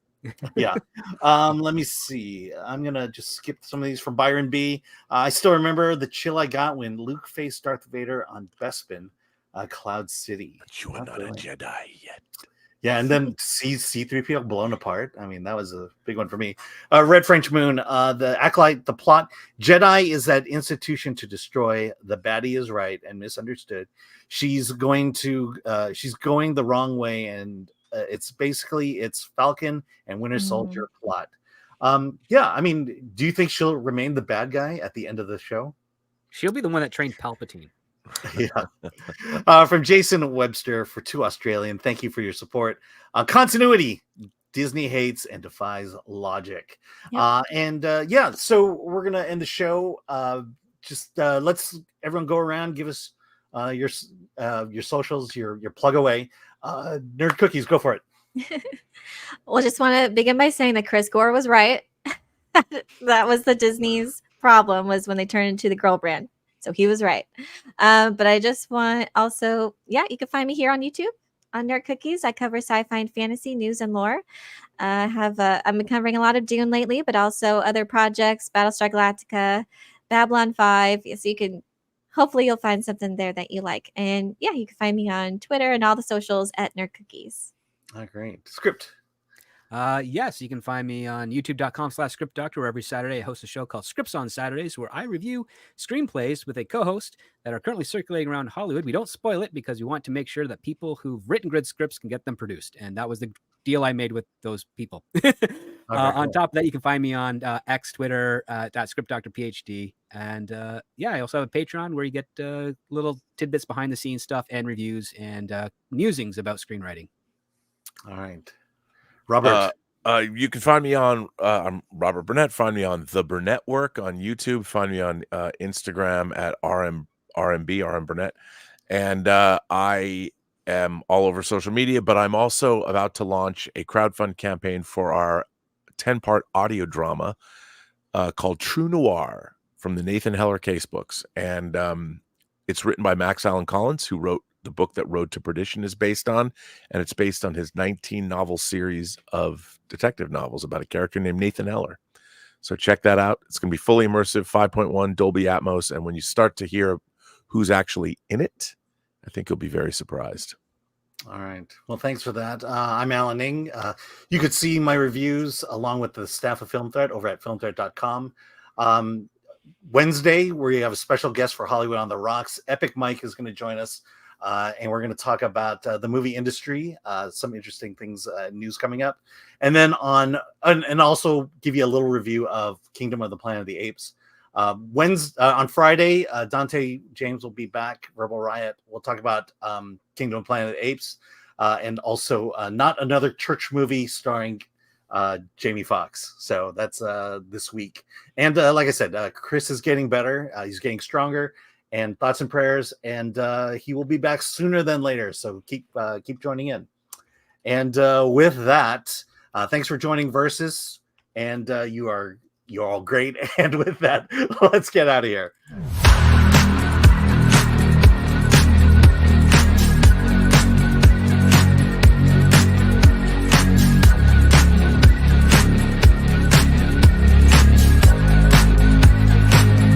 Yeah. Let me see. I'm going to just skip some of these from Byron B. I still remember the chill I got when Luke faced Darth Vader on Bespin, Cloud City. But you are not a Jedi yet. Yeah, and then C-3PO blown apart. I mean, that was a big one for me. Red French Moon, the Acolyte, the plot. Jedi is that institution to destroy. The baddie is right and misunderstood. She's going the wrong way, and it's Falcon and Winter Soldier plot. I mean, do you think she'll remain the bad guy at the end of the show? She'll be the one that trained Palpatine. Yeah. From Jason Webster for 2 Australian. Thank you for your support. Continuity. Disney hates and defies logic. Yep. So we're gonna end the show. Let's everyone go around, give us your socials, your plug away. Nerd Cookies, go for it. Well, just want to begin by saying that Chris Gore was right. That was the Disney's problem was when they turned into the girl brand. So he was right. But I just want also, you can find me here on YouTube on Nerd Cookies. I cover sci-fi and fantasy news and lore. I've been covering a lot of Dune lately, but also other projects, Battlestar Galactica, Babylon 5. So you can, hopefully you'll find something there that you like. And you can find me on Twitter and all the socials at Nerd Cookies. Great. Script. Yes, you can find me on youtube.com/scriptdoctor, where every Saturday I host a show called Scripts on Saturdays, where I review screenplays with a co-host that are currently circulating around Hollywood. We don't spoil it because we want to make sure that people who've written good scripts can get them produced. And that was the deal I made with those people. On top of that, you can find me on X, Twitter, @ScriptDoctorPhD. And I also have a Patreon where you get little tidbits behind the scenes stuff and reviews and musings about screenwriting. All right. Robert. You can find me on I'm Robert Burnett. Find me on The Burnett Work on YouTube. Find me on Instagram at RM Burnett. And I am all over social media, but I'm also about to launch a crowdfund campaign for our 10-part audio drama called True Noir from the Nathan Heller casebooks. And it's written by Max Allan Collins, who wrote the book that Road to Perdition is based on, and it's based on his 19-novel series of detective novels about a character named Nathan Heller. So check that out. It's going to be fully immersive, 5.1 Dolby Atmos, and when you start to hear who's actually in it, I think you'll be very surprised. All right. Well, thanks for that. I'm Alan Ning. You could see my reviews along with the staff of Film Threat over at filmthreat.com. Wednesday, we have a special guest for Hollywood on the Rocks. Epic Mike is going to join us. And we're going to talk about the movie industry, some interesting things, news coming up, and then and also give you a little review of Kingdom of the Planet of the Apes. On Friday, Dante James will be back. Rebel Riot. We'll talk about Kingdom of the Planet of the Apes, and also Not Another Church Movie starring Jamie Foxx. So that's this week. And like I said, Chris is getting better. He's getting stronger. And thoughts and prayers, and he will be back sooner than later. So keep joining in. And with that, thanks for joining Versus. And you're all great. And with that, let's get out of here.